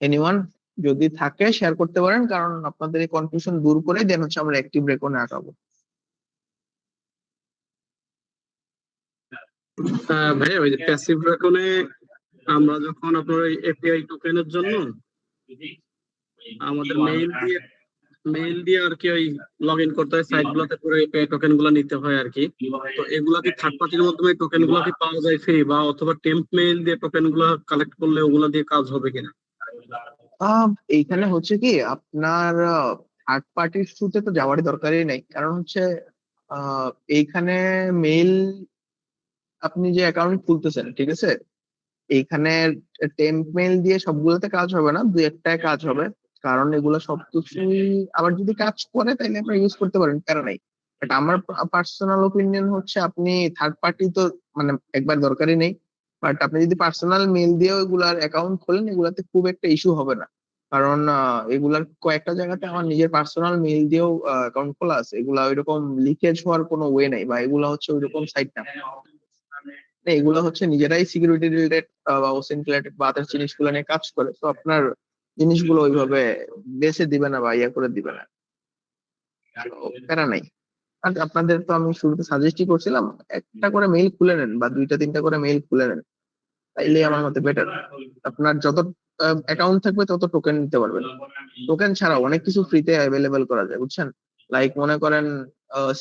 Anyone যদি থাকে share করতে পারেন, কারণ আপনাদের এই কনফিউশন দূর করে দেন হচ্ছে আমরা অ্যাক্টিভ রেকনে আগাবো। ভাইয়া ওই যে প্যাসিভ রেকনে আমরা যখন আপনার ওই এপিআই টোকেনের জন্য আমাদের মেইল দিয়ে আর কি ওই লগ ইন করতে হয় সাইট গুলোতে, করে এপিআই টোকেন গুলো নিতে হয় আর কি। তো এগুলা কি থার্ড পার্টির মাধ্যমে টোকেন গুলো কি পাওয়া যায় ফ্রি, বা অথবা টেম্প মেইল দিয়ে টোকেন গুলো কালেক্ট করলে ওগুলা দিয়ে কাজ হবে কিনা? এইখানে হচ্ছে কি আপনার থার্ড পার্টির থ্রুতে তো যাওয়ারই দরকারই নেই, কারণ হচ্ছে আহ, এইখানে মেইল, আপনি যে অ্যাকাউন্ট খুলতেছেন ঠিক আছে, এইখানে টেম্প মেইল দিয়ে সবগুলোতে কাজ হবে না, দুই একটায় কাজ হবে। কারণ এগুলো সবকিছুই আবার যদি কাজ করে তাহলে আপনি ইউজ করতে পারেন, প্যারা নাই। বাট আমার পার্সোনাল ওপিনিয়ন হচ্ছে আপনি থার্ড পার্টি তো মানে একবার দরকারই নেই। বাট আপনি যদি পার্সোনাল মেইল দিয়ে এগুলার অ্যাকাউন্ট খোলেন, এগুলাতে খুব একটা ইস্যু হবে না। কারণ এগুলার কয়েকটা জায়গাতে আমার নিজের পার্সোনাল মেইল দিয়েও অ্যাকাউন্ট খোলা আছে, এগুলা ওইরকম লিকেজ হওয়ার কোনো ওয়ে নাই, বা এগুলা হচ্ছে ওইরকম সাইট না। না, এগুলো হচ্ছে নিজেরাই সিকিউরিটি রিলেটেড বা ওসিন রিলেটেড বা আদার জিনিসগুলো নিয়ে কাজ করে, তো আপনার জিনিসগুলো ওইভাবে বেছে দিবে না বা ইয়ে করে দিবে না। তো প্যারা নাই। আর আপনাদের তো আমি শুরুতে সাজেস্টই করছিলাম একটা করে মেইল খুলে নেন বা দুইটা তিনটা করে মেইল খুলে নেন, তাইলে আমার মতে বেটার। আপনার যত অ্যাকাউন্ট থাকবে তত টোকেন নিতে পারবেন। টোকেন ছাড়াও অনেক কিছু ফ্রিতে অ্যাভেলেবেল করা যায় বুঝছেন। লাইক মনে করেন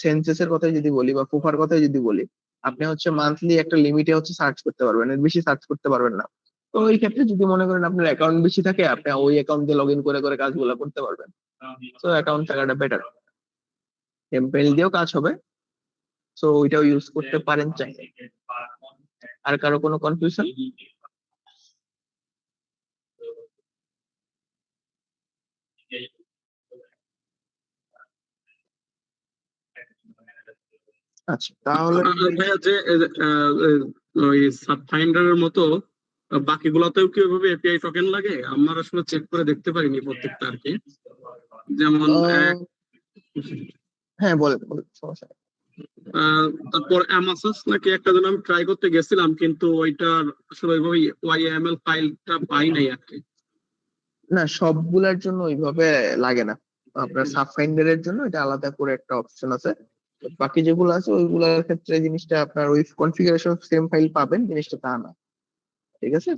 সেন্সেস এর কথাই যদি বলি বা ফুফার কথাই যদি বলি, আপনি হচ্ছে মান্থলি একটা লিমিটে হচ্ছে সার্চ করতে পারবেন, এর বেশি সার্চ করতে পারবেন না। তো ওই ক্ষেত্রে যদি মনে করেন আপনার অ্যাকাউন্ট বেশি থাকে, আপনি ওই অ্যাকাউন্ট দিয়ে লগ ইন করে করে কাজগুলো করতে পারবেন। তো অ্যাকাউন্ট থাকাটা বেটার, টেম্পেল দিয়েও কাজ হবে। সো ওইটাও ইউজ করতে পারেন চাইলে। আর কারো কোনো কনফিউশন? আচ্ছা তাহলে ভাইয়া যে ওই সাব ফাইন্ডারের মতো বাকিগুলোতেও কি ওইভাবে এপিআই টোকেন লাগে? আমার আসলে চেক করে দেখতে পারিনি প্রত্যেকটা আর কি। যেমন আহ, হ্যাঁ বলেন বলেন, সমস্যা নেই। তারপর অ্যামাসাস নাকি একটা যেন আমি ট্রাই করতে গেছিলাম, কিন্তু ওইটার আসলে ওইভাবে ওয়াইএমএল ফাইলটা পাই নাই আর কি। না, সবগুলার জন্য ওইভাবে লাগে না। আপনার সাব ফাইন্ডারের জন্য এটা আলাদা করে একটা অপশন আছে। বাকি যেগুলো আছে ওইগুলোর ক্ষেত্রে জিনিসটা আপনার ওই কনফিগারেশন সেম ফাইল পাবেন, জিনিসটা তা না। ঠিক আছে।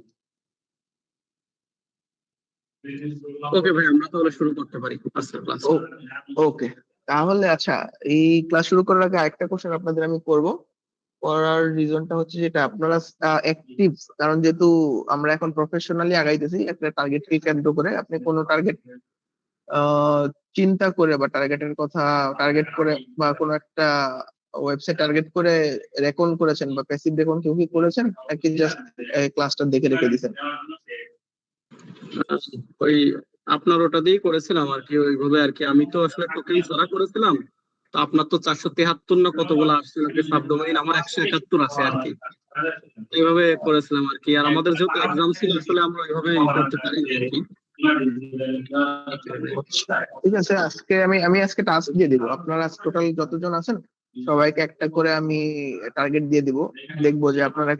ওকে ভাই, আমরা তাহলে শুরু করতে পারি আজকের ও, ক্লাসটা। ওকে। তাহলে আচ্ছা, এই ক্লাস শুরু করার আগে আরেকটা কোশ্চেন আপনাদের আমি করব। করার রিজনটা হচ্ছে যেটা আপনারা অ্যাক্টিভ, কারণ যেহেতু আমরা এখন প্রফেশনালি আগাইতেছি একটা টার্গেটকে কেন্দ্র করে, আপনি কোনো টার্গেট আহ চিন্তা করে বা টার্গেটের কথা টার্গেট করে বা কোনো একটা ওয়েবসাইট টার্গেট করে রেকন করেছেন বা প্যাসিভ রেকন কেউ কি করেছেন, নাকি জাস্ট ক্লাসটা দেখে রেখে দিছেন? ওই আপনার ওটা দিয়েই করেছিলাম আর কি, ওইভাবে আর কি। আমি তো আসলে টোকেন ছাড়া করেছিলাম। তো আপনার তো 473 না কতগুলো আসছিল আর কি সাবডোমেইন, আমার 171 আছে আর কি। এইভাবে করেছিলাম আর কি। আর আমাদের যেহেতু এক্সাম ছিল, আসলে আমরা ওইভাবে করতে পারিনি আর কি। আচ্ছা, ঠিক আছে। আজকে আমি আমি আজকে টাস্ক দিয়ে দিব, আপনারা টোটাল যতজন আছেন সবাইকে একটা করে আমি টার্গেট দিয়ে দিব। দেখবো যে আপনারা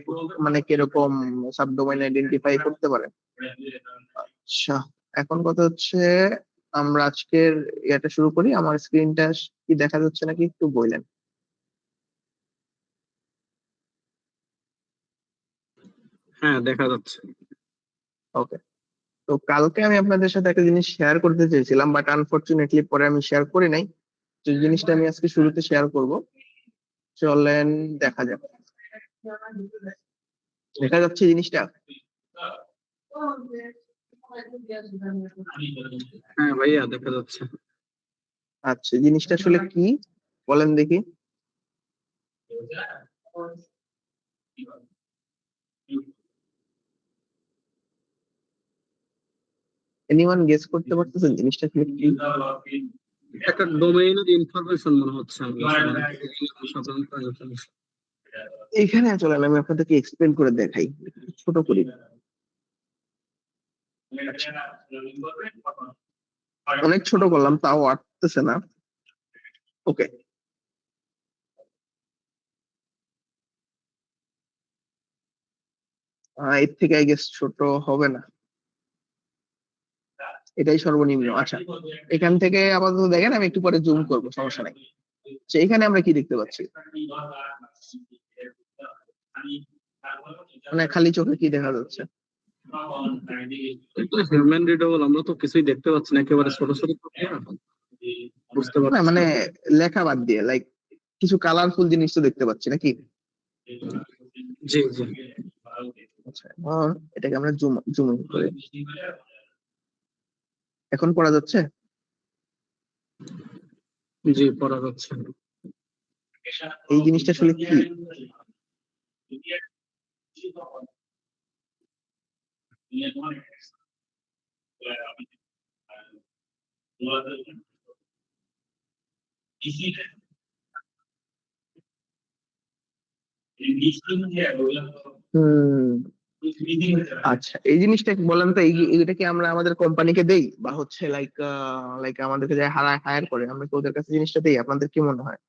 মানে কিরকম সাবডোমেইন আইডেন্টিফাই করতে পারেন। আচ্ছা, এখন কথা হচ্ছে আমরা আজকের এটা শুরু করি। আমার স্ক্রিনটা কি দেখা যাচ্ছে নাকি একটু বললেন? হ্যাঁ, দেখা যাচ্ছে। ওকে। তো কালকে আমি আপনাদের সাথে একটা জিনিস শেয়ার করতে চেয়েছিলাম, বাট আনফরচুনেটলি পরে আমি শেয়ার করি নাই। যে জিনিসটা আমি আজকে শুরুতে শেয়ার করব, চলেন দেখা যাক। দেখা যাচ্ছে জিনিসটা? হ্যাঁ ভাইয়া, দেখা যাচ্ছে। আচ্ছা, জিনিসটা আসলে কি বলেন দেখি। এনিওয়ান গেস করতে পারতেছেন জিনিসটা আসলে কি? একটা ডোমেইনের ইনফরমেশন মনে হচ্ছে আমার কাছে, মানে সাধারণত information। এখানে চলেন আমি আপনাদেরকে এক্সপ্লেন করে দেখাই, ছোট করি। আচ্ছা, অনেক ছোট করলাম তাও আটতেছে না। ওকে, এর থেকে আই গেস ছোট হবে না। এটাই সর্বনিম্ন। আচ্ছা, এখান থেকে আপাতত দেখেন, আমি একটু পরে জুম করবো, সমস্যা নাই। আচ্ছা, এখানে আমরা কি দেখতে পাচ্ছি? মানে খালি চোখে কি দেখা যাচ্ছে? হিউম্যান রিডেবল, আমরা তো কিছুই দেখতে পাচ্ছি না, একেবারে ছোট ছোট প্রক্রিয়া, বুঝতে না পারছি মানে না। লেখা বাদ দিয়ে, লাইক কিছু কালারফুল জিনিস তো দেখতে পাচ্ছি নাকি? জি জি। আচ্ছা, আর এটাকে আমরা জুম জুম করে, এখন পড়া যাচ্ছে? জি, পড়া যাচ্ছে। এই জিনিসটা আসলে কি? হুম, আচ্ছা, এই জিনিসটা কি বলেন তো, এইটা কি আমরা আমাদের কোম্পানিকে দেই, বা হচ্ছে লাইক লাইক আমাদেরকে যারা হায়ার করে, আমরা কি ওদের কাছে জিনিসটা দেই? আপনাদের কি মনে হয়?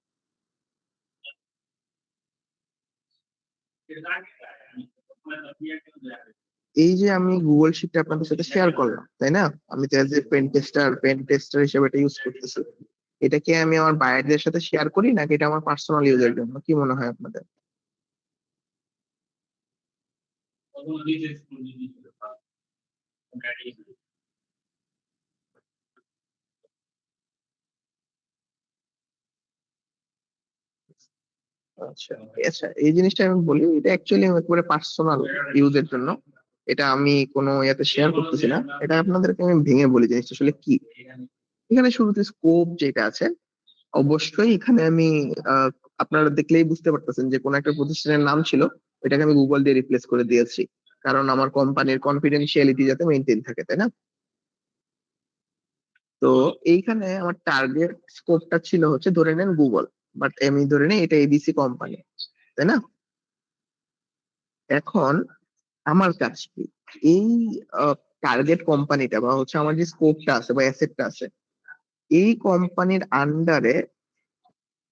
এই যে আমি গুগল শিটটা আপনাদের সাথে শেয়ার করলাম, তাই না? আমি তো এজ এ পেন টেস্টার হিসেবে এটা ইউজ করতেছি। এটা কি আমি আমার বায়ারদের সাথে শেয়ার করি, নাকি এটা আমার পার্সোনাল ইউজের জন্য? কি মনে হয় আপনাদের? আচ্ছা, আচ্ছা, এই জিনিসটা আমি বলি, এটা অ্যাকচুয়ালি একেবারে পার্সোনাল ইউজের জন্য। এটা আমি কোনো ইয়াতে শেয়ার করতেছি না। এটা আপনাদেরকে আমি ভেঙে বলি জিনিসটা আসলে কি। এখানে শুরুতে স্কোপ যেটা আছে, অবশ্যই এখানে আমি আহ, আপনারা দেখলেই বুঝতে পারতেছেন যে কোন একটা প্রতিষ্ঠানের নাম ছিল, ওইটাকে আমি গুগল দিয়ে রিপ্লেস করে দিয়েছি, কারণ আমার কোম্পানির কনফিডেন্সিয়ালিটি যাতে মেনটেন থাকে, তাই না? তো এইখানে আমার টার্গেট স্কোপটা ছিল হচ্ছে, ধরে নেন গুগল, বাট আমি ধরে নেই এটা এবিসি কোম্পানি, তাই না? এখন আমার কাজ কি, এই টার্গেট কোম্পানিটা বা হচ্ছে আমার যে স্কোপটা আছে বা অ্যাসেটটা আছে, এই কোম্পানির আন্ডারে,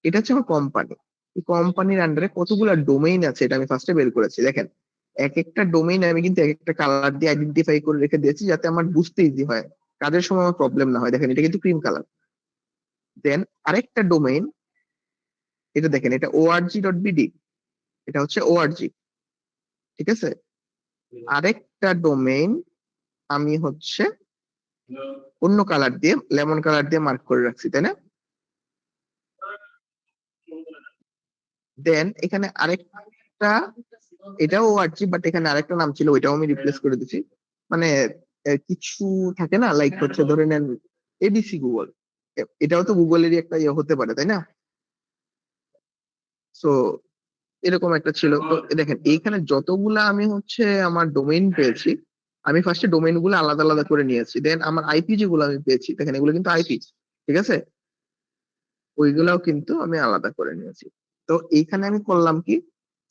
এটা হচ্ছে আমার কোম্পানি, এই কোম্পানির আন্ডারে কতগুলা ডোমেইন আছে এটা আমি ফার্স্টে বের করেছি। দেখেন, এক একটা ডোমেইন আমি কিন্তু এক একটা কালার দিয়ে আইডেন্টিফাই করে রেখে দিয়েছি, যাতে আমার বুঝতে ইজি হয়, কাজের সময় আমার প্রবলেম না হয়। দেখেন, এটা কিন্তু ক্রিম কালার। দেন আরেকটা ডোমেইন, এটা দেখেন, এটা org.bd, এটা হচ্ছে org, ঠিক আছে? আরেকটা ডোমেইন আমি হচ্ছে অন্য কালার দিয়ে, লেমন কালার দিয়ে মার্ক করে রাখছি, তাই না? দেন এখানে আরেকটা, এটাও আরজি, বাট এখানে আরেকটা নাম ছিল, ওইটাও আমি রিপ্লেস করে দিছি। মানে কিছু থাকে না, লাইক হচ্ছে ধরে নেন এবিসি গুগল, এটাও তো গুগলেরই একটা ইয়ে হতে পারে, তাই না? সো এরকম একটা ছিল। তো দেখেন, এইখানে যতগুলা আমি হচ্ছে আমার ডোমেইন পেয়েছি, আমি ফার্স্টে ডোমেইন গুলো আলাদা আলাদা করে নিয়েছি। দেন আমার আইপি যেগুলো আমি পেয়েছি, দেখেন এগুলো কিন্তু আইপি, ঠিক আছে? ওইগুলাও কিন্তু আমি আলাদা করে নিয়েছি। তো এইখানে আমি করলাম কি,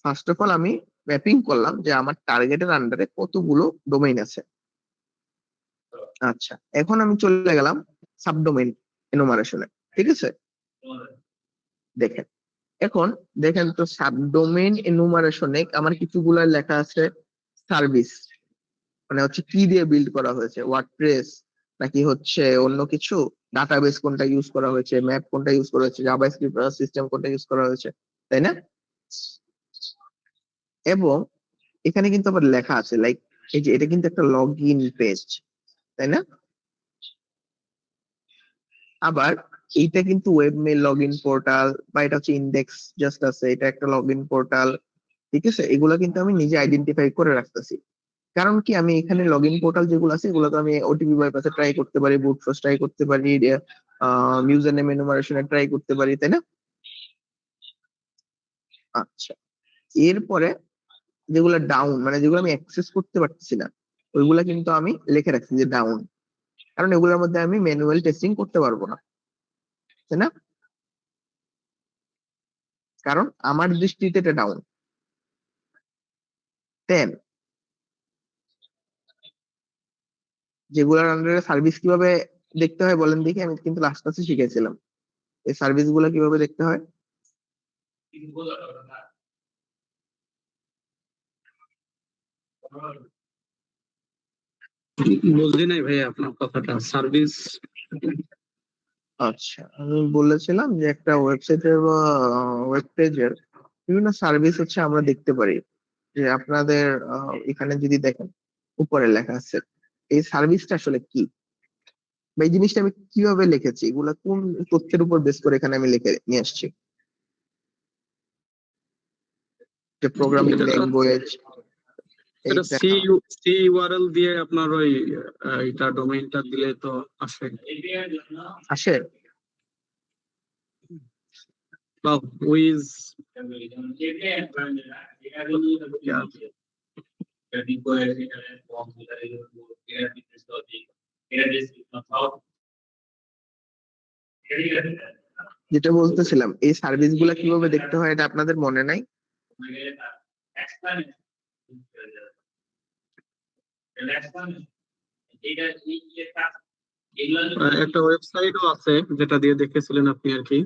ফার্স্ট অফ অল আমি ম্যাপিং করলাম যে আমার টার্গেটের আন্ডারে কতগুলো ডোমেইন আছে। আচ্ছা, এখন আমি চলে গেলাম সাবডোমেইন এনুমারেশনে, ঠিক আছে? দেখেন, এখন দেখেন তো, সাবডোমেইন এনুমারেশনে আমার কিছুগুলা লেখা আছে সার্ভিস, মানে হচ্ছে কি দিয়ে বিল্ড করা হয়েছে, ওয়ার্ডপ্রেস নাকি হচ্ছে অন্য কিছু, ডাটাবেস কোনটা ইউজ করা হয়েছে, ম্যাপ কোনটা ইউজ করা হয়েছে, জাভাস্ক্রিপ্ট সিস্টেম কোনটা ইউজ করা হয়েছে, তাই না? এবং এখানে কিন্তু আবার লেখা আছে, লাইক এই যে এটা কিন্তু একটা লগ ইন পেজ, তাই না? আবার এইটা কিন্তু web mail log in portal, বা এটা হচ্ছে ইন্ডেক্স জাস্ট আছে, এটা একটা লগ ইন পোর্টাল, ঠিক আছে? এগুলো কিন্তু আমি নিজে আইডেন্টিফাই করে রাখতেছি। কারণ কি, আমি এখানে লগ ইন পোর্টাল যেগুলো আছে, এগুলো তো আমি ওটিপি বাইপাসে ট্রাই করতে পারি, বুট ফোর্স ট্রাই করতে পারি, ইউজার নেম এনুমারেশনে ট্রাই করতে পারি, তাই না? আচ্ছা, এরপরে যেগুলো ডাউন, মানে যেগুলো আমি অ্যাক্সেস করতে পারতেছি না, ওইগুলা কিন্তু আমি লিখে রাখছি যে ডাউন, কারণ এগুলোর মধ্যে আমি ম্যানুয়াল টেস্টিং করতে পারবো না, তাই না? কারণ আমার দৃষ্টিতে এটা ডাউন। দেন যেগুলোর আন্ডারে সার্ভিস কিভাবে দেখতে হয় বলেন দেখি, আমি কিন্তু লাস্ট ক্লাসে শিখেছিলাম এই সার্ভিস গুলা কিভাবে দেখতে হয়। বুঝলি নাই ভাই আপনার কথাটা, সার্ভিস। আচ্ছা, আমি বলেছিলাম যে একটা ওয়েবসাইটের বা ওয়েব পেজের বিভিন্ন সার্ভিস হচ্ছে আমরা দেখতে পারি, যে আপনাদের এখানে যদি দেখেন উপরে লেখা আছে এই সার্ভিসটা আসলে কি, বা এই জিনিসটা আমি কিভাবে লিখেছি, এগুলা কোন তথ্যের উপর বেস করে এখানে আমি লিখে নিয়ে আসছি, যে প্রোগ্রামিং এটা ল্যাঙ্গুয়েজ এটা এইটা সি ইউআরএল দিয়ে আপনার ওই এটা ডোমেইনটা দিলে তো আসে, আসে। বা উইজ। যেটা বলতেছিলাম, এই সার্ভিস গুলা কিভাবে দেখতে হয় এটা আপনাদের মনে নাই? একটা ওয়েবসাইটও আছে যেটা দিয়ে দেখেছিলেন আপনি আর কি।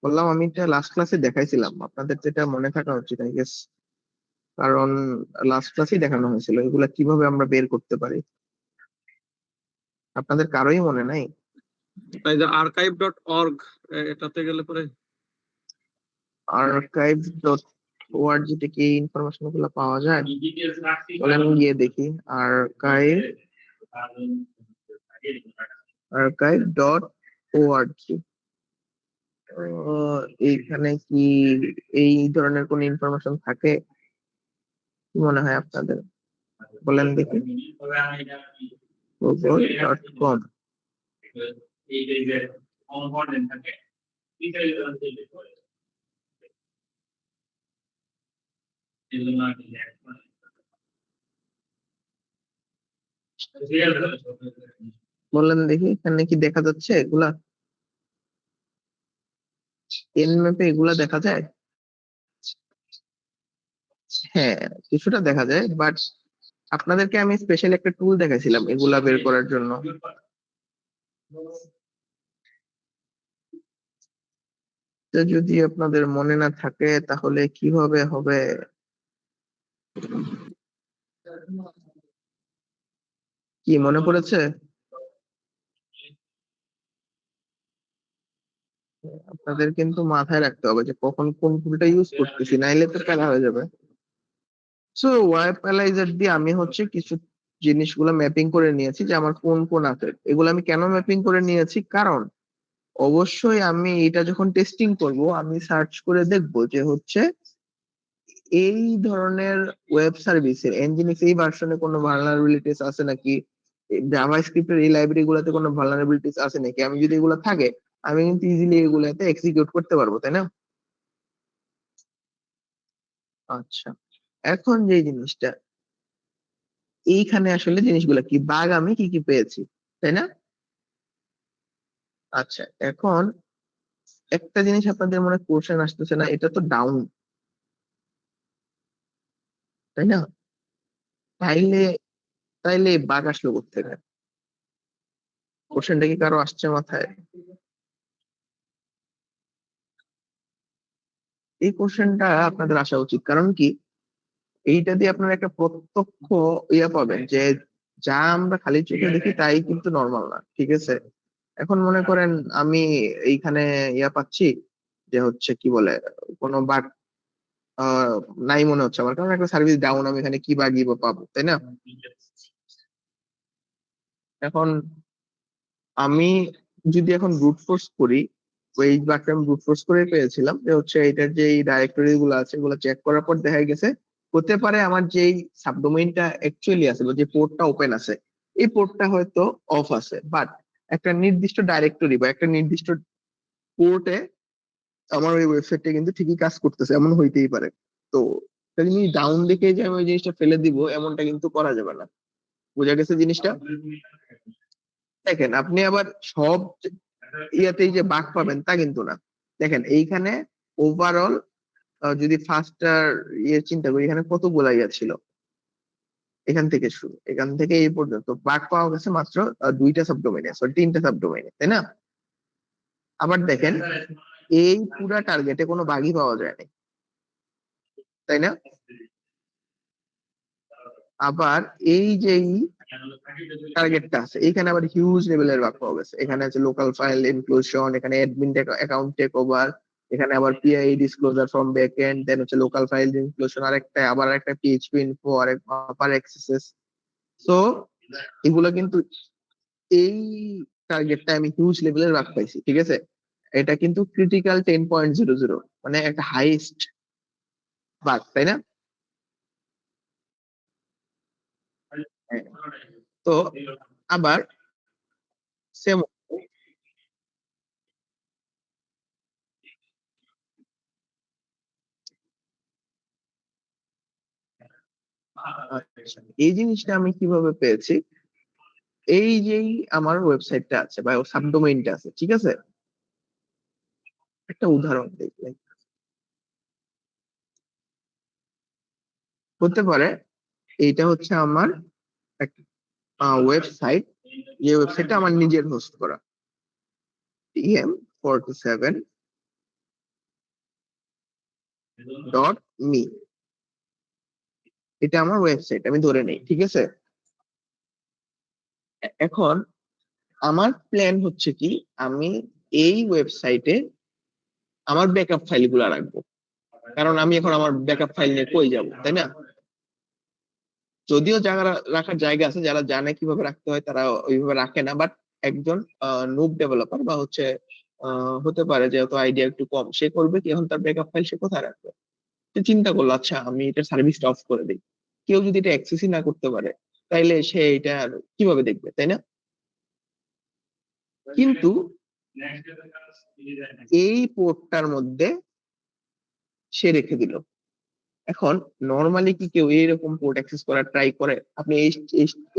বললাম আমি এটা লাস্ট ক্লাসে দেখাইছিলাম, আপনাদের তো এটা মনে থাকা উচিত আই গেস, কারণ লাস্ট ক্লাসেই দেখানো হয়েছিল এগুলা কিভাবে আমরা বের করতে পারি। আপনাদের কারোই মনে নাই? তাই যে archive.org, এটাতে গেলে পরে আর্কাইভ ডট ওআরজি থেকে এই ইনফরমেশন গুলো পাওয়া যায়? বলেন গিয়ে দেখি। আর্কাইভ আর্কাইভ ডট ওআরজি, এইখানে কি এই ধরনের কোন ইনফরমেশন থাকে? কি মনে হয় আপনাদের, বলেন দেখি। গুগল.com। বলেন দেখি এখানে কি দেখা যাচ্ছে এগুলা, এন ম্যাপে এগুলা দেখা যায়? হ্যাঁ, কিছুটা দেখা যায়, বাট আপনাদেরকে আমি স্পেশাল একটা টুল দেখাইছিলাম এগুলা বের করার জন্য। তো যদি আপনাদের মনে না থাকে তাহলে কিভাবে হবে? কি মনে পড়েছে? আপনাদের কিন্তু মাথায় রাখতে হবে যে কখন কোন টুলটা ইউজ করতেছি, নাইলে তো প্যারা হয়ে যাবে। সো ওয়েব অ্যানালাইজার দিয়ে আমি হচ্ছে কিছু জিনিসগুলো ম্যাপিং করে নিয়েছি, যে আমার কোন কোন আছে। এগুলো আমি কেন ম্যাপিং করে নিয়েছি, কারণ অবশ্যই আমি এটা যখন টেস্টিং করব আমি সার্চ করে দেখব যে হচ্ছে এই ধরনের ওয়েব সার্ভিসের এনজিনিক্স এই ভার্সনে কোনো ভালনারেবিলিটিস আছে নাকি, জাভাস্ক্রিপ্টের এই লাইব্রেরি গুলোতে কোনো ভালনারেবিলিটিস আছে নাকি। আমি যদি এগুলো থাকে আমি কিন্তু ইজিলি এগুলাতে এক্সিকিউট করতে পারবো, তাই না? আচ্ছা, এখন যে জিনিসটা এইখানে আসলে জিনিসগুলো কি বাগ আমি কি কি পেয়েছি, তাই না? আচ্ছা, এখন একটা জিনিস আপনাদের মনে কোশ্চেন আসতেছে না, এটা তো ডাউন, তাই না? তাইলে তাইলে বাগ আসলো কোত্থেকে? কোশ্চেনটা কি কারো আসছে মাথায়? এই কোশ্চেনটা আপনাদের আসা উচিত, কারণ কি এইটা দিয়ে আপনারা একটা প্রত্যক্ষ ইয়া পাবেন যে যা আমরা খালি চোখে দেখি তাই কিন্তু নর্মাল না, ঠিক আছে? এখন মনে করেন আমি এইখানে ইয়া পাচ্ছি, যে হচ্ছে কি বলে কোনো বাগ নাই মনে হচ্ছে আমার, কারণ একটা সার্ভিস ডাউন, আমি এখানে কি বাগই বা পাবো, তাই না? এখন আমি যদি এখন ব্রুট ফোর্স করি, ওই বাগটা আমি ব্রুট ফোর্স করে পেয়েছিলাম যে হচ্ছে এটার যে ডাইরেক্টরি গুলো আছে এগুলো চেক করার পর দেখা গেছে হতে পারে আমার যেই সাবডোমেইনটা অ্যাকচুয়ালি আছে বা যে পোর্টটা ওপেন আছে এই পোর্টটা হয়তো অফ আছে, বাট একটা নির্দিষ্ট ডাইরেক্টরি বা একটা নির্দিষ্ট পোর্টে আমার ওই ওয়েবসাইটটা কিন্তু ঠিকই কাজ করতেছে, এমন হইতেই পারে। তো তুমি ডাউন দেখে যে আমি ওই জিনিসটা ফেলে দিব এমনটা কিন্তু করা যাবে না। বোঝা গেছে জিনিসটা? দেখেন আপনি আবার সব ইয়াতেই যে বাগ পাবেন তা কিন্তু না। দেখেন এইখানে ওভারঅল যদি ফার্স্ট ইয়ে চিন্তা করি এখানে কতগুলা ইয়া ছিল, এখান থেকে শুরু, এখান থেকে এই পর্যন্ত ভাগ পাওয়া গেছে মাত্র দুইটা সাবডোমেইনে, সরি তিনটা সাবডোমেইনে, তাই না? আবার দেখেন এই পুরা টার্গেটে কোনো বাগই পাওয়া যায় না, তাই না? আবার এই যে টার্গেটটা আছে এখানে আবার হিউজ লেভেলের বাগ পাওয়া গেছে। এখানে আছে লোকাল ফাইল ইনক্লুশন, এখানে অ্যাডমিন অ্যাকাউন্ট টেক ওভার, এখানে আবার পিআই ডিসক্লোজার ফ্রম ব্যাকএন্ড, দেন হচ্ছে লোকাল ফাইল ইনক্লুশন, আরেকটা আবার একটা পিএইচপি ইনফো, আরেক আবার এক্সএসএস। সো এগুলো কিন্তু এই টার্গেটটা আমি হিউজ লেভেলের বাগ পাইছি, ঠিক আছে? এটা কিন্তু ক্রিটিক্যাল 10.00, মানে একটা হাইস্ট বাগ, তাই না? হ্যাঁ। তো আবার সেম, এই জিনিসটা আমি কিভাবে পেয়েছি, এই যেই আমার ওয়েবসাইটটা আছে বা সাবডোমেইনটা আছে, ঠিক আছে? একটা উদাহরণ দিই, like, হতে পারে এইটা হচ্ছে আমার ওয়েবসাইট, যে ওয়েবসাইটটা আমার নিজের হোস্ট করা, tm47.me, এটা আমার ওয়েবসাইট আমি ধরে নেই, ঠিক আছে? এখন আমার প্ল্যান হচ্ছে কি, আমি এই ওয়েবসাইটে আমার ব্যাকআপ ফাইল গুলা রাখবো, কারণ আমি এখন আমার ব্যাকআপ ফাইল নিয়ে কই যাব, তাই না? যদিও যারা রাখার জায়গা আছে, যারা জানে কিভাবে রাখতে হয় তারা ওইভাবে রাখে না, বাট একজন নুব ডেভেলপার বা হচ্ছে হতে পারে যে অত আইডিয়া একটু কম, সে করবে কি, এখন তার ব্যাকআপ ফাইল সে কোথায় রাখবে? সে চিন্তা করলো আচ্ছা আমি এটা সার্ভিসটা অফ করে দিই। কেউ যদি এটা অ্যাক্সেসই না করতে পারে তাইলে সে এটা আর কিভাবে দেখবে, তাই না? কিন্তু এই পোর্টটার মধ্যে সে রেখে দিল। এখন নর্মালি কি কেউ এইরকম পোর্ট অ্যাক্সেস করার ট্রাই করে? আপনি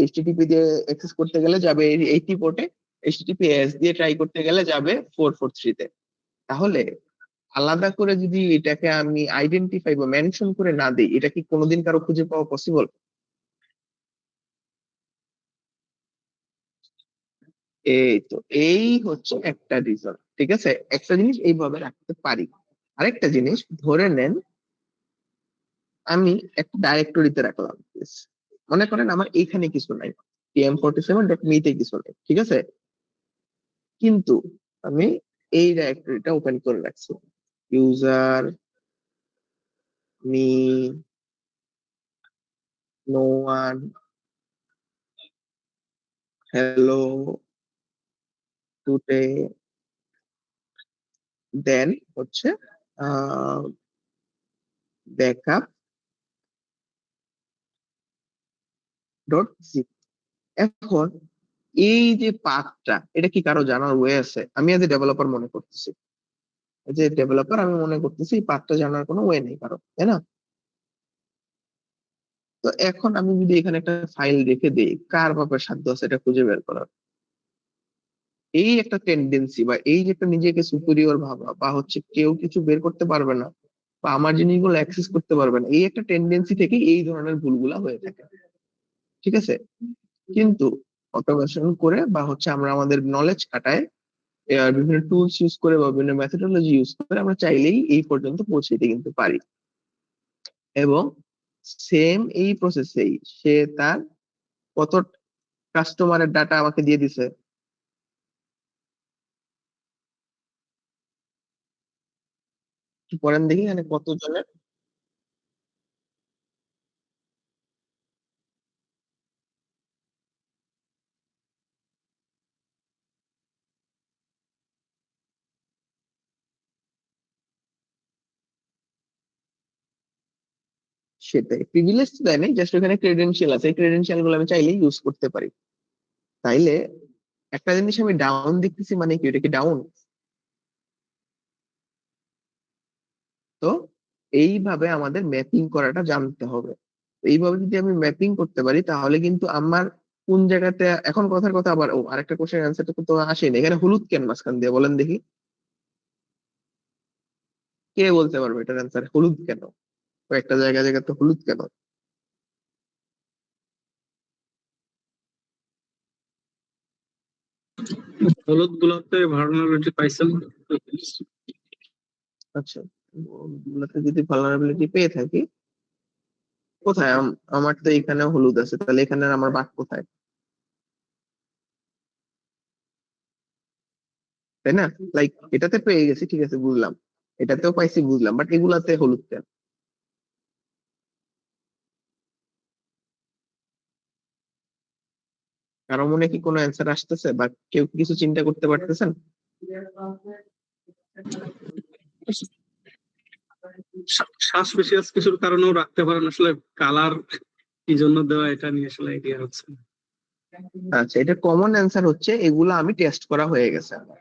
এইচটিটিপি দিয়ে অ্যাক্সেস করতে গেলে যাবে এইটি পোর্টে, এইচটিটিপিএস দিয়ে ট্রাই করতে গেলে যাবে 443-তে। তাহলে আলাদা করে যদি এটাকে আমি আইডেন্টিফাই বা মেনশন করে না দিই, এটা কি কোনোদিন কারো খুঁজে পাওয়া পসিবল? এই তো, এই হচ্ছে একটা রিজন, ঠিক আছে? একটা জিনিস এইভাবে রাখতে পারি। আরেকটা জিনিস ধরে নেন আমি একটা ডাইরেক্টরিতে রাখলাম, মনে করেন আমার এইখানে কিছু নাই, tm47.me তে কিছু নাই, ঠিক আছে? কিন্তু আমি এই ডাইরেক্টরিটা ওপেন করে রাখছি, user me no one hello today, দেন হচ্ছে ব্যাকআপ ডট জিপ। এখন এই যে পাথটা, এটা কি কারো জানার ওয়ে আছে? আমি এজ এ ডেভেলপার মনে করতেছি, যে ডেভেলপার আমি মনে করতেছি এই পাথটা জানার কোনো ওয়ে নেই কারো, তাই না? তো এখন আমি যদি এখানে একটা ফাইল রেখে দিই, কার বাপের সাধ্য আছে এটা খুঁজে বের করার? এই একটা টেন্ডেন্সি বা এই যে একটা নিজেকে সুপিরিয়র ভাবা বা হচ্ছে কেউ কিছু বের করতে পারবে না বা আমার জিনিসগুলো অ্যাক্সেস করতে পারবে না, এই একটা টেন্ডেন্সি থেকে এই ধরনের ভুলগুলা হয়ে থাকে, ঠিক আছে? কিন্তু অটোমেশন করে বা হচ্ছে আমরা আমাদের নলেজ খাটায়, বিভিন্ন টুলস ইউজ করে বা বিভিন্ন মেথোডোলজি ইউজ করে আমরা চাইলেই এই পর্যন্ত পৌঁছাইতে কিন্তু পারি। এবং সেম এই প্রসেসেই সে তার কত কাস্টমারের ডাটা আমাকে দিয়ে দিছে, একটু পড়েন দেখি এখানে কত জনের। সেটাই, প্রিভিলেজ তো দেয় নাই, জাস্ট ওখানে ক্রেডেনশিয়াল আছে, এই ক্রেডেনশিয়াল গুলো আমি চাইলেই ইউজ করতে পারি। তাইলে একটা জিনিস আমি ডাউন দেখতেছি, মানে কি এটা কি ডাউন? তো এইভাবে আমাদের ম্যাপিং করাটা জানতে হবে। এইভাবে যদি আমি ম্যাপিং করতে পারি তাহলে কিন্তু আমার কোন জায়গাতে, এখন কথার কথা আবার ও আরেকটা কোশ্চেন অ্যান্সারটা তো আসেনি, এখানে হলুদ কেন মাঝখান দিয়ে বলেন দেখি? কে বলতে পারবে এটার অ্যান্সার হলুদ কেন? কয়েকটা জায়গা জায়গা তো হলুদ কেন? হলুদ গুলাতে ভার্নাবিলিটি পাইছেন? আচ্ছা, ওগুলাতে যদি ভালনারেবিলিটি পেয়ে থাকি, কোথায় আমার তো এখানে হলুদ আছে, তাহলে এখানে আমার বাঘ কোথায়, তাই না? লাইক এটাতে পেয়ে গেছি, ঠিক আছে বুঝলাম, এটাতেও পাইছি বুঝলাম, বাট এগুলাতে হলুদ কেন? কারো মনে কি কোনো অ্যান্সার আসতেছে, বা কেউ কি কিছু চিন্তা করতে পারতেছেন? সাসপিসিয়াস কিছুর কারণেও রাখতে পারেন, আসলে কালার কি জন্য দেওয়া এটা নিয়ে আসলে আইডিয়া হচ্ছে না। আচ্ছা, এটা কমন অ্যান্সার হচ্ছে এগুলা আমি টেস্ট করা হয়ে গেছে আমার,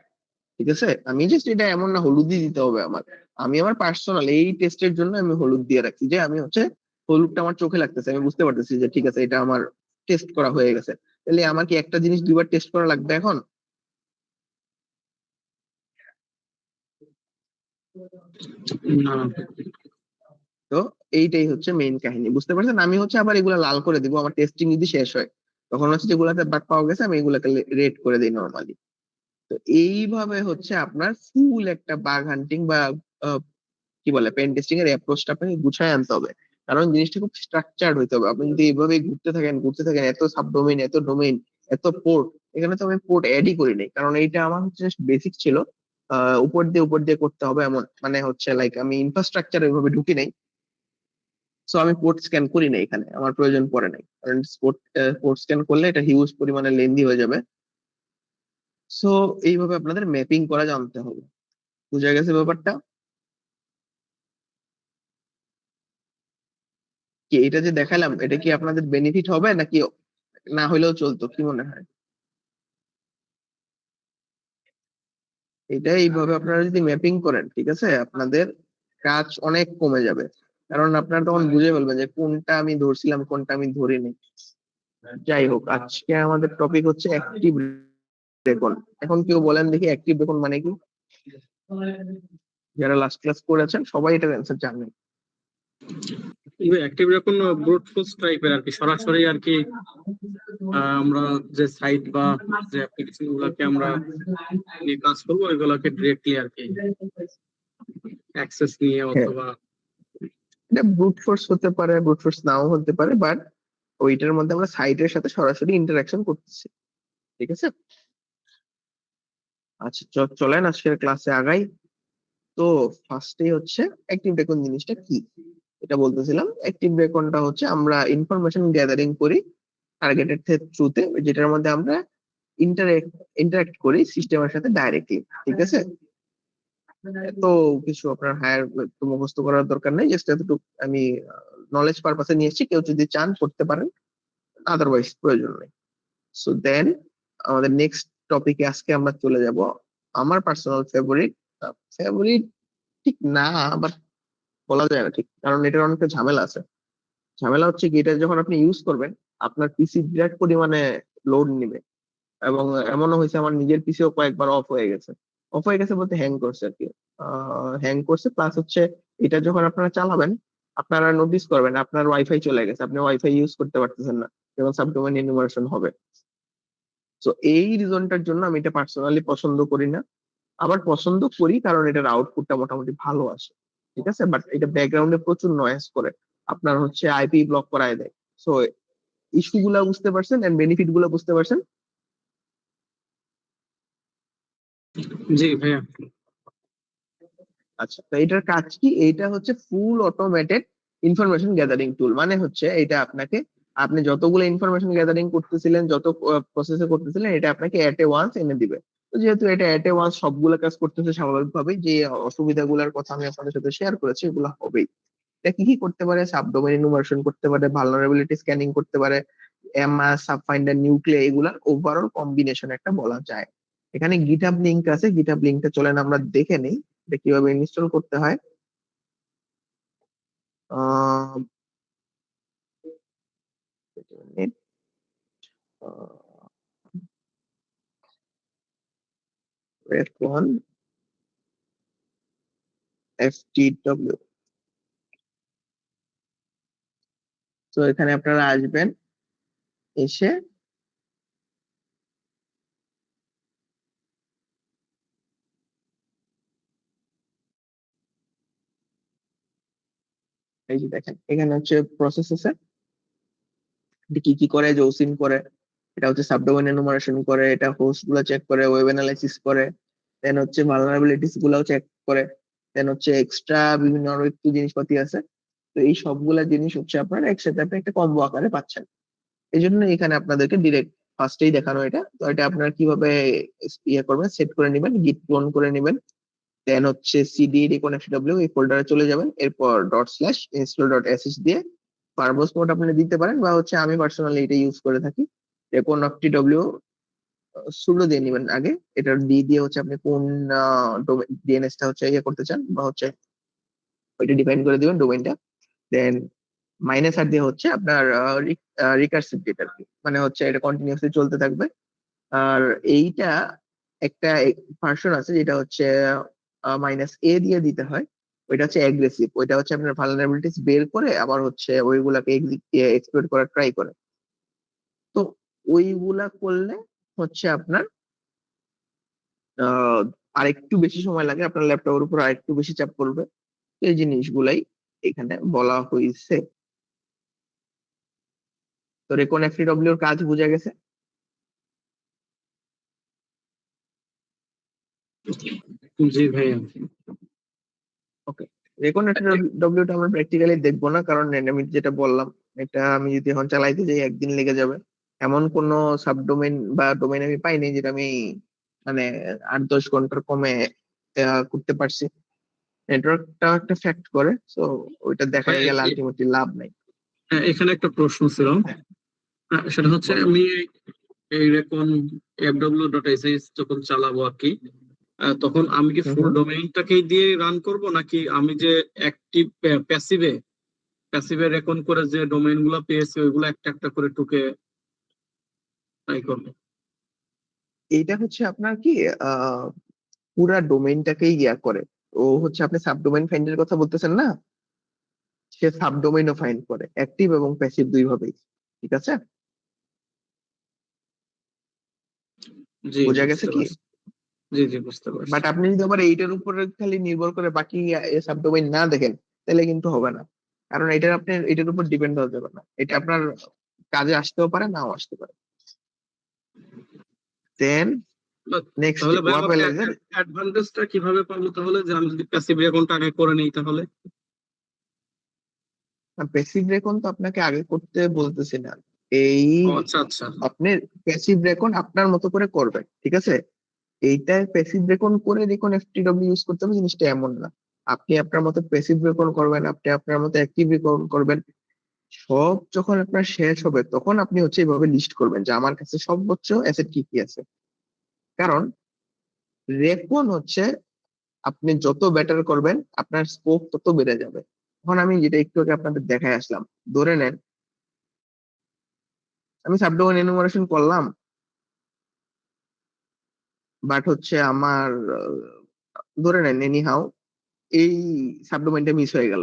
ঠিক আছে। আমি জাস্ট এটা এমন না হলুদই দিতে হবে আমার, আমি আমার পার্সোনাল এই টেস্টের জন্য আমি হলুদ দিয়ে রাখছি, যে আমি হচ্ছে হলুদটা আমার চোখে লাগতেছে, আমি বুঝতে পারতেছি যে ঠিক আছে এটা আমার টেস্ট করা হয়ে গেছে। তাহলে আমার কি একটা জিনিস দুইবার টেস্ট করা লাগবে এখন? না। তো এইটাই হচ্ছে মেইন কাহিনী, বুঝতে পারছেন? আমি হচ্ছে আবার এগুলা লাল করে দিব আমার টেস্টিং যদি শেষ হয়, তখন হচ্ছে যেগুলাতে বাদ পাওয়া গেছে আমি এগুলাকে রেড করে দিই নর্মালি। তো এইভাবে হচ্ছে আপনার ফুল একটা বাগ হান্টিং বা আহ, কি বলে পেন টেস্টিং এর অ্যাপ্রোচটা আপনাকে গুছায় আনতে হবে। কারণ জিনিসটা খুব স্ট্রাকচার্ড হইতে হবে। আপনি যদি এইভাবে ঘুরতে থাকেন এত সাবডোমেইন এত ডোমেইন এত পোর্ট, এখানে তো আমি পোর্ট অ্যাডই করি নাই, কারণ এইটা আমার হচ্ছে বেসিক ছিল। উপর দিয়ে করতে হবে এমন মানে হচ্ছে লাইক আমি ইনফ্রাস্ট্রাকচার ওইভাবে ঢুকি নাই। সো আমি পোর্ট স্ক্যান করি নাই, এখানে আমার প্রয়োজন পড়ে নাই, কারণ পোর্ট স্ক্যান করলে এটা হিউজ পরিমাণে লেন্দি হয়ে যাবে। সো এইভাবে আপনাদের ম্যাপিং করা জানতে হবে। বুঝা গেছে ব্যাপারটা? কি এটা যে দেখালাম এটা কি আপনাদের বেনিফিট হবে নাকি না হইলেও চলতো, কি মনে হয়? এটা এইভাবে আপনারা যদি ম্যাপিং করেন, ঠিক আছে, আপনাদের কাজ অনেক কমে যাবে। কারণ আপনারা তখন বুঝে ফেলবেন যে কোনটা আমি ধরছিলাম কোনটা আমি ধরিনি। যাই হোক, আজকে আমাদের টপিক হচ্ছে অ্যাক্টিভ রেকন। এখন কেউ বলেন দেখি অ্যাক্টিভ রেকন মানে কি? যারা লাস্ট ক্লাস করেছেন সবাই এটার অ্যান্সার জানেন। অ্যাক্টিভ এখন ব্রুট ফোর্স টাইপের আর কি, সরাসরি আর কি আমরা যে সাইট বা যে অ্যাপ্লিকেশন গুলাকে আমরা নিয়ে কাজ করবো ওইগুলোকে ডিরেক্টলি আর কি অ্যাক্সেস নিয়ে হ্যাঁ, অথবা। এটা ব্রুট ফোর্স হতে পারে, ব্রুট ফোর্স নাও হতে পারে, বাট ওইটার মধ্যে আমরা সাইটের সাথে সরাসরি ইন্টারাকশন করতেছি, ঠিক আছে। আচ্ছা, চলেন আজকের ক্লাসে আগাই। তো ফার্স্টেই হচ্ছে অ্যাক্টিভ রেকন জিনিসটা কি, এটা বলতেছিলাম। অ্যাক্টিভ রেকনটা হচ্ছে আমরা ইনফরমেশন গ্যাদারিং করি টার্গেটেড থ্রুতে, যেটার মধ্যে আমরা ইন্টারেক্ট ইন্টারাক্ট করি সিস্টেমের সাথে ডাইরেক্টলি, ঠিক আছে। তো কিছু আপনার হায়ার মুখস্থ করার দরকার নেই, জাস্ট এতটুকু আমি নলেজ পারপাসে নিয়ে এসেছি, কেউ যদি চান পড়তে পারেন, আদারওয়াইজ প্রয়োজন নেই। সো দেন আমাদের নেক্সট টপিকে আজকে আমরা চলে যাব। আমার পার্সোনাল ফেভারিট, ফেভারিট ঠিক না, বাট বলা যায় না ঠিক, কারণ এটার অনেকটা ঝামেলা আছে। ঝামেলা হচ্ছে কি, এটা যখন আপনি ইউজ করবেন আপনার পিসি বিরাট পরিমাণে লোড নিবে। এবং এমনও হয়েছে আমার নিজের পিসিও কয়েকবার অফ হয়ে গেছে। অফ হয়ে গেছে বলতে হ্যাং করছে আর কি। হ্যাং করছে, প্লাস হচ্ছে এটা যখন আপনারা চালাবেন আপনারা নোটিস করবেন আপনার ওয়াইফাই চলে গেছে, আপনি ওয়াইফাই ইউজ করতে পারতেছেন না যখন সাবডোমেইন এনুমারেশন হবে। তো এই রিজনটার জন্য আমি এটা পার্সোনালি পছন্দ করি না। আবার পছন্দ করি কারণ এটার আউটপুটটা মোটামুটি ভালো আসে, ঠিক আছে, বাট এটা ব্যাকগ্রাউন্ডে প্রচুর নয়েজ করে, আপনার হচ্ছে আইপি ব্লক করায় দেয়। সো ইস্যু গুলা বুঝতে পারছেন এন্ড বেনিফিট গুলা বুঝতে পারছেন। জি ভাইয়া। আচ্ছা, তো এটার কাজ কি? এইটা হচ্ছে ফুল অটোমেটেড ইনফরমেশন গ্যাদারিং টুল। মানে হচ্ছে এটা আপনাকে, আপনি যতগুলো ইনফরমেশন গ্যাদারিং করতেছিলেন, যত প্রসেসে করতেছিলেন, এটা আপনাকে এট এ ওয়ান্স এনে দিবে। তো যেহেতু এটা এট এ ওয়ান্স সবগুলো কাজ করতেছে, স্বাভাবিকভাবেই যে অসুবিধাগুলোর কথা আমি আপনাদের সাথে শেয়ার করেছি এগুলো হবেই। এটা কি কি করতে পারে? সাবডোমেইন ইনুমারেশন করতে পারে, ভালনারেবিলিটি স্ক্যানিং করতে পারে, এমআস, সাবফাইন্ডার, নিউক্লিয়ার, এগুলার ওভারঅল কম্বিনেশন একটা বলা যায়। এখানে গিটহাব লিংক আছে, গিটহাব লিংকটা চলেন আমরা দেখে নেই এটা কিভাবে ইনস্টল করতে হয়। আহ wait a minute, F1 FTW। তো এখানে আপনারা আসবেন, এসে এই যে দেখেন এখানে হচ্ছে প্রসেস আছে, এটা কি কি করে, যে ওসিন করে, এটা হচ্ছে সাবডোমেন এনুমারেশন করে, এটা হোস্ট গুলো চেক করে, ওয়েব অ্যানালাইসিস করে, দেন হচ্ছে ভালনারেবিলিটিস গুলাও চেক করে, দেন হচ্ছে এক্সট্রা বিভিন্ন আরো একটু জিনিসপাতি আছে। তো এই সবগুলা জিনিস হচ্ছে আপনারা একসাথে আপনি একটা কম্বো আকারে পাচ্ছেন। এই জন্য এখানে আপনাদেরকে ডিরেক্ট ফার্স্টেই দেখানো এটা। তো এটা আপনারা কিভাবে ইয়ে করবেন, সেট করে নেবেন, গিট ক্লোন করে নেবেন, দেন হচ্ছে সিডি রিকনেক্টডব্লিউ এই ফোল্ডারে চলে যাবেন, এরপর dot slash install dot SS দিয়ে ফায়ারফক্স মোড আপনি দিতে পারেন, বা হচ্ছে আমি পার্সোনালি এটা ইউজ করে থাকি, রেকনডব্লিউ সুডো দিয়ে নেবেন আগে। এটা দিয়ে দিয়ে হচ্ছে আপনি কোন ডিএনএস টা হচ্ছে ইয়ে করতে চান, বা হচ্ছে ওইটা ডিফাইন করে দিবেন ডোমেইনটা। দেন মাইনাস আর দিয়ে হচ্ছে আপনার রিকার্সিভ ডেটা আর কি, মানে হচ্ছে এটা কন্টিনিউসলি চলতে থাকবে। আর এইটা একটা ভার্সন আছে যেটা হচ্ছে -A দিয়ে দিতে হয়, ওইটা হচ্ছে অ্যাগ্রেসিভ, ওইটা হচ্ছে আপনার ভালনারেবিলিটিস বের করে আবার হচ্ছে ওইগুলাকে এক্সপ্লয়েট করার ট্রাই করে। তো ওইগুলা করলে হচ্ছে আপনার আহ আরেকটু বেশি সময় লাগে, আপনার ল্যাপটপের উপর আরেকটু বেশি চাপ পড়বে। তো এই জিনিসগুলাই এখানে বলা হয়েছে। তো রেকন এফডব্লিউ এর কাজ বোঝা গেছে। জি ভাইয়া। ওকে, রেকন এফডব্লিউটা আমরা প্র্যাকটিক্যালি দেখবো না, কারণ আমি যেটা বললাম, এটা আমি যদি এখন চালাইতে যাই একদিন লেগে যাবে। এমন কোন সাবডোমেইন বা ডোমেইন আমি পাইনি যেটা আমি মানে 8-10 ঘন্টার কমে করতে পারছি। নেটওয়ার্কটা একটা ফ্যাক্ট করে, তো ওইটা দেখাই ভাইয়া, গেলে আলটিমেটলি লাভ নাই। এখানে একটা প্রশ্ন ছিল। সেটা হচ্ছে বলেন। আমি এই রেকন fw.sh যখন চালাবো আর কি, তখন আমি কি হুম ফুল হুম। ডোমেইনটাকেই দিয়ে রান করব, নাকি আমি যে অ্যাক্টিভ প্যাসিভে প্যাসিভে রেকন করে যে ডোমেইন গুলো পেয়েছি ওইগুলো একটা একটা করে টুকে ট্রাই করবো? এইটা হচ্ছে আপনার কি আহ পুরা ডোমেইনটাকেই ইয়া করে। ও হচ্ছে আপনি সাবডোমেইন ফাইন্ডের কথা বলতেছেন না, সে সাবডোমেইনও ফাইন্ড করে, অ্যাক্টিভ এবং প্যাসিভ দুই ভাবেই। ঠিক আছে, জি, বোঝা গেছে বুঝতে কি? পারছি। জি, জি, বুঝতে পারছি। বাট আপনি যদি আবার এইটার উপরে খালি নির্ভর করে বাকি সাবডোমেইন না দেখেন, তাহলে কিন্তু হবে না। কারণ এটার আপনি এটার উপর ডিপেন্ড হতে যাবে না, এটা আপনার কাজে আসতেও পারে, নাও আসতে পারে। দেন নেক্সট তাহলে ভাই ওয়াপ আমার এলাইজার। অ্যাডভান্টেজটা কিভাবে পাবো তাহলে, যে আমি যদি প্যাসিভ রেকনটা আগে করে নিই তাহলে? প্যাসিভ রেকন তো আপনাকে আগে করতে বলতেছি না। এই ও আচ্ছা, আচ্ছা। আপনি প্যাসিভ রেকন আপনার মতো করে করবেন, ঠিক আছে? এইটা প্যাসিভ রেকন করে রেকন এফটিডব্লিউ ইউজ করতে হবে জিনিসটা এমন না। আপনি আপনার মতো প্যাসিভ রেকন করবেন, আপনি আপনার মতো অ্যাক্টিভ রেকন করবেন। সব যখন আপনার শেষ হবে তখন আপনি হচ্ছে এইভাবে লিস্ট করবেন যে আমার কাছে সর্বোচ্চ অ্যাসেট কি কি আছে। কারণ রেকন হচ্ছে আপনি যত বেটার করবেন আপনার স্কোপ তত বেড়ে যাবে। এখন আমি যেটা একটু আগে আপনাদের দেখায় আসলাম, ধরে নেন আমি সাবডোমেইন এনুমারেশন করলাম, বাট হচ্ছে আমার ধরে নেন এনি হাউ এই সাবডোমেইনটা মিস হয়ে গেল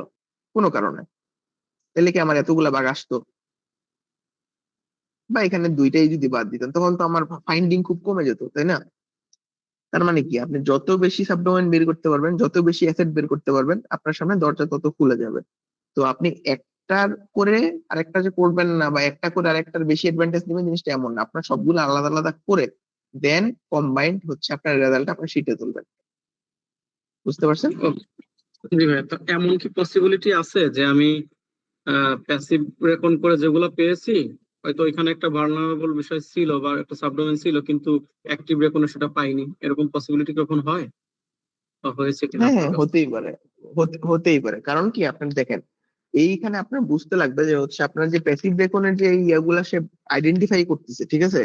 কোনো কারণে, তাহলে কি আমার এতগুলা বাগ আসতো? বা এখানে দুইটাই যদি বাদ দিতাম তখন তো আমার ফাইন্ডিং খুব কমে যেত, তাই না? তার মানে কি, আপনি যত বেশি সাবডোমেইন বের করতে পারবেন, যত বেশি অ্যাসেট বের করতে পারবেন, আপনার সামনে দরজা তত খুলে যাবে। তো আপনি একটার করে আরেকটা যে করবেন না, বা একটা করে আরেকটার বেশি অ্যাডভান্টেজ নেবেন, জিনিসটা এমন না। আপনার সবগুলো আলাদা আলাদা করে দেন কম্বাইন্ড হচ্ছে আপনার রেজাল্ট আপনার শিটে তুলবেন। বুঝতে পারছেন? ও, জি ভাই, তো এমন কি পসিবিলিটি আছে যে আমি প্যাসিভ রেকন করে যেগুলো পেয়েছি, হয়তো ওইখানে একটা ভালনারেবল বিষয় ছিল বা একটা সাবডোমেন ছিল, কিন্তু অ্যাক্টিভ রেকনে সেটা পাইনি, এরকম পসিবিলিটি কখন হয় বা হয়েছে কিনা হ্যাঁ আপনার হ্যাঁ, কাছে? হতেই পারে। হতেই পারে, কারণ কি আপনার দেখেন এইখানে আপনার বুঝতে লাগবে যে হচ্ছে আপনার যে প্যাসিভ রেকনের যে ইয়াগুলা সে আইডেন্টিফাই করতেছে, ঠিক আছে?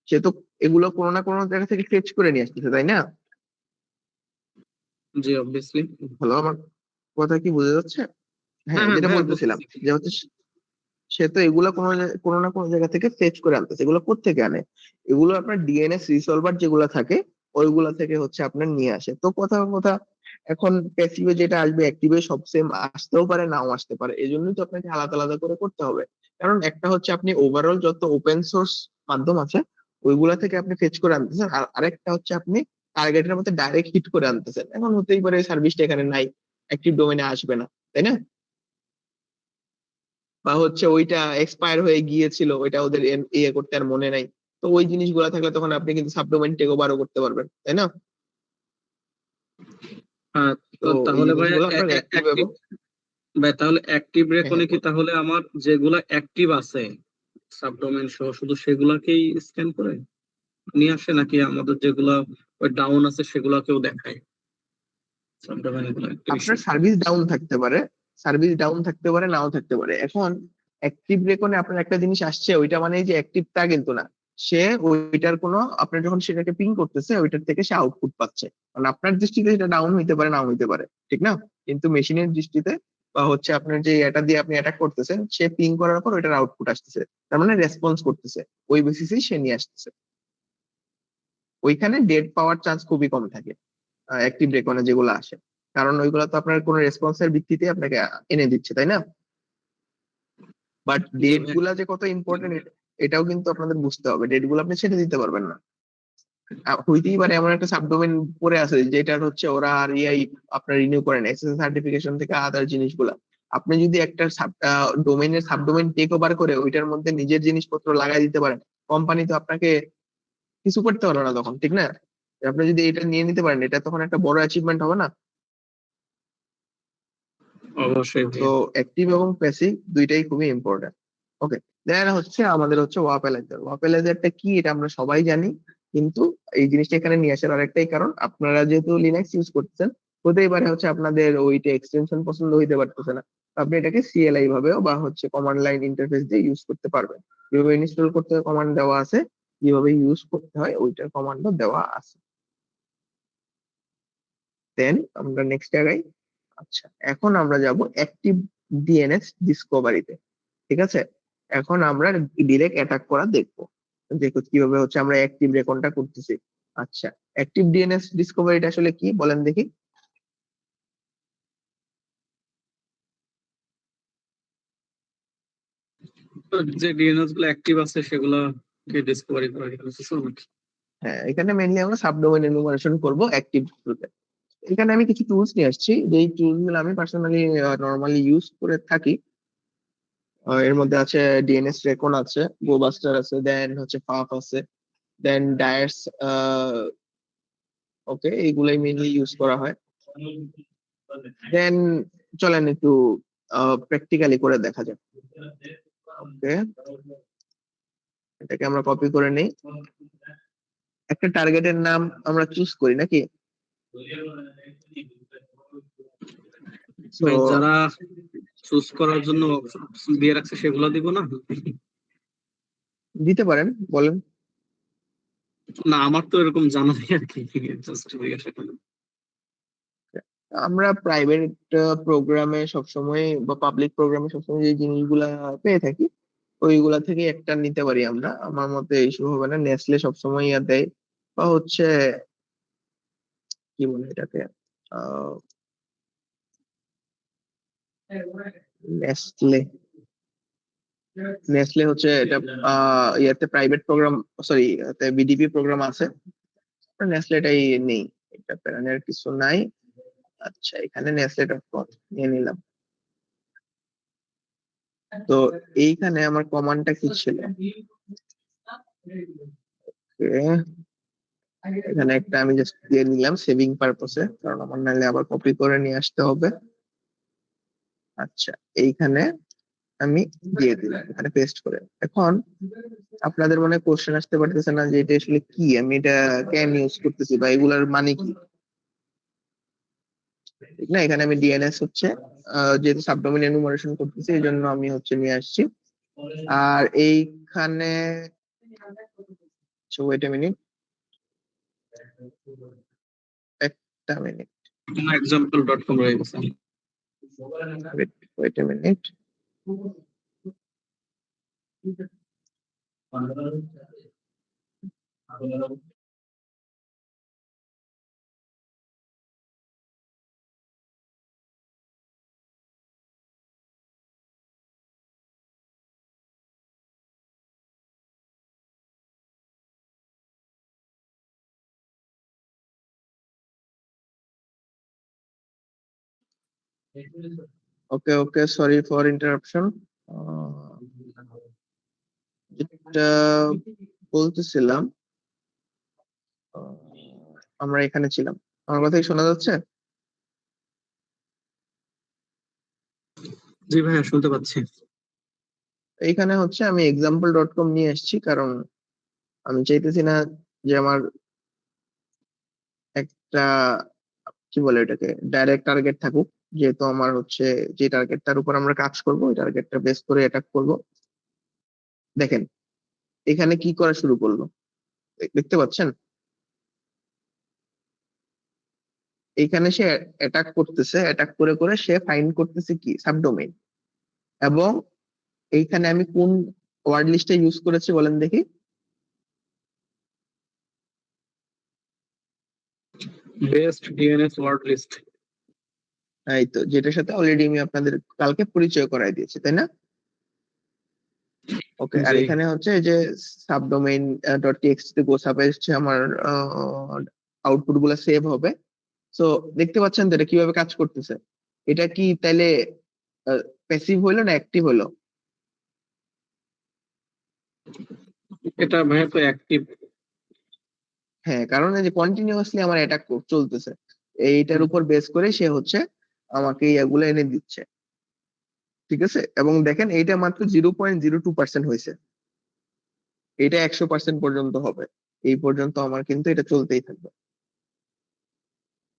সে তো এগুলো কোনো না কোনো জায়গা থেকে ফেচ করে নিয়ে আসতেছে, তাই না? জি, অবভিয়াসলি। ভালো, আমার কথা কি বোঝা যাচ্ছে? হ্যাঁ, হ্যাঁ, হ্যাঁ যেটা ভাইয়া, বলতেছিলাম বুঝতেছি। যে হচ্ছে সে তো এগুলা কোনো না কোনো জায়গা থেকে ফেচ করে আনতেছে। এগুলো কোত্থেকে আনে? এগুলো আপনার ডিএনএস রিসলভার যেগুলো থাকে ওইগুলা থেকে হচ্ছে আপনার নিয়ে আসে। তো কথা কথা এখন প্যাসিভে যেটা আসবে অ্যাক্টিভে সব সেম আসতেও পারে, নাও আসতে পারে। এই জন্যই তো আপনাকে আলাদা আলাদা করে করতে হবে। কারণ একটা হচ্ছে আপনি ওভারঅল যত ওপেন সোর্স মাধ্যম আছে ওইগুলা থেকে আপনি ফেচ করে আনতেছেন, আর আরেকটা হচ্ছে আপনি টার্গেটের মধ্যে ডাইরেক্ট হিট করে আনতেছেন। এখন হতেই পারে সার্ভিসটা এখানে নাই, অ্যাক্টিভ ডোমেনে আসবে না, তাই না? বা হচ্ছে ওইটা এক্সপায়ার হয়ে গিয়েছিল, ওইটা ওদের ইয়ে করতে আর মনে নাই। তো ওই জিনিসগুলো থাকলে তখন আপনি কিন্তু সাবডোমেন টেক ওভারও করতে পারবেন, তাই না? হ্যাঁ, তো তো এই তাহলে ভাই জিনিসগুলো আপনার অ্যাক্টিভ অ্যাক্টিভ, এবং ভাই তাহলে অ্যাক্টিভ হ্যাঁ রেকনে হ্যাঁ কি তাহলে আমার যেগুলা অ্যাক্টিভ আছে সাবডোমেন সহ শুধু সেগুলাকেই স্ক্যান করে নিয়ে আসে, নাকি আমাদের যেগুলা ওই ডাউন আছে সেগুলাকেও দেখায়? সাবডোমেন এগুলো আপনার অ্যাক্টিভেশন। সার্ভিস ডাউন থাকতে পারে, সার্ভিস ডাউন থাকতে পারে, নাও থাকতে পারে। এখন অ্যাক্টিভ রেকনে আপনার একটা জিনিস আসছে, ওইটা মানে যে অ্যাক্টিভ তা কিন্তু না। সে ওইটার কোনো, আপনার যখন সেটাকে পিং করতেছে ওইটার থেকে সে আউটপুট পাচ্ছে। মানে আপনার দৃষ্টিতে এটা ডাউন হইতে পারে, নাও হইতে পারে, ঠিক না? কিন্তু মেশিনের দৃষ্টিতে বা হচ্ছে আপনার যে এটা দিয়ে আপনি অ্যাটাক করতেছেন, সে পিং করার পর ওইটার আউটপুট আসতেছে, তার মানে রেসপন্স করতেছে, ওই বেসিসেই সে নিয়ে আসতেছে। ওইখানে ডেড পাওয়ার চান্স খুবই কম থাকে অ্যাক্টিভ রেকনে যেগুলো আসে, কারণ ওইগুলো তো আপনার কোনো রেসপন্সের ভিত্তিতে আপনাকে এনে দিচ্ছে, তাই না? বাট জি ডেট ভাই। গুলা যে কত ইম্পর্টেন্ট, এটাও কিন্তু আপনাদের বুঝতে হবে। ডেট গুলো আপনি ছেড়ে দিতে পারবেন না। হইতেই পারে এমন একটা সাবডোমেন পড়ে আছে যেটা হচ্ছে ওরা আর ইয়াই আপনার রিনিউ করেন, এসএসএল সার্টিফিকেশন থেকে আদার জিনিসগুলা। আপনি যদি একটা ডোমেনের সাবডোমেন টেক ওভার করে ওইটার মধ্যে নিজের জিনিসপত্র লাগাই দিতে পারেন, কোম্পানি তো আপনাকে কিছু করতে পারলো না তখন, ঠিক না? আপনি যদি এটা নিয়ে নিতে পারেন, এটা তখন একটা বড় অ্যাচিভমেন্ট হবে না? অবশ্যই ভাই। তো অ্যাক্টিভ এবং প্যাসিভ দুইটাই খুবই ইম্পর্টেন্ট। ওকে, দেন হচ্ছে আমাদের হচ্ছে ওয়াপেলাইজার। ওয়াপেলাইজারটা কি এটা আমরা সবাই জানি, কিন্তু এই জিনিসটা এখানে নিয়ে আসার আরেকটাই কারণ, আপনারা যেহেতু লিনাক্স ইউজ করতেছেন, হতেই পারে হচ্ছে আপনাদের ওইটা এক্সটেনশন পছন্দ হইতে পারতেছে না। তো আপনি এটাকে সিএলআই ভাবেও বা হচ্ছে কমান্ড লাইন ইন্টারফেস দিয়ে ইউজ করতে পারবেন। কিভাবে ইনস্টল করতে হয় কমান্ড দেওয়া আছে, কিভাবে ইউজ করতে হয় ওইটার কমান্ডও দেওয়া আছে। দেন আমরা নেক্সট জায়গায়। আচ্ছা, এখন আমরা যাব অ্যাক্টিভ ডিএনএস ডিসকভারিতে। ঠিক আছে, এখন আমরা ডিরেক্ট অ্যাটাক করা দেখবো, দেখো কিভাবে হচ্ছে আমরা অ্যাক্টিভ রেকনটা করতেছি। আচ্ছা, অ্যাক্টিভ ডিএনএস ডিসকভারিটা আসলে কি বলেন দেখি? তো যে ডিএনএস গুলো অ্যাক্টিভ আছে সেগুলাকে ডিসকভারি করা গেল নাকি? হ্যাঁ, এখানে মেইনলি আমরা সাবডোমেন এনুমারেশন করব অ্যাক্টিভ টুলতে। এখানে আমি কিছু টুলস নিয়ে আসছি, যেই টুলস গুলো আমি পার্সোনালি নর্মালি ইউজ করে থাকি। এর মধ্যে আছে ডিএনএস রেকন আছে, গোবাস্টার আছে, দেন হচ্ছে ফাফ আছে, দেন ডায়ার্স। ওকে, এইগুলাই মেইনলি ইউজ করা হয়। দেন চলেন একটু প্র্যাকটিক্যালি করে দেখা যাক। ওকে, এটাকে আমরা কপি করে নেই, একটা টার্গেটের নাম আমরা চুজ করি নাকি? সো ভাই যারা চুজ করার জন্য দিয়ে রাখছে সেগুলো দিব না? দিতে পারেন, বলেন। না, আমার তো এরকম জানা নেই আর কি, জাস্ট জিজ্ঞাসা করলাম। আমরা প্রাইভেট প্রোগ্রামে সবসময় বা পাবলিক প্রোগ্রামে সবসময় যে জিনিসগুলা পেয়ে থাকি, ওইগুলা থেকে একটা নিতে পারি আমরা। আমার মতে ইস্যু হবে না। নেসলে সবসময় ইয়া দেয়, বা হচ্ছে কি বলে এটাকে, আহ নেসলে, নেসলে হচ্ছে এটা ইয়াতে private program, sorry BDP program আছে, নেসলে এটাই নেই, এটা প্যারানের কিছু নাই। আচ্ছা, এখানে নেসলে ডট কম নিয়ে নিলাম। তো এইখানে আমার কমান্ডটা কি ছিল? Okay, এখানে একটা আমি জাস্ট দিয়ে নিলাম সেভিং পারপসে, কারণ আমার নাহলে আবার কপি করে নিয়ে আসতে হবে। আচ্ছা, এইখানে আমি দিয়ে দিলাম, এখানে পেস্ট করে। এখন আপনাদের মনে কোশ্চেন আসতে পারতেছে না যে এটা আসলে কি, আমি এটা কেন ইউজ করতেছি বা এগুলার মানে কি, ঠিক না? এখানে আমি ডিএনএস হচ্ছে যেহেতু সাবডোমেন এনুমারেশন করতেছি এই জন্য আমি হচ্ছে নিয়ে আসছি। আর এইখানে ওয়েট এ মিনিট, একটা মিনিট, example.com রয়ে গেছে। Wait a minute. Okay okay, sorry for interruption. যেটা বলতেছিলাম, আহ, আমরা এখানে ছিলাম। আমার কথা কি শোনা যাচ্ছে? জি ভাইয়া, শুনতে পাচ্ছি। এইখানে হচ্ছে আমি example.com নিয়ে এসেছি, কারণ আমি চাইতেছি না যে আমার একটা, কি বলে এটাকে, ডাইরেক্ট টার্গেট থাকুক। যেহেতু আমার হচ্ছে যে টার্গেটটার উপর আমরা কাজ করব, ওই টার্গেটটা বেস করে অ্যাটাক করব। দেখেন এখানে কি করা শুরু করলো, দেখতে পাচ্ছেন? এখানে সে অ্যাটাক করতেছে, অ্যাটাক করে করে সে ফাইন্ড করতেছে কি সাবডোমেইন। এবং এইখানে আমি কোন ওয়ার্ড লিস্টটা ইউজ করেছি বলেন দেখি? Best DNS word list. এই তো, যেটার সাথে অলরেডি আমি আপনাদের কালকে পরিচয় করাই দিয়েছি, তাই না? ওকে, আর জি এখানে হচ্ছে এই যে সাবডোমেইন ডট টিএক্সটি তে গোসাপে হচ্ছে আমার আউটপুট গুলা সেভ হবে। সো দেখতে পাচ্ছেন তো এটা কিভাবে কাজ করতেছে। এটা কি তাইলে প্যাসিভ হইলো না অ্যাক্টিভ হইলো? এটা ভাইয়া তো অ্যাক্টিভ। হ্যাঁ, কারণ এই যে কন্টিনিউয়াসলি আমার অ্যাটাক চলতেছে, এইটার উপর বেস করে সে হচ্ছে আমাকে এগুলো এনে দিচ্ছে। ঠিক আছে, এবং দেখেন এইটা মাত্র 0.02% হয়েছে। এটা 100% পর্যন্ত হবে, এই পর্যন্ত আমার কিন্তু এটা চলতেই থাকবে।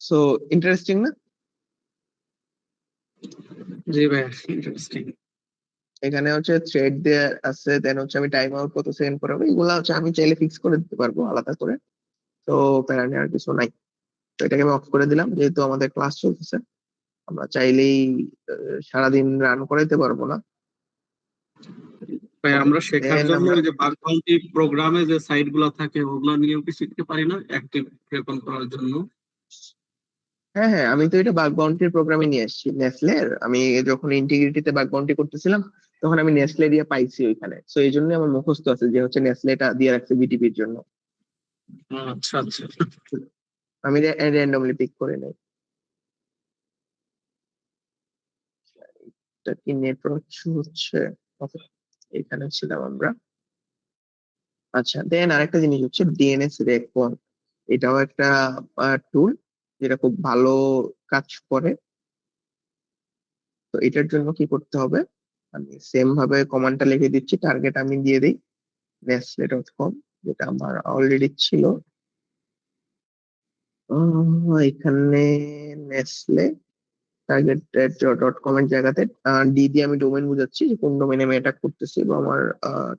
সো ইন্টারেস্টিং না? জি ভাইয়া, ইন্টারেস্টিং। এখানে হচ্ছে থ্রেড দেয়া আছে, দেন হচ্ছে আমি টাইম আউট কত সেকেন্ড পর হবে, এগুলা হচ্ছে আমি চাইলে ফিক্স করে দিতে পারবো আলাদা করে। তো প্যারা নেওয়ার কিছু নাই। তো এটাকে আমি অফ করে দিলাম, যেহেতু আমাদের ক্লাস চলতেছে। আমরা চাইলেই সারাদিন রান করাইতে পারবো না। ভাই, ওকে, আমরা শেখার দেন জন্য আমরা, ওই যে বাগ বাউন্টি প্রোগ্রামে যে সাইট গুলো থাকে ওগুলো নিয়েও কি শিখতে পারি না, অ্যাক্টিভ রেকন করার জন্য? হ্যাঁ হ্যাঁ, আমি তো এটা বাগ বাউন্টির প্রোগ্রামে নিয়ে আসছি নেসলের। আমি যখন ইন্টিগ্রিটিতে বাগ বাউন্টি করতেছিলাম, তখন আমি নেসলে দিয়ে পাইছি ওইখানে। তো এই জন্য আমার মুখস্থ আছে যে হচ্ছে নেসলেটা দিয়ে রাখছে বিটিপির জন্য। আচ্ছা আচ্ছা। আমি র্যান্ডমলি পিক করে নেই। এটা কি নেটওয়ার্ক হচ্ছে? Okay, এখানে ছিলাম আমরা। আচ্ছা, দেন আরেকটা জিনিস হচ্ছে ডিএনএস রেকন। এটাও একটা টুল যেটা খুব ভালো কাজ করে। তো এটার জন্য কি করতে হবে, আমি সেম ভাবে কমান্ডটা লিখে দিচ্ছি, টার্গেট আমি দিয়ে দিই nestle.com, যেটা আমার অলরেডি ছিল। এখানে নেসলে টার্গেট ডট কম এর জায়গাতে ডি দিয়ে আমি ডোমেন বুঝাচ্ছি যে কোন ডোমেনে আমি অ্যাটাক করতেছি বা আমার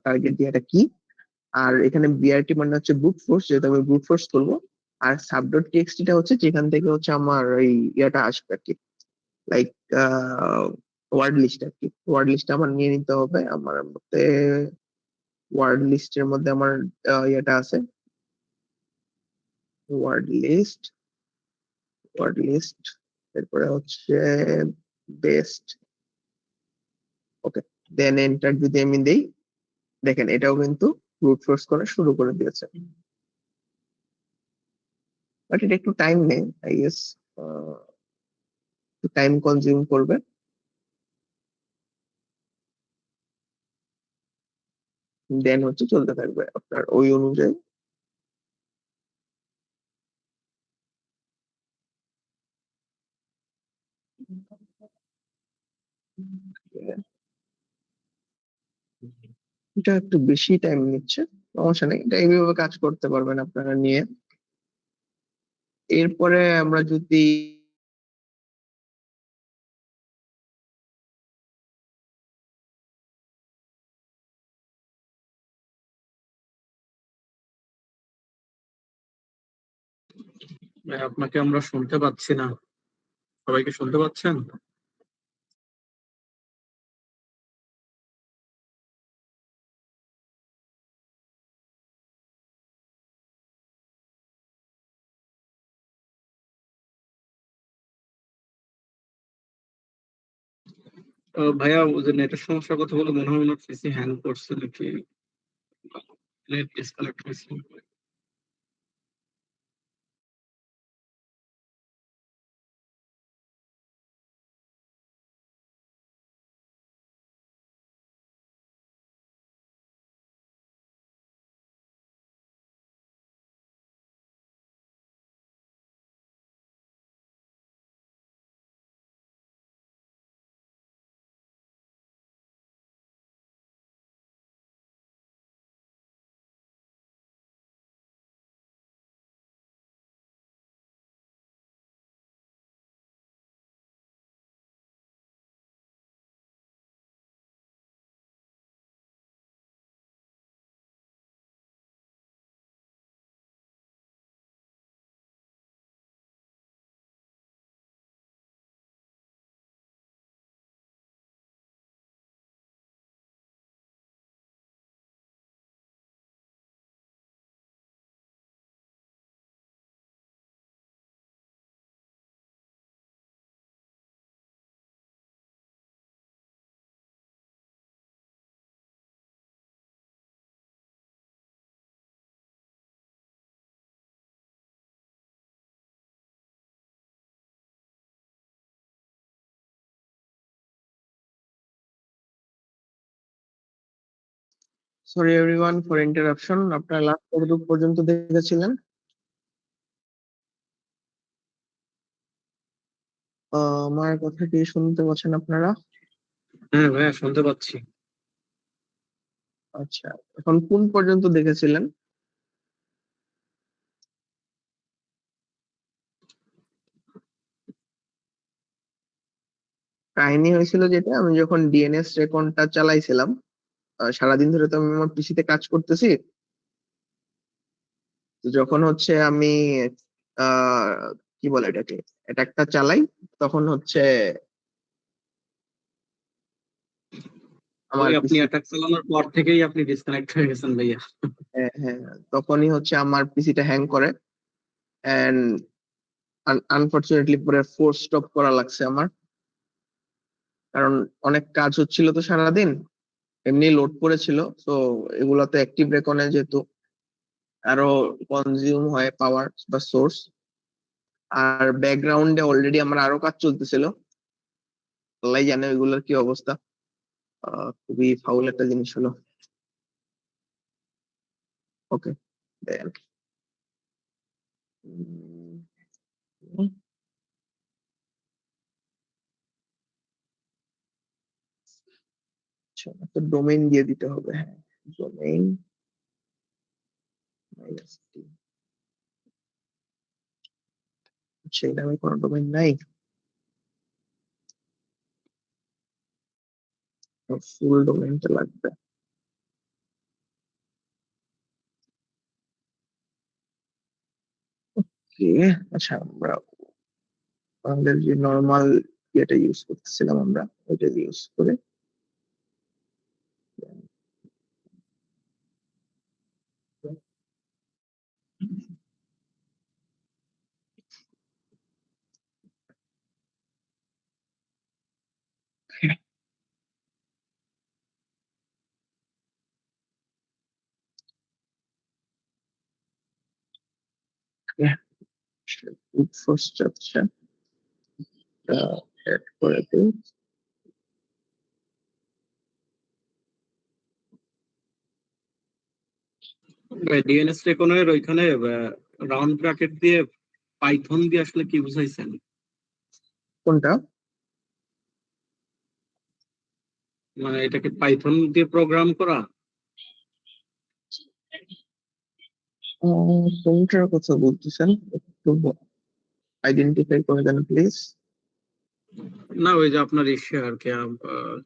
টার্গেট দিয়ে এটা কি। আর এখানে বিআরটি মানে হচ্ছে ব্রুট ফোর্স, যেহেতু আমি ব্রুট ফোর্স করবো। আর সাব ডট টিএক্সটি টা হচ্ছে যেখান থেকে হচ্ছে আমার এই ইয়াটা আসবে আর কি, লাইক ওয়ার্ড লিস্ট আর কি। ওয়ার্ড লিস্ট আমার নিয়ে নিতে হবে। আমার মধ্যে ওয়ার্ড লিস্টের মধ্যে আমার ইয়েটা আছে, ওয়ার্ড লিস্ট, ওয়ার্ড লিস্ট, এরপরে হচ্ছে বেস্ট। ওকে, দেন এন্টার যদি আমি দেই, দেখেন এটাও কিন্তু ব্রুট ফোর্স করা শুরু করে দিয়েছে। বাট এটা একটু টাইম নেই, আই গেস টাইম কনজিউম করবে। দেন হচ্ছে চলতে থাকবে আপনার ওই অনুযায়ী। এটা একটু বেশি টাইম নিচ্ছে, সমস্যা নেই, এটা এইভাবে কাজ করতে পারবেন আপনারা নিয়ে। এরপরে আমরা যদি, ভাই, আপনাকে আমরা শুনতে পাচ্ছি না। সবাইকে শুনতে পাচ্ছেন? ভাইয়া, ওই যে নেটের সমস্যার কথা বলে মনে হয় ওনার পিসি হ্যাং করছে নাকি, নেট ডিসকানেক্ট হয়েছে। Sorry everyone for interruption. আপনারা লাস্ট কতটুকু পর্যন্ত দেখেছিলেন? আমার কথা কি শুনতে পাচ্ছেন আপনারা? হ্যাঁ ভাইয়া, শুনতে পাচ্ছি। আচ্ছা, এখন কোন পর্যন্ত দেখেছিলেন? কাহিনী হয়েছিল যেটা, আমি যখন ডিএনএস রেকনটা চালাইছিলাম, সারাদিন ধরে তো আমি আমার পিসিতে কাজ করতেছি। তো যখন হচ্ছে আমি আহ কি বলে এটাকে, এটা একটা চালাই, তখন হচ্ছে আমার ওই আপনি পিসি, অ্যাটাক চালানোর পর থেকেই আপনি ডিসকানেক্ট হয়ে গেছেন ভাইয়া। হ্যাঁ হ্যাঁ, তখনই হচ্ছে আমার পিসিটা হ্যাং করে। এন্ড আনফরচুনেটলি পরে ফোর্স স্টপ করা লাগছে আমার, কারণ অনেক কাজ হচ্ছিল তো সারাদিন, এমনি লোড পড়েছিল। তো এগুলাতে অ্যাক্টিভ রেকনে যেহেতু আরো কনজিউম হয় পাওয়ার বা সোর্স, আর ব্যাকগ্রাউন্ডে অলরেডি আমার আরো কাজ চলতেছিল, আল্লাহ জানে ওইগুলোর কি অবস্থা। খুবই ফাউল একটা জিনিস হলো। ওকে, দেন আচ্ছা, তো ডোমেইন দিয়ে দিতে হবে। হ্যাঁ, ডোমেইন মাইনাস টি। সেই নামে কোনো ডোমেইন নাই, ফুল ডোমেইনটা লাগবে। কি, আচ্ছা আমরা আমাদের যে নর্মাল ইয়েটা ইউজ করতেছিলাম আমরা, ওইটা ইউজ করে ফার্স্ট আচ্ছা অ্যাড করে দিই। ডিএনএস রেকনের ওইখানে রাউন্ড ব্র্যাকেট দিয়ে পাইথন দিয়ে আসলে কি বুঝাইছেন? কোনটা? মানে এটাকে পাইথন দিয়ে প্রোগ্রাম করা? কোনটার কথা বলতেছেন একটু আইডেন্টিফাই করে দেন প্লিজ। না, ওই যে আপনার ইসে আর কি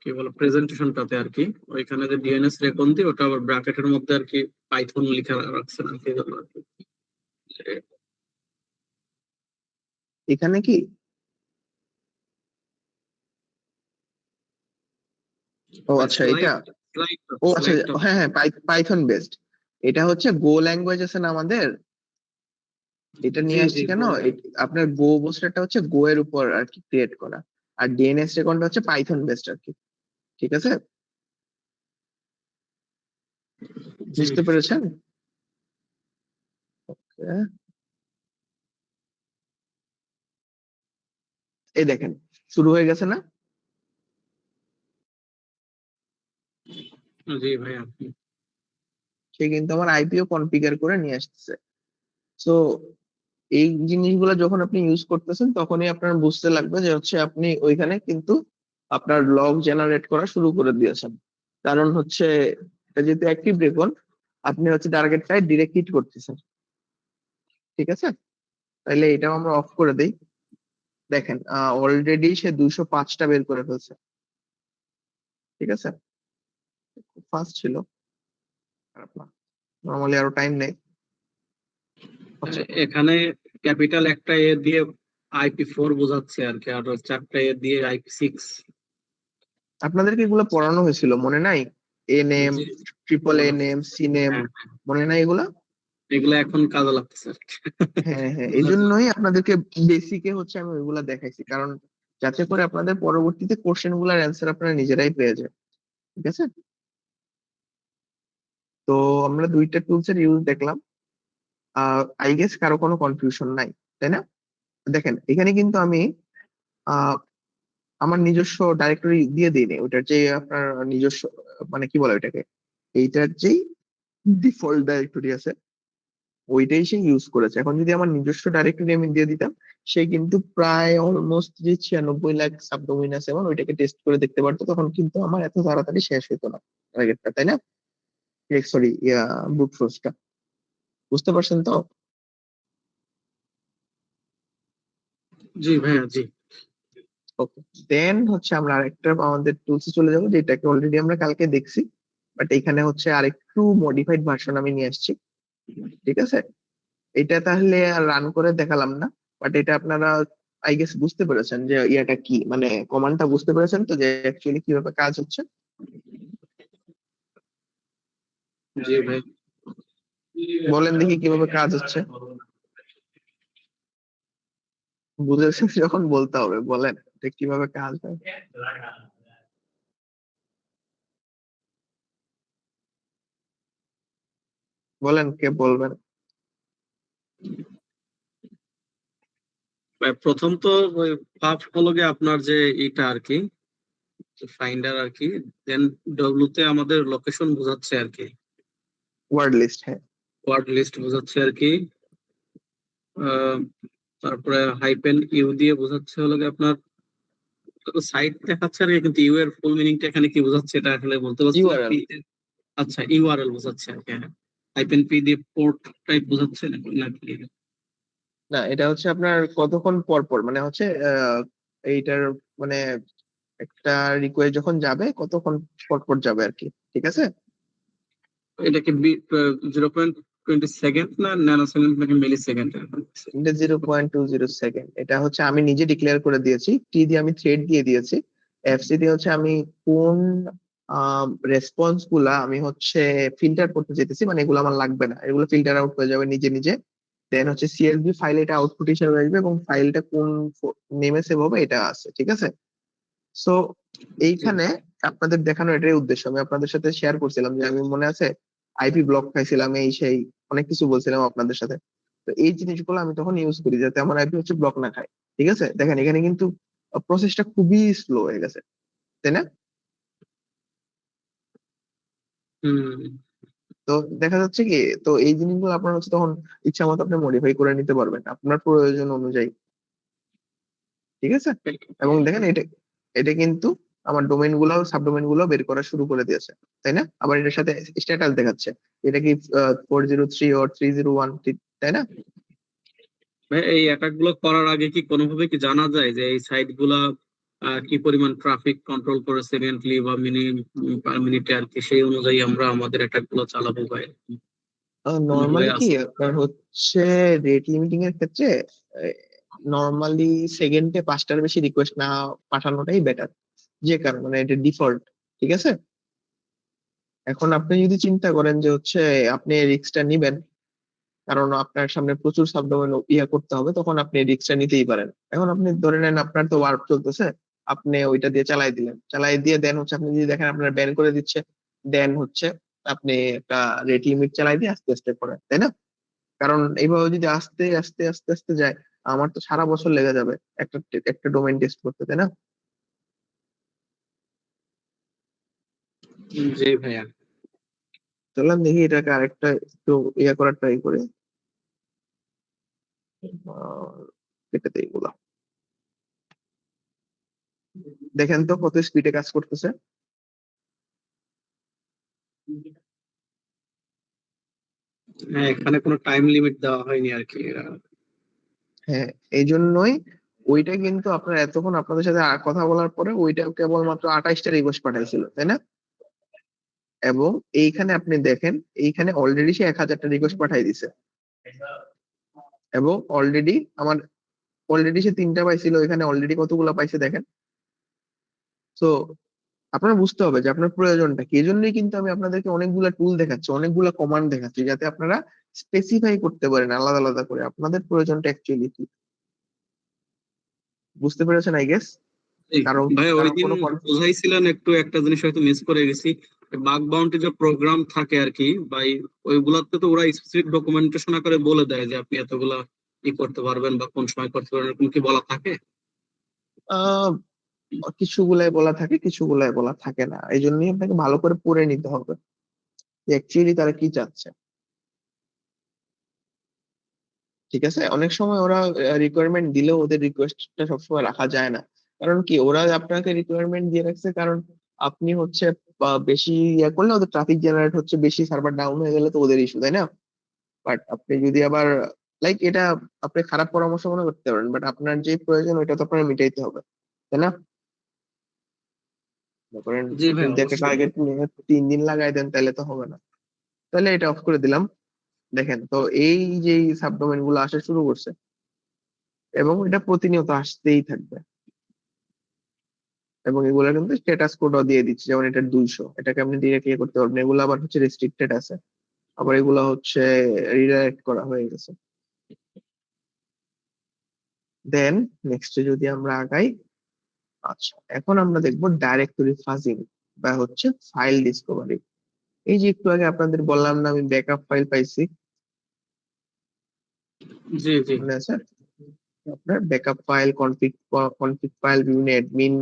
কি বলে প্রেজেন্টেশনটাতে আর কি, ওইখানে যে ডিএনএস রেকন দিয়ে ওটা আবার ব্র্যাকেটের মধ্যে আর কি পাইথন লিখা রাখছেন আর কি, এই জন্য আর কি। এখানে কি? ও আচ্ছা, এটা, স্লাইড স্লাইড ও আচ্ছা, স্লাইডটা হ্যাঁ হ্যাঁ, পাইথন বেসড। এটা হচ্ছে গো ল্যাঙ্গুয়েজ আছে না আমাদের, এটা জি নিয়ে জি আসছি কেন, বল। আপনার গো বুস্টারটা হচ্ছে গো এর উপর আর কি ক্রিয়েট করা, আর ডিএনএস রেকনটা হচ্ছে পাইথন বেসড আর কি। ঠিক আছে, জি। বুঝতে পেরেছেন? Okay, এই দেখেন শুরু হয়ে গেছে না? জি ভাইয়া। সে কিন্তু আমার আইপিও কনফিগার করে নিয়ে আসতেছে। তো এই জিনিসগুলো যখন আপনি ইউজ করতেছেন, তখনই আপনার বুঝতে লাগবে যে হচ্ছে আপনি ওইখানে কিন্তু আপনার লগ জেনারেট করা শুরু করে দিয়েছেন। কারণ হচ্ছে এটা যেহেতু অ্যাক্টিভ রেকন, আপনি হচ্ছে টার্গেটটাই ডিরেক্ট হিট করতেছেন। ঠিক আছে, তাহলে এটাও আমরা অফ করে দেই। দেখেন অলরেডি সে 205টা বের করে ফেলছে। ঠিক আছে, খুব ফাস্ট ছিল, খারাপ না। নর্মালি আরো টাইম নেই। আচ্ছা, এখানে ক্যাপিটাল একটা এ দিয়ে IP4 বোঝাচ্ছে আর কি, আর চারটা এ দিয়ে IP6। আপনাদেরকে এগুলো পড়ানো হয়েছিল মনে নাই? এ নেম, জি, triple A name, C name, হ্যাঁ, মনে নাই এগুলা? এগুলো এখন কাজে লাগতেছে আর কি। হ্যাঁ হ্যাঁ, এই জন্যই আপনাদেরকে বেসিকে হচ্ছে আমি ওইগুলা দেখাইছি, কারণ যাতে করে আপনাদের পরবর্তীতে কোশ্চেন গুলার অ্যান্সার আপনারা নিজেরাই পেয়ে যায়। ঠিক আছে, তো আমরা দুইটা টুলস এর ইউজ দেখলাম। আই গেস কারো কোনো কনফিউশন নাই, তাই না? দেখেন এখানে কিন্তু আমি আহ, আমার নিজস্ব ডাইরেক্টরি দিয়ে দিইনি, ওটার যে আপনার নিজস্ব, মানে কি বলে ওইটাকে, এইটার যেই ডিফল্ট ডাইরেক্টরি আছে ওইটাই সে ইউজ করেছে। এখন যদি আমার নিজস্ব ডাইরেক্টরি আমি দিয়ে দিতাম, সে কিন্তু প্রায় অলমোস্ট যে 96 লাখ সাবডোমেইন আছে আমার, ওইটাকে টেস্ট করে দেখতে পারতো, তখন কিন্তু আমার এত তাড়াতাড়ি শেষ হতো না টার্গেটটা, তাই না? Sorry, brute ফোর্সটা। বুঝতে পারছেন তো? জি ভাইয়া, জি। ওকে, দেন হচ্ছে আমরা আরেকটা আমাদের টুলসে চলে যাবো, যেটাকে অলরেডি আমরা কালকে দেখছি, বাট এখানে হচ্ছে আরেকটু মডিফাইড ভার্সন আমি নিয়ে আসছি। ঠিক আছে, এটা তাহলে আর রান করে দেখালাম না, বাট এটা আপনারা আই গেস বুঝতে পেরেছেন যে ইয়াটা কি, মানে কমান্ডটা বুঝতে পেরেছেন তো, যে অ্যাকচুয়ালি কিভাবে কাজ হচ্ছে। জি ভাই। বলেন দেখি কিভাবে কাজ হচ্ছে, বুঝেছেন যখন বলতে হবে, বলেন যে কিভাবে কাজ হয়। বলেন, কে বলবেন? ভাই, প্রথম তো পাব হলো গিয়ে আপনার যে এটা আর কি, ফাইন্ডার আর কি। দেন ডব্লিউ তে আমাদের লোকেশন বোঝাচ্ছে আর কি, ওয়ার্ড লিস্ট, হ্যাঁ। ওয়ার্ড লিস্ট বোঝাচ্ছে আর কি। আহ, তারপরে হাইপেন ইউ দিয়ে বোঝাচ্ছে হলো গিয়ে আপনার সাইট দেখাচ্ছে আর কি, কিন্তু ইউ এর ফুল মিনিংটা এখানে কি বোঝাচ্ছে এটা আসলে বলতে পারছি না। ইউআরএল। পি তে, আচ্ছা, ইউআরএল বোঝাচ্ছে আর কি, হ্যাঁ। হাইপেন পি দিয়ে পোর্ট টাইপ বোঝাচ্ছে নাকি? না, এটা হচ্ছে আপনার কতক্ষণ পর পর, মানে হচ্ছে এইটার মানে একটা রিকোয়েস্ট যখন যাবে কতক্ষণ পর পর যাবে আর কি। ঠিক আছে, এটা কি 0.20 সেকেন্ড না ন্যানো সেকেন্ড নাকি মিলি সেকেন্ড? এটা 0.20 সেকেন্ড। এটা হচ্ছে আমি নিজে ডিক্লেয়ার করে দিয়েছি, টি দিয়ে আমি থ্রেড দিয়ে দিয়েছি, এফসি দিয়ে হচ্ছে আমি কোন রেসপন্স গুলা আমি হচ্ছে ফিল্টার করতে চাইতেছি, মানে এগুলো আমার লাগবে না, এগুলো ফিল্টার আউট হয়ে যাবে নিজে নিজে। দেন হচ্ছে সিএসভি ফাইল এটা আউটপুট হিসেবে আসবে, এবং ফাইলটা কোন নেমে সেভ হবে এটা আছে। ঠিক আছে, সো এইখানে আপনাদের দেখানো এটাই উদ্দেশ্য। আমি আপনাদের সাথে শেয়ার করছিলাম যে আমি মনে আছে আইপি ব্লক খাইছিলাম, এই সেই অনেক কিছু বলছিলাম আপনাদের সাথে। তো এই জিনিসগুলো আমি তখন ইউজ করি যাতে আমার আইপি হচ্ছে ব্লক না খায়। ঠিক আছে, দেখেন এখানে কিন্তু প্রসেসটা খুবই স্লো হয়ে গেছে, তাই না? হুম। তো দেখা যাচ্ছে কি, তো এই জিনিসগুলো আপনার হচ্ছে তখন ইচ্ছা মতো আপনি মডিফাই করে নিতে পারবেন আপনার প্রয়োজন অনুযায়ী। ঠিক আছে, এবং দেখেন এটা, এটা কিন্তু আমার ডোমেইন গুলো সাবডোমেইন গুলো বের করা শুরু করে দিয়েছে, তাই না? আবার এটার সাথে স্ট্যাটাস দেখাচ্ছে, এটা কি 403 or 301, তাই না? ভাই, এই অ্যাটাক গুলো করার আগে কি কোনোভাবে কি জানা যায় যে এই সাইট গুলা কি পরিমাণ ট্রাফিক কন্ট্রোল করে সেকেন্ডলি বা পার মিনিটে আর কি, সেই অনুযায়ী আমরা আমাদের অ্যাটাক গুলো চালাবো ভাই? কোনো ওয়ে নর্মালি কি আছে? আপনার হচ্ছে রেট লিমিটিং এর ক্ষেত্রে নর্মালি সেকেন্ডে 5টার বেশি রিকোয়েস্ট না পাঠানোটাই বেটার, যে কারণ মানে এটা ডিফল্ট। ঠিক আছে, এখন আপনি যদি চিন্তা করেন যে হচ্ছে আপনি রিস্কটা নিবেন, কারণ আপনার সামনে প্রচুর সাবডোমেন ইয়া করতে হবে, তখন আপনি রিস্কটা নিতেই পারেন। এখন আপনি ধরে নেন আপনার তো ওয়ার্ক চলতেছে, আপনি ওইটা দিয়ে চালাই দিলেন, চালাই দিয়ে দেন হচ্ছে আপনি যদি দেখেন আপনার ব্যান করে দিচ্ছে, দেন হচ্ছে আপনি একটা রেট লিমিট চালাই দিয়ে আস্তে আস্তে করেন, তাই না? কারণ এইভাবে যদি আস্তে আস্তে আস্তে আস্তে যায়, আমার তো সারা বছর লেগে যাবে একটা একটা ডোমেইন টেস্ট করতে, তাই না? জি ভাইয়া। চলেন দেখি এটাকে আরেকটা একটু ইয়া করার ট্রাই করে। এটাতে এগুলা দেখেন তো কত স্পিডে কাজ করতেছে। হ্যাঁ, এখানে কোনো টাইম লিমিট দেওয়া হয়নি আর কি। হ্যাঁ, এই জন্যই ওইটা কিন্তু আপনার এতক্ষণ আপনাদের সাথে কথা বলার পরে ওইটা কেবলমাত্র 28টা রিকোয়েস্ট পাঠাইছিল, তাই না? এবং এইখানে আপনি দেখেন, এইখানে অলরেডি সে 1000টা রিকোয়েস্ট পাঠাই দিছে, এবং অলরেডি আমার অলরেডি সে 3টা পাইছিল, এখানে অলরেডি কতগুলো পাইছে দেখেন। তো আপনার বুঝতে হবে যে আপনার প্রয়োজনটা কি। এই জন্যই কিন্তু আমি আপনাদেরকে অনেকগুলা টুল দেখাচ্ছি, অনেকগুলা কমান্ড দেখাচ্ছি, যাতে আপনারা স্পেসিফাই করতে পারেন আলাদা আলাদা করে আপনাদের প্রয়োজনটা অ্যাকচুয়ালি কি। বুঝতে পেরেছেন আই গেস? এই কারণ ভাই, ওই কারণ দিন কোনো বুঝাইছিলেন একটু, একটা জিনিস হয়তো মিস করে গেছি। বাগ বাউন্টি যে প্রোগ্রাম থাকে আর কি ভাই, ওইগুলাতে তো ওরা স্পেসিফিক ডকুমেন্টেশন আকারে বলে দেয় যে আপনি এতগুলা ই করতে পারবেন বা কোন সময় করতে পারবেন, এরকম কি বলা থাকে? আহ কিছুগুলাই বলা থাকে, কিছুগুলাই বলা থাকে না, এই জন্যই আপনাকে ভালো করে পড়ে নিতে হবে। অ্যাকচুয়ালি তারা কি চাচ্ছে। ঠিক আছে, অনেক সময় ওরা রিকোয়ারমেন্ট দিলেও ওদের রিকোয়েস্টটা সবসময় রাখা যায় না। কারণ কি, ওরা আপনাকে রিকোয়ারমেন্ট দিয়ে রাখছে কারণ আপনি হচ্ছে বেশি ইয়ে করলে ওদের ট্রাফিক জেনারেট হচ্ছে, বেশি সার্ভার ডাউন হয়ে গেলে তো ওদের ইস্যু, তাই না? বাট আপনি যদি আবার লাইক এটা আপনি খারাপ পরামর্শ মনে করতে পারেন, বাট আপনার যে প্রয়োজন ওইটা তো আপনার মিটাইতে হবে, তাই না? মনে করেন জি আপনি ভাই, যদি একটা অবশ্যই। টার্গেট নিয়ে 3 দিন লাগাই দেন তাহলে তো হবে না। তাহলে এটা অফ করে দিলাম। দেখেন তো এই যে সাবডোমেন গুলো আসা শুরু করছে এবং এটা প্রতিনিয়ত আসতেই থাকবে, এবং এগুলা কিন্তু স্ট্যাটাস কোডও দিয়ে দিচ্ছে, যেমন এটা 200, এটাকে আপনি ডিরেক্টলি করতে পারবেন, এগুলো আবার হচ্ছে রেস্ট্রিক্টেড আছে, আবার এগুলো হচ্ছে রিডাইরেক্ট করা হয়ে গেছে। দেন নেক্সটে যদি আমরা আগাই, আচ্ছা এখন আমরা দেখবো ডাইরেক্টরি ফাজিং বা হচ্ছে ফাইল ডিসকভারি। এই যে একটু আগে আপনাদের বললাম না আমি ব্যাকআপ ফাইল পাইছি, জি জি। মনে আছে? আপনার backup file, config config file, বিভিন্ন অ্যাডমিন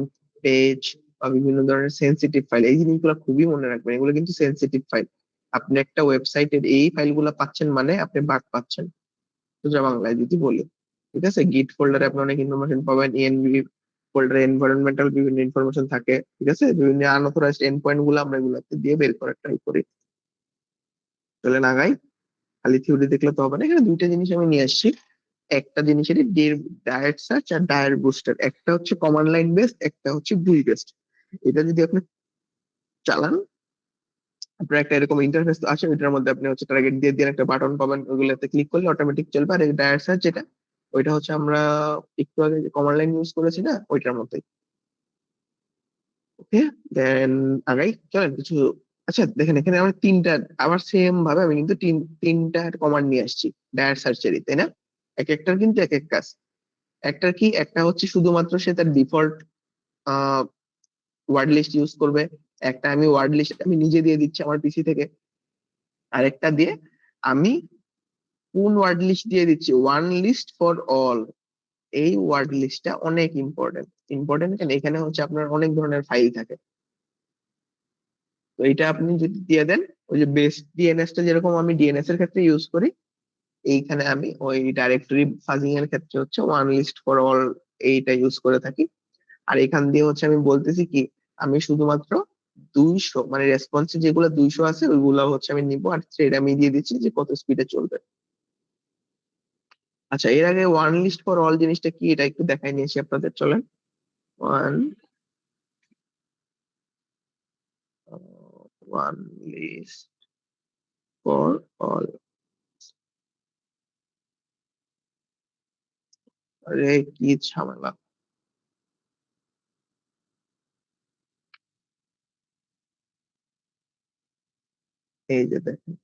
পেজ বা বিভিন্ন ধরনের সেনসিটিভ ফাইল, এই জিনিসগুলো খুবই মনে রাখবেন, এগুলো কিন্তু সেনসিটিভ ফাইল। আপনি একটা ওয়েবসাইটের এই ফাইলগুলো পাচ্ছেন মানে আপনি বাগ পাচ্ছেন, সোজা বাংলায় যদি বলি। ঠিক আছে, গিট ফোল্ডারে আপনি অনেক ইনফরমেশন পাবেন, ইএনভি ফোল্ডারে এনভায়রনমেন্টাল বিভিন্ন ইনফরমেশন থাকে। ঠিক আছে, বিভিন্ন আনঅথরাইজড এন্ড পয়েন্ট গুলো আমরা এগুলোতে দিয়ে বের করার ট্রাই করি। চলে নাগাই, খালি থিওরি দেখলে তো হবে না, এখানে দুইটা জিনিস আমি নিয়ে আসছি। একটা জিনিসেরই ডায়েট সার্চ আর ডায়েট বুস্টার, একটা হচ্ছে কমান্ড লাইন বেসড, একটা হচ্ছে গুই বেসড। এটা যদি আপনি চালান, আপনার একটা এরকম ইন্টারফেস আসে, ওইটার মধ্যে আপনি হচ্ছে টার্গেট দিয়ে দিয়ে একটা বাটন পাবেন, ওইগুলোতে ক্লিক করলে অটোমেটিক চলবে। আর এই ডায়েট সার্চ যেটা, ওইটা হচ্ছে আমরা একটু আগে যে কমান্ড লাইন ইউজ করেছি না, ওইটার মতোই। ওকে, দেন আগাই চলেন কিছু। আচ্ছা দেখেন, এখানে আমার তিনটা, আবার সেম ভাবে আমি কিন্তু তিনটা কমান্ড নিয়ে আসছি ডায়েট সার্চেরই, তাই না? এক একটার কিন্তু এক এক কাজ। একটা কি, একটা হচ্ছে শুধুমাত্র সে তার ডিফল্ট ওয়ার্ড লিস্ট ইউজ করবে, একটা আমি ওয়ার্ড লিস্ট আমি নিজে দিয়ে দিচ্ছি আমার পিসি থেকে, আরেকটা দিয়ে আমি কোন ওয়ার্ড লিস্ট দিয়ে দিচ্ছি, ওয়ান লিস্ট ফর অল। এই ওয়ার্ড লিস্টটা অনেক ইম্পর্টেন্ট। ইম্পর্টেন্ট কেন, এখানে হচ্ছে আপনার অনেক ধরনের ফাইল থাকে। তো এটা আপনি যদি দিয়ে দেন, ওই যে বেস ডিএনএস টা যেরকম আমি ডিএনএস এর ক্ষেত্রে ইউজ করি, এইখানে আমি ওই ডাইরেক্টরি ফাজিং এর ক্ষেত্রে হচ্ছে ওয়ান লিস্ট ফর অল এইটা ইউজ করে থাকি। আর এখান দিয়ে হচ্ছে আমি বলতেছি কি, আমি শুধুমাত্র 200 মানে রেসপন্সে যেগুলো 200 আছে ওইগুলো হচ্ছে আমি নিবো, আর থ্রেড আমি দিয়ে দিচ্ছি যে কত স্পিডে চলবে। আচ্ছা এর আগে ওয়ান লিস্ট ফর অল জিনিসটা কি এটা একটু দেখাই নিয়েছি আপনাদের, চলেন। One one list for all, আরে কি ঝামেলা। এই যে দেখেন,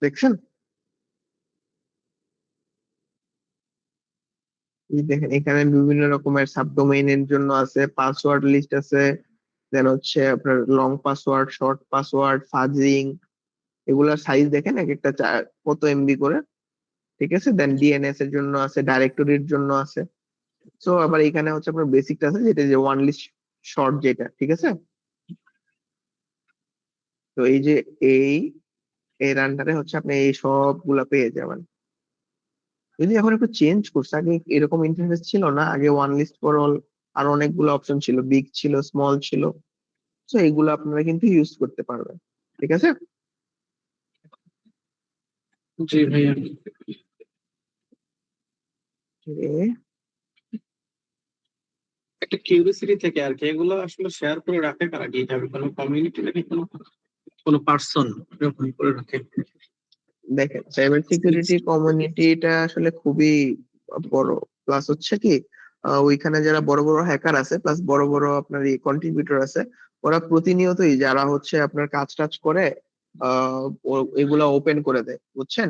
দেখছেন? এই দেখেন এখানে বিভিন্ন রকমের সাবডোমেইনের জন্য আছে, পাসওয়ার্ড লিস্ট আছে, দেন হচ্ছে আপনার লং পাসওয়ার্ড, শর্ট পাসওয়ার্ড, ফাজিং, এগুলার সাইজ দেখেন এক একটা কত এমবি করে। ঠিক আছে, দেন ডিএনএস এর জন্য আছে, ডাইরেক্টরির জন্য আছে। সো আবার এখানে হচ্ছে আপনার বেসিকটা আছে যেটা যে ওয়ান লিস্ট শর্ট যেটা, ঠিক আছে। তো এই যে এই এর আন্ডারে হচ্ছে আপনি এই সবগুলা পেয়ে যাবেন। যদি এখন একটু চেঞ্জ করছে, আগে এরকম ইন্টারফেস ছিল না, আগে ওয়ান লিস্ট ফর অল আর অনেকগুলো অপশন ছিল, বিগ ছিল, স্মল ছিল। তো এইগুলো আপনারা কিন্তু ইউজ করতে পারবেন। ঠিক আছে। জি ভাইয়া। এ, একটা কিউরিওসিটি থেকে আর কি, এগুলো আসলে শেয়ার করে রাখে কারা, গিটহাবে কোনো কমিউনিটি নাকি কোনো কোনো পার্সন এরকম করে রাখে? দেখেন সাইবার সিকিউরিটি কমিউনিটিটা আসলে খুবই বড়। প্লাস হচ্ছে কি, ওইখানে যারা বড় বড় হ্যাকার আছে, প্লাস বড় বড় আপনার কন্ট্রিবিউটর আছে, ওরা প্রতিনিয়তই যারা হচ্ছে আপনার কাজ টাজ করে এগুলা ওপেন করে দেয়, বুঝছেন?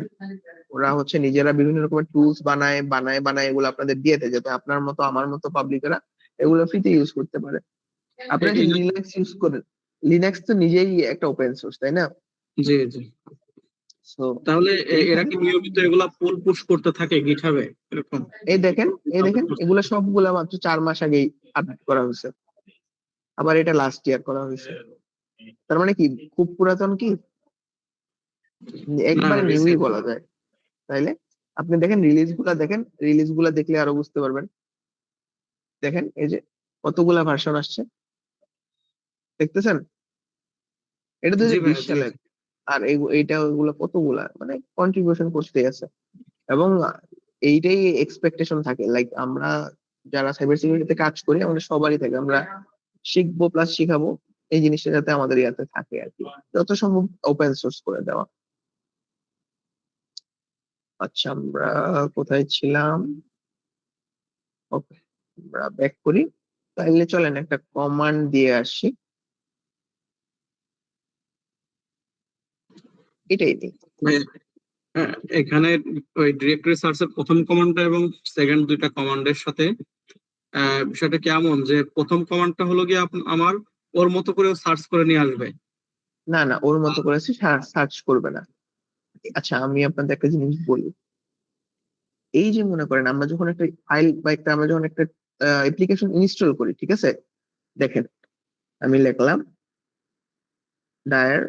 ওরা হচ্ছে নিজেরা বিভিন্ন রকমের টুলস বানায় বানায় বানায় এগুলো আপনাদের দিয়ে দেয়, যাতে আপনার মতো আমার মতো পাবলিকেরা এগুলো ফ্রিতে ইউজ করতে পারে। আপনারা যে এরা- লিনাক্স ইউজ করেন, লিনাক্স তো নিজেই একটা ওপেন সোর্স, তাই না? জি জি। তো তাহলে এরা এইখানে কি নিয়মিত এগুলা পুল পুশ করতে থাকে গিটহাবে এরকম? এই দেখেন, এই দেখেন এগুলো সবগুলা মাত্র 4 মাস আগেই আপডেট করা হয়েছে, আবার এটা লাস্ট ইয়ার করা হয়েছে। তার মানে কি খুব পুরাতন কি? না, একবারে নিউই রিসেন্ট। বলা যায়। তাইলে আপনি দেখেন রিলিজ গুলা দেখলে আরো বুঝতে পারবেন। দেখেন এই যে কতগুলা ভার্সন আসছে, দেখতেছেন? এটা জি 2020 ভাইয়া, জি। সালের। আর এইটা ওইগুলা কতগুলা মানে কন্ট্রিবিউশন করতে আছে। এবং এইটাই এক্সপেকটেশন থাকে, লাইক আমরা যারা সাইবার সিকিউরিটিতে কাজ করি আমাদের সবারই থাকে, আমরা শিখবো প্লাস শিখাবো, এই জিনিসটা যাতে আমাদের ইয়াতে থাকে আর কি, যত সম্ভব ওপেন সোর্স করে দেওয়া। আচ্ছা, আমরা কোথায় ছিলাম? ওকে, আমরা ব্যাক করি। তাইলে চলেন একটা কমান্ড দিয়ে আসি, এটাই দিই। ভাইয়া, এখানে ওই ডিরেক্টরি সার্চের প্রথম কমান্ডটা এবং সেকেন্ড দুইটা কমান্ডের সাথে বিষয়টা কেমন, যে প্রথম কমান্ডটা হলো গিয়ে আমার ওর মতো করে সার্চ করে নিয়ে আসবে। না না, ওর মতো করে সার্চ করবে না। আচ্ছা, আমি আপনাদের একটা জিনিস বলি। এই যে মনে করেন আমরা যখন একটা ফাইল বা আমরা যখন একটা অ্যাপ্লিকেশন ইনস্টল করি, ঠিক আছে? দেখেন, আমি লিখলাম ডায়ার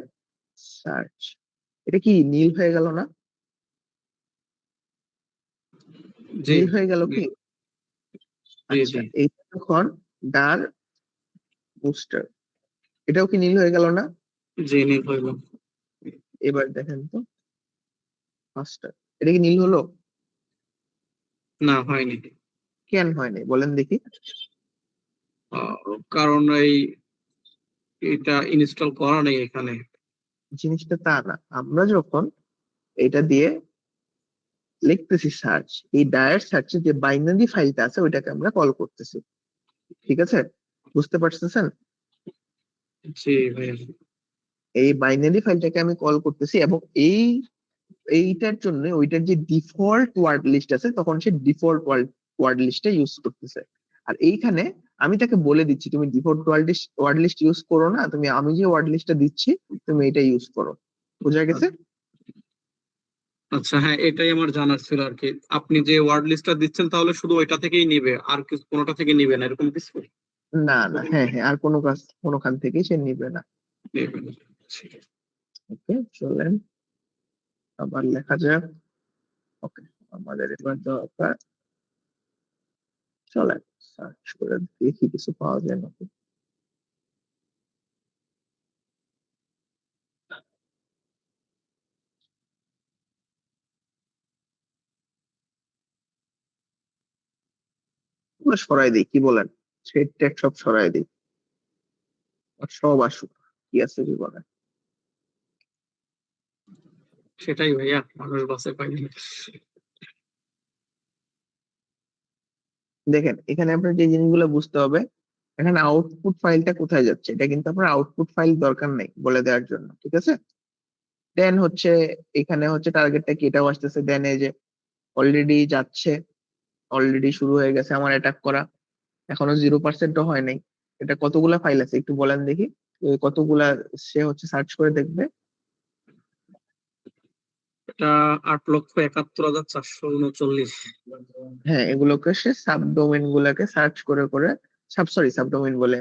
সার্চ, এটা কি নীল হয়ে গেল না? জি, নীল হয়ে গেল কি? জি, আচ্ছা, জি, এইটা যখন ডার বুস্টার, এটাও কি নীল হয়ে গেল না? জি, নীল হইল। এবার দেখেন তো ফাস্টার, এটা কি নীল হলো? না, হয়নি। কেন হয়নি বলেন দেখি? কারণ এটা ইনস্টল করা নেই এখানে। জিনিসটা তা না, আমরা যখন এটা দিয়ে লিখতেছি সার্চ, এই ডায়ার সার্চে যে বাইনারি ফাইলটা আছে ওইটাকে আমরা কল করতেছি, ঠিক আছে? বুঝতে পারতেছেন? জি ভাইয়া। এই বাইনারি ফাইলটাকে আমি কল করতেছি, এবং এইটার জন্য ওইটার যে ডিফল্ট ওয়ার্ড লিস্ট আছে তখন সে ডিফল্ট ওয়ার্ড লিস্টটা ইউজ করতেছে। আর এইখানে আমি তাকে বলে দিচ্ছি তুমি ডিফল্ট ওয়ার্ড লিস্ট ইউজ করো না, তুমি আমি যে ওয়ার্ড লিস্টটা দিচ্ছি তুমি এটা ইউজ করো। বোঝা গেছে? আচ্ছা, হ্যাঁ, এটাই আমার জানার ছিল আর কি। আপনি যে ওয়ার্ড লিস্টটা দিচ্ছেন তাহলে শুধু ওইটা থেকেই নিবে, আর কিছু কোনোটা থেকে নিবে না, এরকম কিছু না না, হ্যাঁ হ্যাঁ, আর কোনো কাজ কোনোখান থেকেই সে নিবে না। নিবে না। ওকে, চলেন আবার লেখা যাক। ওকে, আমাদের এবার দরকার, চলেন সার্চ করে দেখি কিছু পাওয়া যায় নাকি। আমরা সরাই দিই, কি বলেন? থ্রেড ট্যাগ সব সরাই দিই, আর সব আসুক, কি আছে জীবনে। সেটাই ভাইয়া, মানুষ বাঁচে পাইনি। দেখেন এখানে আপনার যে জিনিসগুলো বুঝতে হবে, এখানে আউটপুট ফাইলটা কোথায় যাচ্ছে, এটা কিন্তু আপনার আউটপুট ফাইল দরকার নেই বলে দেওয়ার জন্য, ঠিক আছে? দেন হচ্ছে এখানে হচ্ছে টার্গেটটা কি, এটাও আসতেছে। দেন এই যে অলরেডি যাচ্ছে, অলরেডি শুরু হয়ে গেছে আমার অ্যাটাক করা, এখনো 0%ও হয় নাই। এটা কতগুলা ফাইল আছে একটু বলেন দেখি, ওই কতগুলা সে হচ্ছে সার্চ করে দেখবে? এটা 8,71,439। হ্যাঁ, এগুলোকে সে সাবডোমেন গুলাকে সার্চ করে করে, সাবডোমেন বলে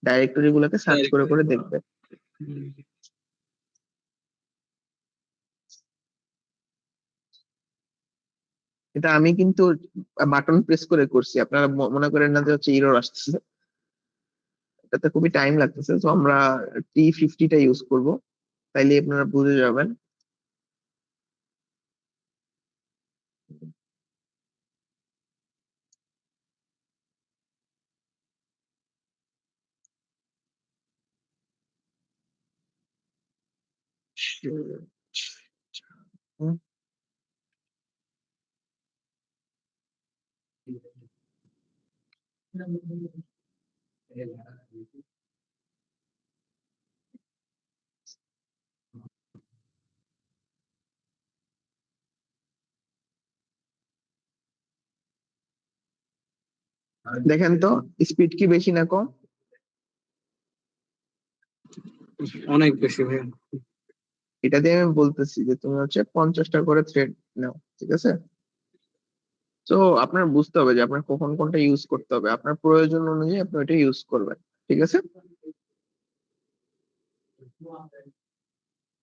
ডাইরেক্টরি গুলোকে সার্চ করে করে দেখবে। এটা আমি কিন্তু বাটন প্রেস করে করছি, আপনারা মনে করেন না যে হচ্ছে ইরর আসতেছে, এটাতে খুবই টাইম লাগতেছে। তো আমরা T50টা ইউজ করব, তাইলে আপনারা বুঝে যাবেন। দেখেন তো স্পিড কি বেশি না কম? অনেক বেশি ভাইয়া। এটা দিয়ে আমি বলতেছি যে তুমি হচ্ছে 50টা করে থ্রেড নাও, ঠিক আছে? তো আপনার বুঝতে হবে যে আপনার কখন কোনটা ইউজ করতে হবে, আপনার প্রয়োজন অনুযায়ী আপনি ওইটা ইউজ করবেন, ঠিক আছে?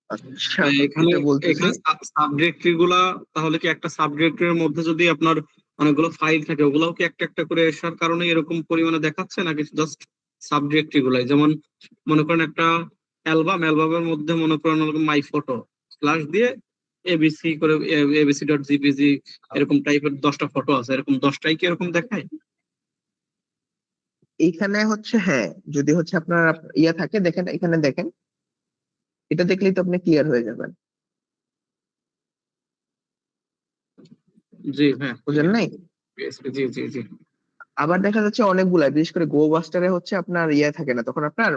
আচ্ছা, এখানে এটা বলতেছি। এখানে সাবডিরেক্টরি গুলা, তাহলে কি একটা সাবডিরেক্টরির মধ্যে যদি আপনার অনেকগুলো ফাইল থাকে, ওগুলাও কি একটা একটা করে আসার কারণে এরকম পরিমাণে দেখাচ্ছে, নাকি জাস্ট সাবডিরেক্টরি গুলাই? যেমন মনে করেন একটা অ্যালবামের মধ্যে মনে করেন মাই ফটো স্ল্যাশ দিয়ে এবিসি করে, এবিসি ডট জিপিজি, এরকম টাইপের 10টা ফটো আছে, এরকম 10টাই কি এরকম দেখায়? এইখানে হচ্ছে হ্যাঁ, যদি হচ্ছে আপনার ইয়া থাকে, দেখেন এখানে দেখেন, এটা দেখলেই তো আপনি ক্লিয়ার হয়ে যাবেন। জি হ্যাঁ, বুঝেন নাই? জি জি জি। আবার দেখা যাচ্ছে অনেকগুলা, বিশেষ করে গো বাস্টারে হচ্ছে আপনার ইয়ে থাকে না, তখন আপনার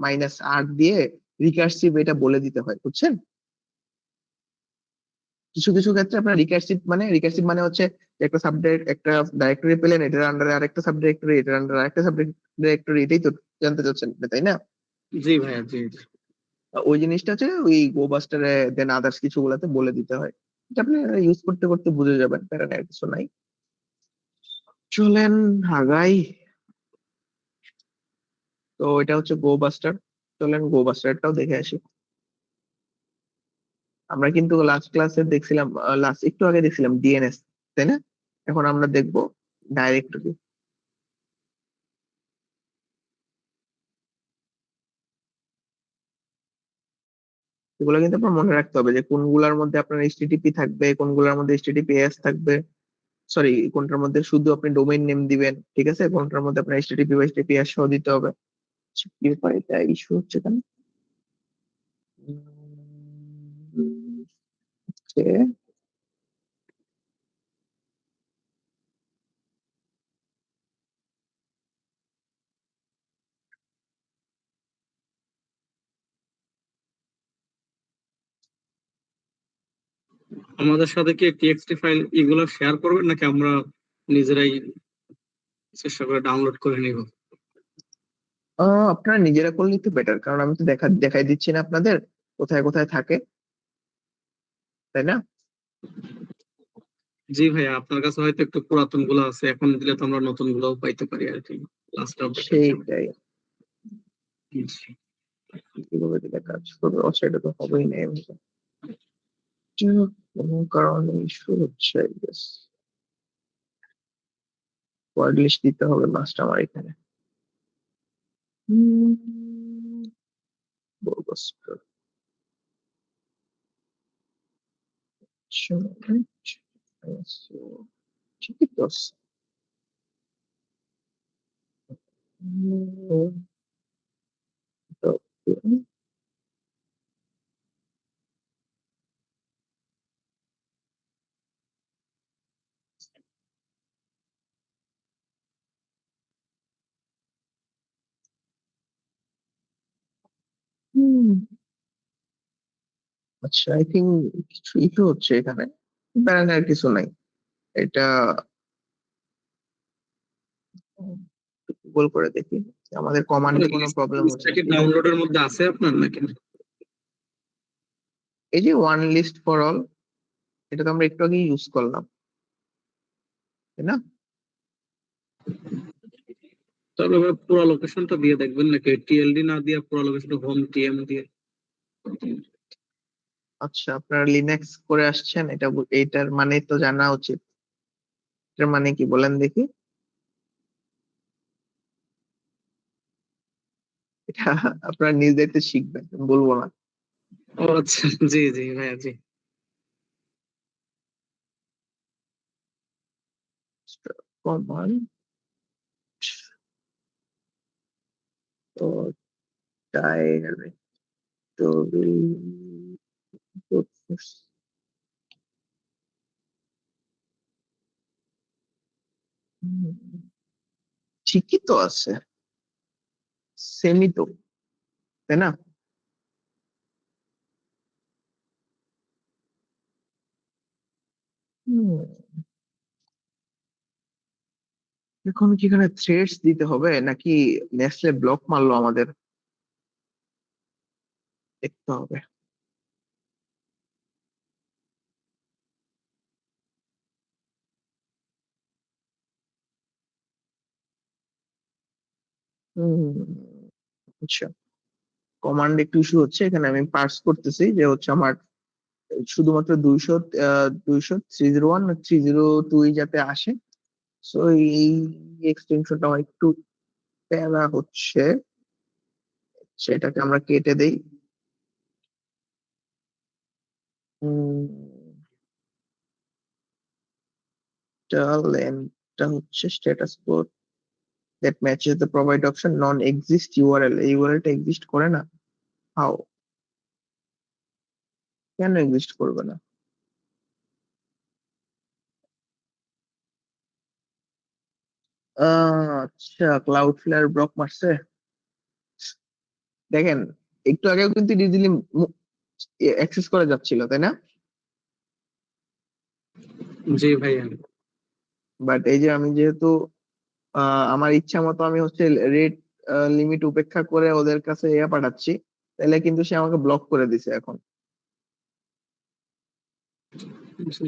-8 দিয়ে রিকার্সিভ এটা বলে দিতে হয়, বুঝছেন? কিছু কিছু ক্ষেত্রে আপনার রিকার্সিভ মানে হচ্ছে যে একটা সাবজেক্ট, একটা ডাইরেক্টরি পেলেন, এটার আন্ডারে আরেকটা সাব ডিরেক্টরি, এটার আন্ডারে আরেকটা সাব ডিরেক্টরি, এটাই তো জানতে চাচ্ছেন আপনি, তাই না? জি ভাইয়া, জি জি। ওই জিনিসটা হচ্ছে ওই গো বাস্টারে দেন আদার্স কিছু গুলাতে বলে দিতে হয়। এটা আপনি ইউজ করতে করতে বুঝে যাবেন, প্যারা নেই, কিছু নাই। চলেন আগাই। তো এটা হচ্ছে গো বাস্টার। চলেন গো বাস্টারটাও দেখে আসি। আমরা কিন্তু লাস্ট ক্লাসে দেখছিলাম, লাস্ট একটু আগে দেখছিলাম ডিএনএস, তাই না? এখন আমরা দেখবো ডাইরেক্টরি। এগুলো কিন্তু আপনার মনে রাখতে হবে যে কোনগুলোর মধ্যে আপনার এইচটিটিপি থাকবে, কোনগুলোর মধ্যে এইচটিটিপিএস থাকবে। সরি, কোনটার মধ্যে শুধু আপনি ডোমেইন নেম দিবেন, ঠিক আছে, কোনটার মধ্যে আপনার এইচটিটিপি বা এইচটিটিপিএস সহ দিতে হবে। আচ্ছা, কি ব্যাপার, এটা ইস্যু হচ্ছে কেন? okay, আমাদের সাথে কি টিএক্সটি ফাইল এগুলো শেয়ার করবেন, নাকি আমরা নিজেরাই চেষ্টা করে ডাউনলোড করে নিব? আপনারা নিজেরা করলে একটু বেটার, কারণ আমি তো দেখাই দিচ্ছি না আপনাদের কোথায় কোথায় থাকে, তাই না? জি ভাইয়া, আপনার কাছে হয়তো একটু পুরাতন গুলো আছে, এখন দিলে তো আমরা নতুন গুলোও পাইতে পারি আর কি, লাস্ট আপডেটের জন্য। সেইটাই। জি। কিভাবে দিলে কাজ করবে, সেটা তো হবেই না এভাবে। কোনো কারণে ইস্যু হচ্ছে, ওয়ার্ড লিস্ট দিতে হবে মাস্ট আমার এখানে। বরগস্টার, ঠিকই তো আছে। হুম, আচ্ছা, আই থিঙ্ক কিছু ইস্যু হচ্ছে এখানে, ব্যানার কিছু নাই। এটা গুগল করে দেখি যে আমাদের কমান্ডে কোনো প্রবলেম হচ্ছে লিস্টটা কি কিনা। ডাউনলোডের মধ্যে আছে আপনার নাকি? এই যে ওয়ান লিস্ট ফর অল, এটা তো আমরা একটু আগে ইউজ করলাম, তাই না? তাহলে ভাই পুরো লোকেশনটা দিয়ে দেখবেন, নাকি টিএলডি না দিয়ে পুরো লোকেশনটা হোম টিএম দিয়ে? আচ্ছা, আপনারা লিনাক্স করে আসছেন, এইটার মানে তো জানা উচিত। এটার মানে কি বলেন দেখি? এটা আপনারা নিজ দায়িত্বে শিখবেন, আমি বলবো না। ও আচ্ছা, জি জি ভাইয়া, জি। কমান্ড তো ডাইরেক্টরি, ঠিকই তো আছে, সেমই তো, তাই না? হুম, এখন কি এখানে থ্রেডস দিতে হবে নাকি নেসলে ব্লক মারলো আমাদের, দেখতে হবে। হুম, আচ্ছা, কমান্ড একটু ইস্যু হচ্ছে, এখানে আমি পার্স করতেছি যে হচ্ছে আমার শুধুমাত্র 200 301 302 যাতে আসে। সো এই এক্সটেনশনটা আমার একটু প্যারা হচ্ছে, সেটাকে আমরা কেটে দেই। লেনটা হচ্ছে status code that matches the provide option non exist URL, এই ইউআরএলটা এক্সিস্ট করে না। হাউ? কেন এক্সিস্ট করবে না? আচ্ছা, ক্লাউড ফ্লেয়ার ব্লক মারছে। দেখেন, একটু আগেও কিন্তু ইজিলি অ্যাক্সেস করা যাচ্ছিল, তাই না? জি ভাইয়া। বাট এই যে আমি যেহেতু আমার ইচ্ছা মতো আমি হচ্ছে রেট লিমিট উপেক্ষা করে ওদের কাছে ইয়ে পাঠাচ্ছি, তাহলে কিন্তু সে আমাকে ব্লক করে দিছে এখন।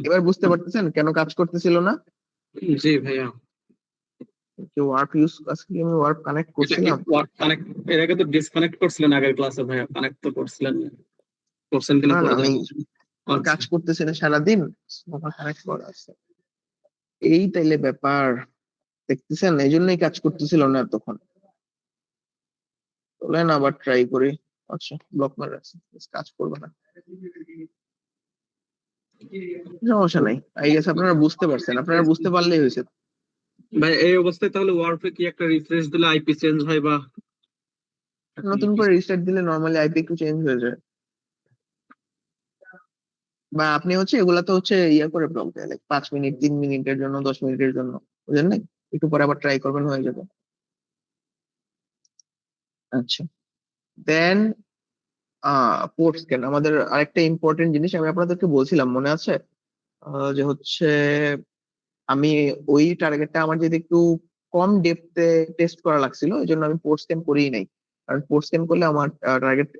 এবার বুঝতে পারতেছেন কেন কাজ করতেছিল না? জি ভাইয়া। যে ওয়ার্প ইউজ, আজকে আমি ওয়ার্প কানেক্ট এটা করছিলাম। কানেক্ট, এর আগে তো ডিসকানেক্ট করছিলেন আগের ক্লাসে ভাইয়া, কানেক্ট তো করছিলেন না। করছেন কিনা না না, পরে আমি জানি। আচ্ছা। কাজ করতেছি না সারাদিন, আমার কানেক্ট করা আছে। এই তাইলে ব্যাপার, দেখতেছেন এই জন্যই কাজ করতেছিল না তখন। চলেন আবার ট্রাই করি। আচ্ছা, ব্লক মারা আছে, কাজ করবে না, সমস্যা নাই। আই গেস আপনারা বুঝতে পারছেন, আপনারা বুঝতে পারলেই হয়েছে। ভাই এই অবস্থায় তাহলে ওয়ার্ফে কি একটা রিফ্রেশ দিলে আইপি চেঞ্জ হয় বা নতুন করে রিস্টার্ট দিলে নর্মালি আইপি একটু চেঞ্জ হয়ে যায়, বা আপনি হচ্ছে এগুলা তো হচ্ছে ইয়া করে ব্লক দেয়, লাইক 5 মিনিট 3 মিনিটের জন্য 10 মিনিটের জন্য, বুঝলেন না? একটু পরে আবার ট্রাই করবেন, হয়ে যাবে। আচ্ছা, দেন পোর্ট স্ক্যান আমাদের আরেকটা ইম্পর্টেন্ট জিনিস, আমি আপনাদেরকে বলছিলাম মনে আছে? যে হচ্ছে আমি ওই টার্গেটটা আমার যদি একটু কম ডেপথে টেস্ট করা লাগছিল, এই জন্য আমি পোর্ট স্ক্যান করিই নাই। কারণ পোর্ট স্ক্যান করলে আমার টার্গেট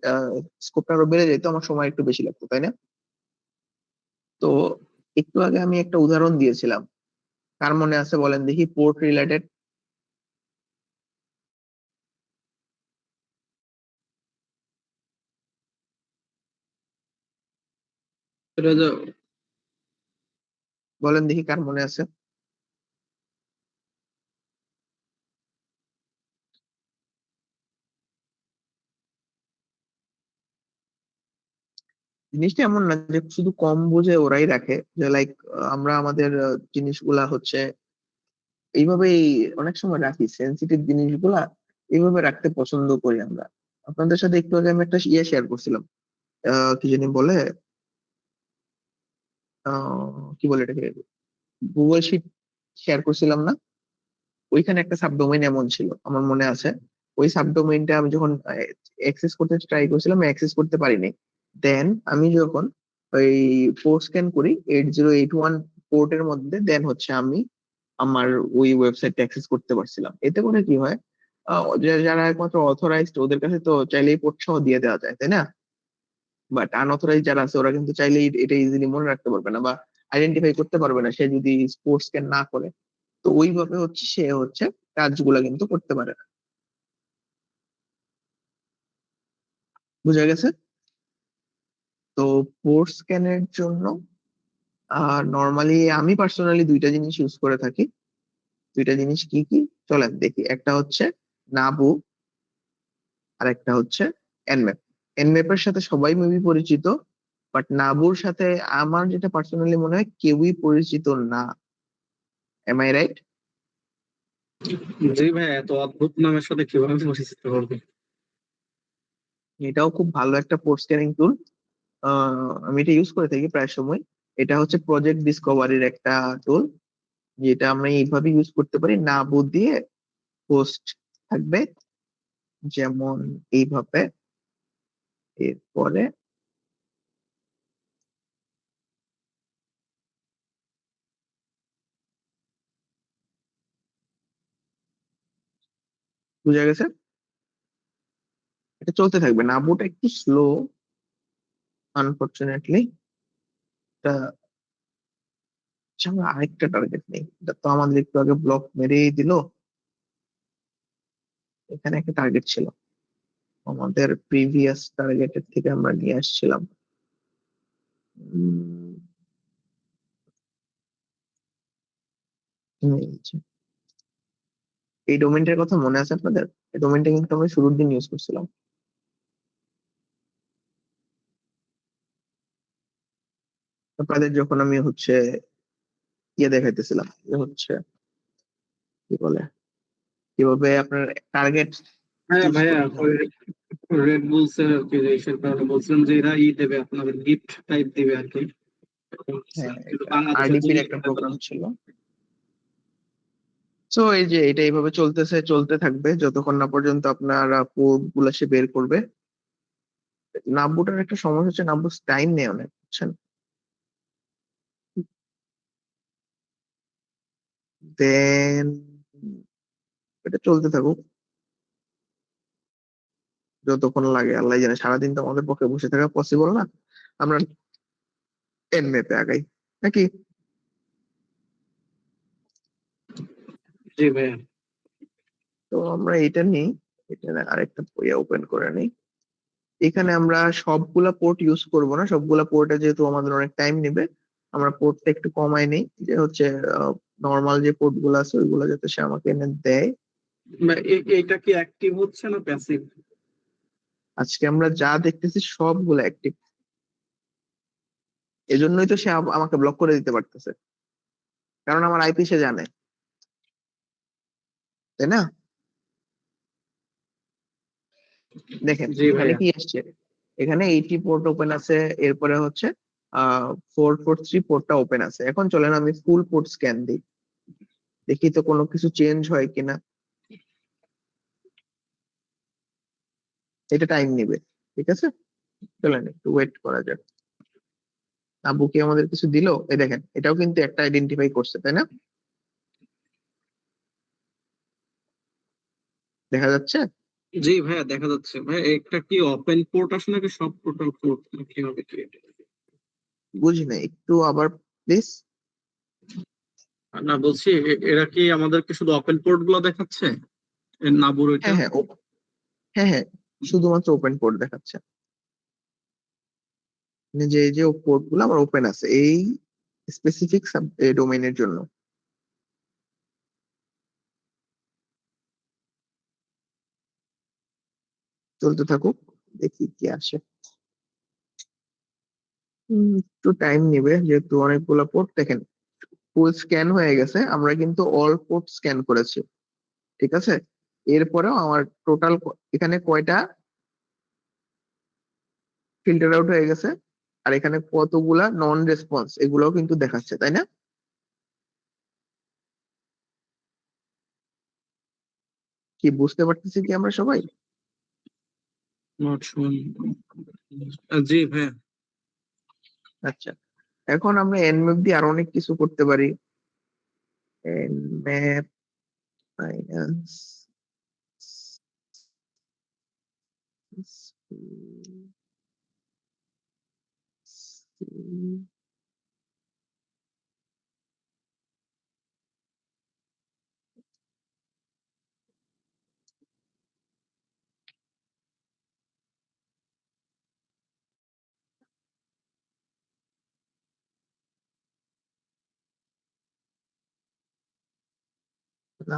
স্কোপটা আরো বেড়ে যেত, আমার সময় একটু বেশি লাগতো, তাই না? তো একটু আগে আমি একটা উদাহরণ দিয়েছিলাম, কার মনে আছে বলেন দেখি, পোর্ট রিলেটেড। এটা যে বলেন দেখি কার মনে আছে। জিনিসটা এমন না যে শুধু কম বুঝে ওরাই রাখে, যে লাইক আমরা আমাদের জিনিসগুলা হচ্ছে এইভাবেই অনেক সময় রাখি, সেন্সিটিভ জিনিসগুলা এইভাবে রাখতে পছন্দ করি আমরা। আপনাদের সাথে একটু আগে আমি একটা ইয়ে শেয়ার করছিলাম, কি জানি বলে, কি বলে এটাকে, গুগল শিট শেয়ার করছিলাম না? ওইখানে একটা সাবডোমেইন এমন ছিল আমার মনে আছে। ওই সাবডোমেইনটা আমি যখন অ্যাক্সেস করতে ট্রাই করছিলাম, অ্যাক্সেস করতে পারিনি। দেন আমি যখন ওই পোর্ট স্ক্যান করি 8081 পোর্টের মধ্যে, দেন হচ্ছে আমি আমার ওই ওয়েবসাইটটা অ্যাক্সেস করতে পারছিলাম। এতে করে কি হয়, যারা একমাত্র অথরাইজড ওদের কাছে তো চাইলেই পোর্ট সহ দিয়ে দেওয়া যায়, তাই না? বাট আনঅথরাইজ যারা আছে ওরা কিন্তু চাইলেই এটা ইজিলি মনে রাখতে পারবে না বা আইডেন্টিফাই করতে পারবে না, সে যদি স্পোর্টস স্ক্যান না করে। তো ওইভাবে হচ্ছে সে হচ্ছে কাজগুলা কিন্তু করতে পারে না। বুঝা গেছে? তো পোর্ট স্ক্যানের জন্য নর্মালি আমি পার্সোনালি দুইটা জিনিস ইউজ করে থাকি। দুইটা জিনিস কি কি, চলেন দেখি। একটা হচ্ছে নাবু, আর একটা হচ্ছে এনম্যাপ। এনম্যাপের সাথে সবাই মেবি পরিচিত, বাট নাবুর সাথে আমার যেটা পার্সোনালি মনে হয় কেউই পরিচিত না। M I right? জি ভাই, এত অদ্ভুত নামের সাথে কিভাবে পরিচিত হবে? এটাও খুব ভালো একটা পোর্ট স্ক্যানিং টুল, আমি এটা ইউজ করে থাকি প্রায় সময়। এটা হচ্ছে প্রজেক্ট ডিসকভারির একটা টুল, যেটা আমরা এইভাবে ইউজ করতে পারি। নাবু দিয়ে পোস্ট থাকবে যেমন এইভাবে, এরপরে বুঝা গেছে? এটা চলতে থাকবে, নাবুটা একটু স্লো আনফরচুনেটলি। এটা আচ্ছা, আমরা আরেকটা টার্গেট নেই, এটা তো আমাদের একটু আগে ব্লক মেরেই দিল। এখানে একটা টার্গেট ছিল, আমাদের প্রিভিয়াস টার্গেটের থেকে আমরা নিয়ে আসছিলাম। উম, এই যে, এই ডোমেনটার কথা মনে আছে আপনাদের? এই ডোমেনটা কিন্তু আমরা শুরুর দিন ইউজ করছিলাম আপনাদের, যখন আমি হচ্ছে ইয়ে দেখাইতেছিলাম যে হচ্ছে কি বলে, কিভাবে আপনার টার্গেট হ্যাঁ চুজ ভাইয়া, করতে হবে। রেড বুলস এর আর কি রেসের কারণে বলছিলাম যে এরা দেবে আপনাদের গিফট টাইপ দিবে আর কি, এরকম হ্যাঁ, বলছিলাম। কিন্তু এটা বাংলাদেশের আরডিপির জিনিস একটা এত প্রোগ্রাম না। ছিল। তো এই যে এটা এইভাবে চলতেছে, চলতে থাকবে যতক্ষণ না পর্যন্ত আপনার কোড গুলা সে বের করবে। নাব্বুটার একটা সমস্যা হচ্ছে, নাব্বু টাইম নেই অনেক, বুঝছেন? দেন এটা চলতে থাকুক যতক্ষণ লাগে, আল্লাহ জানে। সারাদিন তো আমাদের পক্ষে বসে থাকা পসিবল না। আমরা এন ম্যাপে আগাই নাকি? জি ভাইয়া। তো আমরা এটা নিই, এটা আরেকটা বইয়া ওপেন করে নিই। এখানে আমরা সবগুলা পোর্ট ইউজ করব না, সবগুলা পোর্টে যেহেতু আমাদের অনেক টাইম নেবে, আমরা পোর্টটা একটু কমাই নেই, যে হচ্ছে নর্মাল যে পোর্ট গুলো আছে ওইগুলো যাতে সে আমাকে এনে দেয়। এইটা কি অ্যাক্টিভ হচ্ছে না প্যাসিভ? আজকে আমরা যা দেখতেছি সবগুলো অ্যাক্টিভ, এজন্যই তো সে আমাকে ব্লক করে দিতে পারতেছে, কারণ আমার আইপি সে জানে, তাই না? দেখেন জি এখানে ভাইয়া। কি আসছে, এখানে 80 পোর্ট ওপেন আছে, এরপরে হচ্ছে 443 পোর্টটা ওপেন আছে। এখন চলেন আমি ফুল পোর্ট স্ক্যান দিই, দেখি তো কোনো কিছু চেঞ্জ হয় কিনা। এটা টাইম নিবে, ঠিক আছে, চলেন একটু ওয়েট করা যাক। আবু কি আমাদের কিছু দিলো? এই দেখেন এটাও কিন্তু একটা আইডেন্টিফাই করছে, তাই না? দেখা যাচ্ছে। জি ভাইয়া, দেখা যাচ্ছে ভাই। একটা কি ওপেন পোর্ট আসে নাকি সব টোটাল পোর্ট কিভাবে কি? বুঝি না, একটু আবার প্লিজ। না বলছি, এরা কি আমাদেরকে শুধু ওপেন পোর্ট গুলো দেখাচ্ছে এর নাবুর ওইটা? হ্যাঁ হ্যাঁ হ্যাঁ হ্যাঁ, শুধুমাত্র ওপেন পোর্ট দেখাচ্ছে, মানে যে যে পোর্ট গুলো আমার ওপেন আছে এই স্পেসিফিক ডোমেইনের জন্য। চলতে থাকুক, দেখি কি আসে। একটু টাইম নিবে যেহেতু অনেকগুলো পোর্ট। দেখেন ফুল স্ক্যান হয়ে গেছে, আমরা কিন্তু অল পোর্ট স্ক্যান করেছি, ঠিক আছে। এরপরেও আমার টোটাল এখানে কয়টা ফিল্টার আউট হয়ে গেছে, আর এখানে কতগুলা নন রেসপন্স এগুলোও কিন্তু দেখাচ্ছে, তাই না? কি বুঝতে পারতেছি কি আমরা সবাই? নট শোন। জি ভাইয়া। আচ্ছা, এখন আমরা এনম্যাপ দিয়ে আরো অনেক কিছু করতে পারি। এনম্যাপ মাইনাস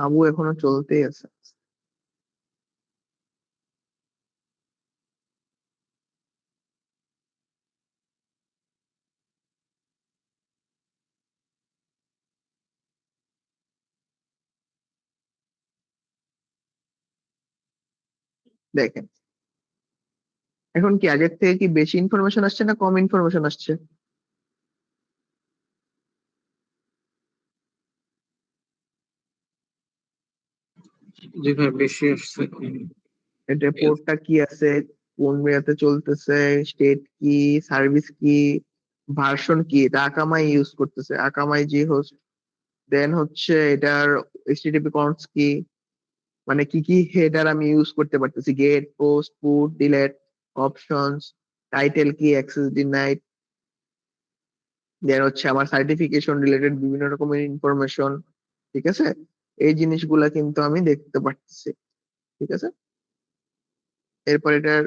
আবু এখনো চলতেই আছে। দেখেন এখন কি আগের থেকে কি বেশি ইনফরমেশন আসছে না কম ইনফরমেশন আসছে? জি ভাইয়া, বেশি আসছে। এটা পোর্টটা কি আছে, কোন ওয়েতে চলতেছে, স্টেট কি, সার্ভিস কি, ভার্সন কি, এটা আকামাই ইউজ করতেছে, আকামাই জি হোস্ট। দেন হচ্ছে এটার এইচটিটিপি কনস কি, মানে কি কি হেডার আমি ইউজ করতে পারতেছি, get, post, put, delete, options, title কি, অ্যাক্সেস ডিনাইড। দেন হচ্ছে আমার সার্টিফিকেশন রিলেটেড বিভিন্ন রকমের ইনফরমেশন, ঠিক আছে। এই জিনিসগুলা কিন্তু আমি দেখতে পাচ্ছি, ঠিক আছে। এরপর এটার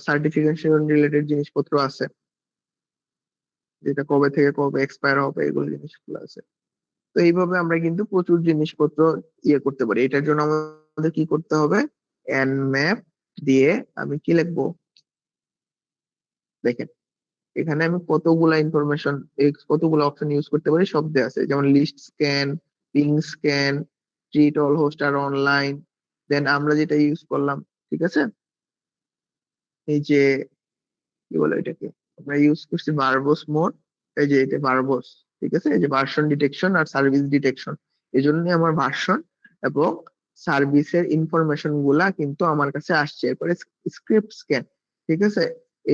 সার্টিফিকেশন রিলেটেড জিনিসপত্র আছে, যেটা কবে থেকে কবে এক্সপায়ার হবে এগুলো জিনিসগুলো আছে। তো এইভাবে আমরা কিন্তু প্রচুর জিনিসপত্র ইয়ে করতে পারি। এটার জন্য আমাদের কি করতে হবে, ম্যাপ দিয়ে আমি কি লিখবো, দেখেন এখানে আমি কতগুলা ইনফরমেশন, কতগুলো অপশন ইউজ করতে পারি সব দেওয়া আছে, যেমন list scan, ping scan, treat all host আর অনলাইন। দেন আমরা যেটা ইউজ করলাম, ঠিক আছে, এই যে কি বলে এটাকে, আমরা ইউজ করছি ভার্বোস মোড। এই যে এটা ভার্বোস, ঠিক আছে, এই যে ভার্সন ডিটেকশন আর সার্ভিস ডিটেকশন। এই জন্যই আমার ভার্সন এবং সার্ভিসের ইনফরমেশন গুলা কিন্তু আমার কাছে আসছে। এরপরে স্ক্রিপ্ট স্ক্যান, ঠিক আছে,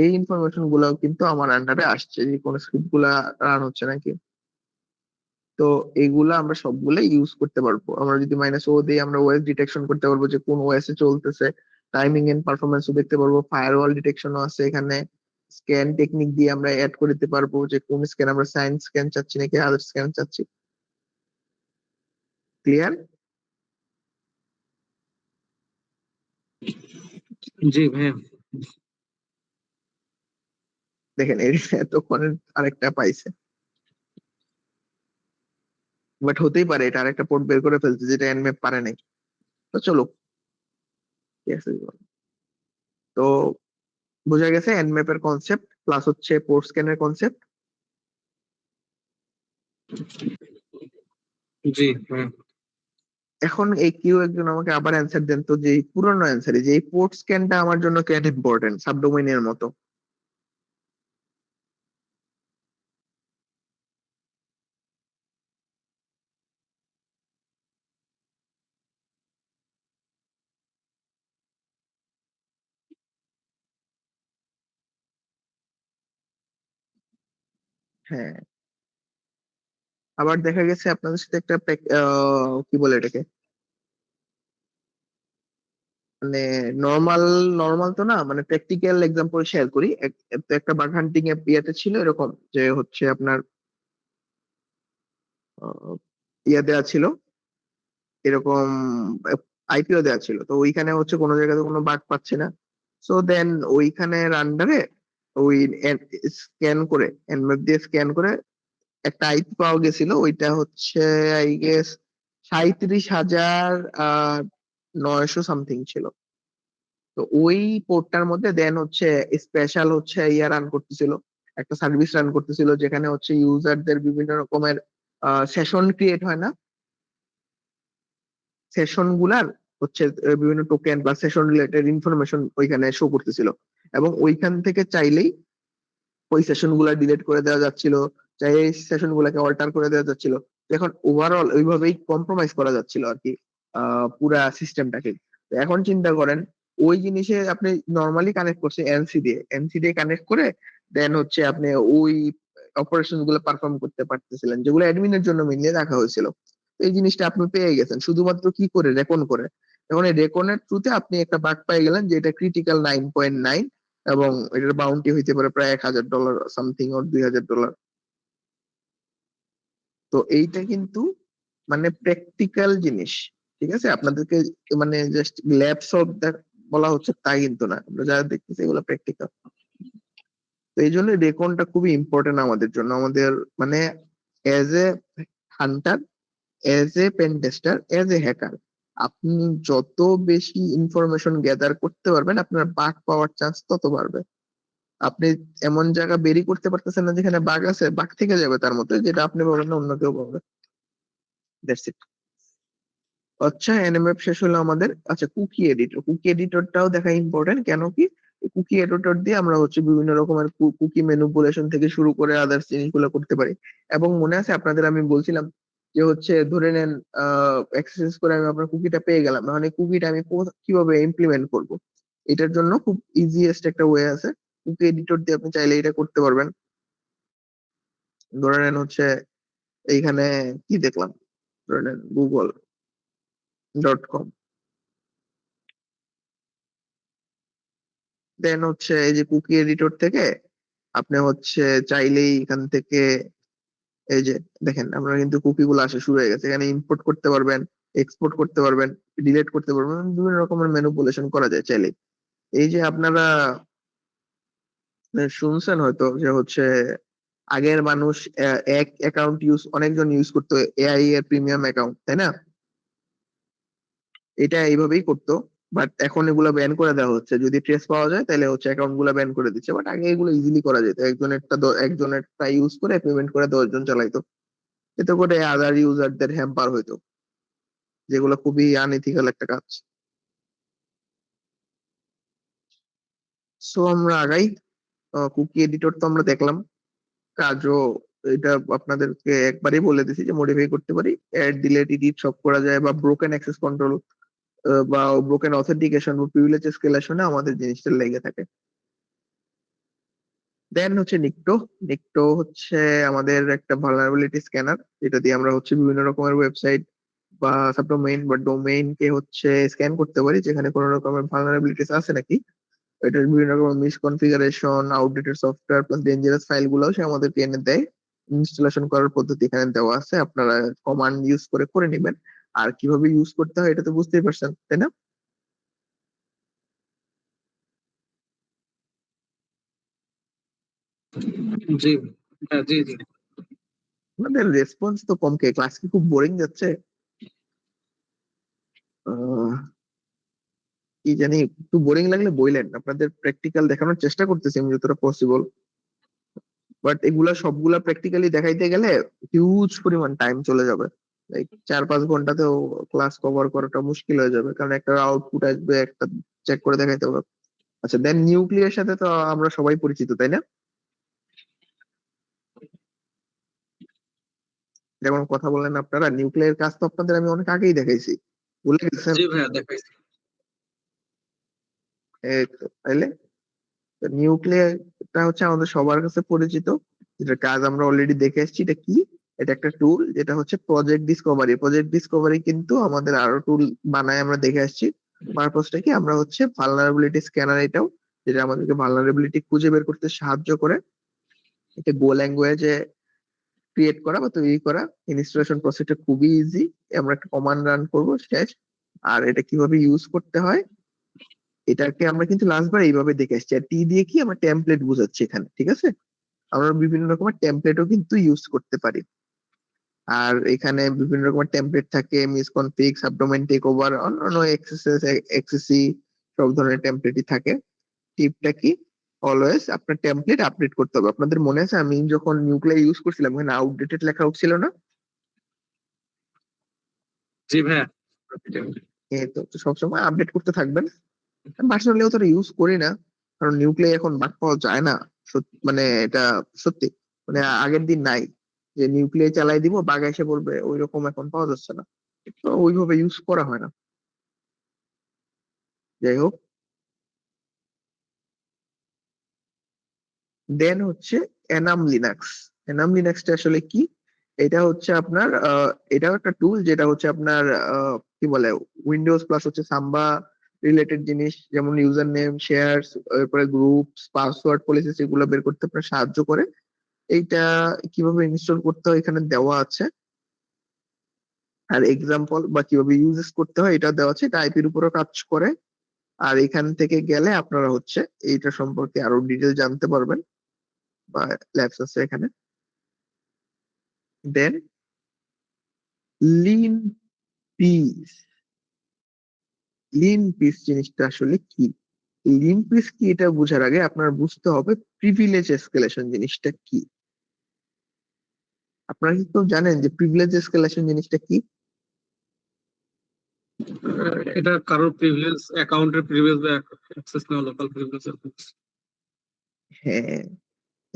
এই ইনফরমেশন গুলাও কিন্তু আমার আন্ডারে আসছে, যে কোন স্ক্রিপ্ট গুলা রান হচ্ছে নাকি। তো এগুলা আমরা সবগুলো ইউজ করতে পারবো। আমরা যদি -O দিই, আমরা ওএস ডিটেকশন করতে পারবো যে কোন ওএস এ চলতেছে। টাইমিং এন্ড পারফরমেন্সও দেখতে পারবো, ফায়ারওয়াল ডিটেকশনও আছে এখানে। স্ক্যান টেকনিক দিয়ে আমরা অ্যাড করে দিতে পারবো যে কোন স্ক্যান আমরা, সায়েন্স স্ক্যান চাচ্ছি নাকি আদার স্ক্যান চাচ্ছি। ক্লিয়ার? জি ভাইয়া। দেখেন এর এতক্ষণে আরেকটা পাইছে, বাট হতেই পারে এটা আরেকটা পোর্ট বের করে ফেলছে যেটা এনম্যাপ পারে নাই। তো চলো, ঠিক আছে। তো বোঝা গেছে এনম্যাপ এর কনসেপ্ট প্লাস হচ্ছে পোর্ট স্ক্যানের কনসেপ্ট। জি ভাইয়া। এখন এই কেউ একজন আমাকে আবার অ্যান্সার দেন তো, যে এই পুরনো অ্যান্সারে যে এই পোর্ট স্ক্যানটা আমার জন্য কেন ইম্পর্টেন্ট সাবডোমেইনের মতো। হ্যাঁ, আবার দেখা গেছে আপনাদের সাথে একটা কি বলে এটাকে, মানে নর্মাল, নর্মাল তো না, মানে প্র্যাকটিক্যাল এক্সাম্পল শেয়ার করি। তো একটা বাগ হান্টিং ইয়েতে ছিল এরকম যে হচ্ছে আপনার আহ, ইয়ে দেওয়া ছিল এরকম, আইপিও দেওয়া ছিল, তো ওইখানে হচ্ছে কোনো জায়গাতে কোনো বাগ পাচ্ছে না। সো দেন ওইখানের আন্ডারে ওই স্ক্যান করে, এনম্যাপ দিয়ে স্ক্যান করে একটা আইপি পাওয়া গেছিল, ওইটা হচ্ছে আই গেস 37,000 আহ 900 সামথিং ছিল। তো ওই পোর্টটার মধ্যে দেন হচ্ছে স্পেশাল হচ্ছে ইয়া রান করতেছিল, একটা সার্ভিস রান করতেছিল, যেখানে হচ্ছে ইউজারদের বিভিন্ন রকমের সেশন ক্রিয়েট হয় না, সেশন গুলার হচ্ছে বিভিন্ন টোকেন বা সেশন রিলেটেড ইনফরমেশন ওইখানে শো করতেছিল। এবং ওইখান থেকে চাইলেই ওই সেশন গুলা ডিলিট করে দেওয়া যাচ্ছিল, চাই এই সেশন গুলাকে অল্টার করে দেওয়া যাচ্ছিল। এখন ওভারঅল ওইভাবেই কম্প্রোমাইজ করা যাচ্ছিল আর কি পুরা সিস্টেমটাকে। এখন চিন্তা করেন, ওই জিনিসে আপনি নর্মালি কানেক্ট করছে এনসি দিয়ে কানেক্ট করে, দেন হচ্ছে আপনি ওই অপারেশন গুলো পারফর্ম করতে পারতেছিলেন, যেগুলো অ্যাডমিনের জন্য মেনলি রাখা হয়েছিল। তো এই জিনিসটা আপনি পেয়ে গেছেন শুধুমাত্র কি করে, রেকন করে। এখন এই রেকনের থ্রুতে আপনি একটা বাগ পেয়ে গেলেন যে এটা ক্রিটিক্যাল 9.9, এবং এটার বাউন্টি হইতে পারে প্রায় $1,000 সামথিং ওর $2,000। তো এইটা কিন্তু মানে প্র্যাকটিক্যাল জিনিস, ঠিক আছে, আপনাদেরকে মানে জাস্ট ল্যাব সলভ বলা হচ্ছে তাই কিন্তু না, আমরা যারা দেখতেছি এগুলো প্র্যাকটিক্যাল। তো এই জন্য রেকনটা খুবই ইম্পর্টেন্ট আমাদের জন্য, আমাদের মানে as a hunter, as a pen tester, as a hacker, আপনি যত বেশি ইনফরমেশন গ্যাদার করতে পারবেন আপনার বাগ পাওয়ার চান্স তত বাড়বে। আপনি এমন জায়গা বেরি করতে পারতেছেন না যেখানে বাগ আছে, বাগ থেকে যাবে তার মধ্যে, যেটা আপনি পাবেন না অন্য কেউ পাবে। That's it. আচ্ছা, এনএমএফ শেষ হলো আমাদের। আচ্ছা, কুকি এডিটরটাও দেখা ইম্পর্টেন্ট, কেন কি কুকি এডিটর দিয়ে আমরা হচ্ছে বিভিন্ন রকমের কুকি ম্যানিপুলেশন থেকে শুরু করে আদার্স জিনিসগুলো করতে পারি। এবং মনে আছে আপনাদের আমি বলছিলাম যে হচ্ছে ধরে নেন এক্সেস করে আমি আপনার কুকিটা পেয়ে গেলাম, মানে কুকিটা আমি কিভাবে ইমপ্লিমেন্ট করব। এটার জন্য খুব ইজিয়েস্ট একটা ওয়ে আছে, কুকি এডিটর দিয়ে আপনি চাইলে এটা করতে পারবেন। ধরে নেন হচ্ছে এইখানে কি দেখলাম, ধরে নেন google.com, দেন হচ্ছে এই যে কুকি এডিটর থেকে আপনি হচ্ছে চাইলেই এখান থেকে এই যে দেখেন আমরা কিন্তু কুকি গুলো আসা শুরু হয়ে গেছে, এখানে ইম্পোর্ট করতে পারবেন, এক্সপোর্ট করতে পারবেন, ডিলিট করতে পারবেন, বিভিন্ন রকমের ম্যানিপুলেশন করা যায় চাইলেই। এই যে আপনারা শুনছেন হয়তো যে হচ্ছে আগের মানুষ এক অ্যাকাউন্ট অনেকজন ইউজ করতো, এআই এর প্রিমিয়াম অ্যাকাউন্ট, তাই না? এটা এইভাবেই করতো। বাট এখন এগুলো ব্যান করে দেওয়া হচ্ছে, যদি ট্রেস পাওয়া যায় তাহলে হচ্ছে অ্যাকাউন্ট গুলো ব্যান করে দিচ্ছে। বাট আগে এগুলো ইজিলি করা যেত, একজনেরটা ইউজ করে পেমেন্ট করে 10 জন চালাইতো। এতে করে আদার ইউজারদের হ্যাম্পার হইতো, যেগুলো খুবই আনইথিক্যাল একটা কাজ। সো আমরা আগাই। কুকি এডিটর তো আমরা দেখলাম, কাজও এটা আপনাদেরকে একবারই বলে দিছি যে মডিফাই করতে পারি, অ্যাড ডিলেট এডিট সব করা যায়, বা ব্রোকেন অ্যাক্সেস কন্ট্রোল বা ব্রোকেন অথেন্টিকেশন বা প্রিভিলেজ এসকেলেশনে আমাদের জিনিসটা লেগে থাকে। দেন হচ্ছে নিকটো। নিকটো হচ্ছে আমাদের একটা ভালনারেবিলিটি স্ক্যানার, যেটা দিয়ে আমরা হচ্ছে বিভিন্ন রকমের ওয়েবসাইট বা সাবডোমেইন বা ডোমেইন কে হচ্ছে স্ক্যান করতে পারি, যেখানে কোনো রকমের ভালনারেবিলিটিস আছে নাকি। এটার বিভিন্ন রকমের মিসকনফিগারেশন, outdated software plus dangerous file গুলোও সে আমাদেরকে এনে দেয়। ইনস্টলেশন করার পদ্ধতি এখানে দেওয়া আছে, আপনারা কমান্ড ইউজ করে করে নেবেন। আর কিভাবে ইউজ করতে হয় এটা তো বুঝতেই পারছেন, তাই না? জি। হ্যাঁ, জি জি। আপনাদের রেসপন্স তো কম, কে ক্লাস কি খুব বোরিং যাচ্ছে? আহ, কি জানি, একটু বোরিং লাগলে বললেন, আপনাদের প্র্যাকটিক্যাল দেখানোর চেষ্টা করতেছি আমি যতটা পসিবল। বাট এগুলা সবগুলা প্র্যাকটিক্যালি দেখাইতে গেলে হিউজ পরিমাণ টাইম চলে যাবে, লাইক 4-5 ঘন্টাতেও ক্লাস কভার করাটা মুশকিল হয়ে যাবে, কারণ একটা আউটপুট আসবে, একটা চেক করে দেখাইতে হবে। আচ্ছা, দেন নিউক্লিয়ার সাথে তো আমরা সবাই পরিচিত, তাই না? যেমন কথা বললেন আপনারা, নিউক্লিয়ার কাজ তো আপনাদের আমি অনেক আগেই দেখাইছি, ভুলে গেছেন? জি ভাইয়া, দেখাইছি। এই তো, তাইলে নিউক্লিয়ারটা হচ্ছে আমাদের সবার কাছে পরিচিত, যেটা কাজ আমরা অলরেডি দেখে এসেছি। এটা কি? এটা একটা টুল, যেটা হচ্ছে প্রজেক্ট ডিসকভারি। প্রজেক্ট ডিসকভারি কিন্তু আমাদের আরো টুল বানায় আমরা দেখে আসছি। পারপোজটা কি, আমরা হচ্ছে ভালনারেবিলিটি স্ক্যানার, এটাও যেটা আমাদেরকে ভালনারেবিলিটি খুঁজে বের করতে সাহায্য করে। এটা গো ল্যাঙ্গুয়েজে ক্রিয়েট করা বা তৈরি করা। ইনস্টলেশন প্রসেসটা খুবই ইজি, আমরা একটা কমান্ড রান করব, শেষ। আর এটা কিভাবে ইউজ করতে হয় এটাকে আমরা কিন্তু লাস্টবার এইভাবে দেখে আসছি। আর টি দিয়ে কি, আমরা টেমপ্লেট বুঝাচ্ছি এখানে, ঠিক আছে? আমরা বিভিন্ন রকমের টেমপ্লেটও কিন্তু ইউজ করতে পারি। আর এখানে বিভিন্ন রকমের টেমপ্লেট থাকে, মিসকনফিগ, সাবডোমেইন টেক ওভার, অন্যান্য এক্সেসএস, এক্সেসি, সব ধরনের টেমপ্লেটই থাকে। টিপটা কি, অলওয়েজ আপনার টেমপ্লেট আপডেট করতে হবে। আপনাদের মনে আছে আমি যখন নিউক্লিয়ার ইউজ করছিলাম ওখানে আউটডেটেড লেখা উঠছিল না? জি ভাইয়া। এই তো সবসময় আপডেট করতে থাকবেন। পার্সোনালি অতটা ইউজ করি না, কারণ নিউক্লিয়ার এখন বাগ পাওয়া যায় না। মানে এটা সত্যি, মানে আগের দিন নাই যে নিউক্লিয়ার চালাই দিব বাগ এসে পড়বে, ওই রকম এখন পাওয়া যাচ্ছে না। তো ওইভাবে ইউজ করা হয় না। যাই হোক, দেন হচ্ছে এনাম লিনাক্স। এনাম লিনাক্সটা আসলে কি? এটা হচ্ছে আপনার এটাও একটা টুল, যেটা হচ্ছে আপনার কি বলে, উইন্ডোজ প্লাস হচ্ছে সাম্বা রিলেটেড জিনিস, যেমন ইউজার নেম, শেয়ারস, এরপরে গ্রুপস, পাসওয়ার্ড, পলিসিস, এগুলো বের করতে আপনার সাহায্য করে। এইটা কিভাবে ইনস্টল করতে হয় এখানে দেওয়া আছে, আর এক্সাম্পল বা কিভাবে ইউজেস করতে হয় এটা দেওয়া আছে। এটা আইপির উপরও কাজ করে। আর এখান থেকে গেলে আপনারা হচ্ছে এইটা সম্পর্কে আরো ডিটেল জানতে পারবেন, বা ল্যাবস আছে এখানে। দেন লিন পিস। লিন পিস জিনিসটা আসলে কি? লিন পিস কি এটা বোঝার আগে আপনার বুঝতে হবে প্রিভিলেজ এসকেলেশন জিনিসটা কি। আপনারা কি কেউ জানেন যে প্রিভিলেজ এসকেলেশন জিনিসটা কি? এটা কারোর প্রিভিলেজ, অ্যাকাউন্টের প্রিভিলেজ বা অ্যাক্সেস নেওয়া, লোকাল প্রিভিলেজ। হ্যাঁ,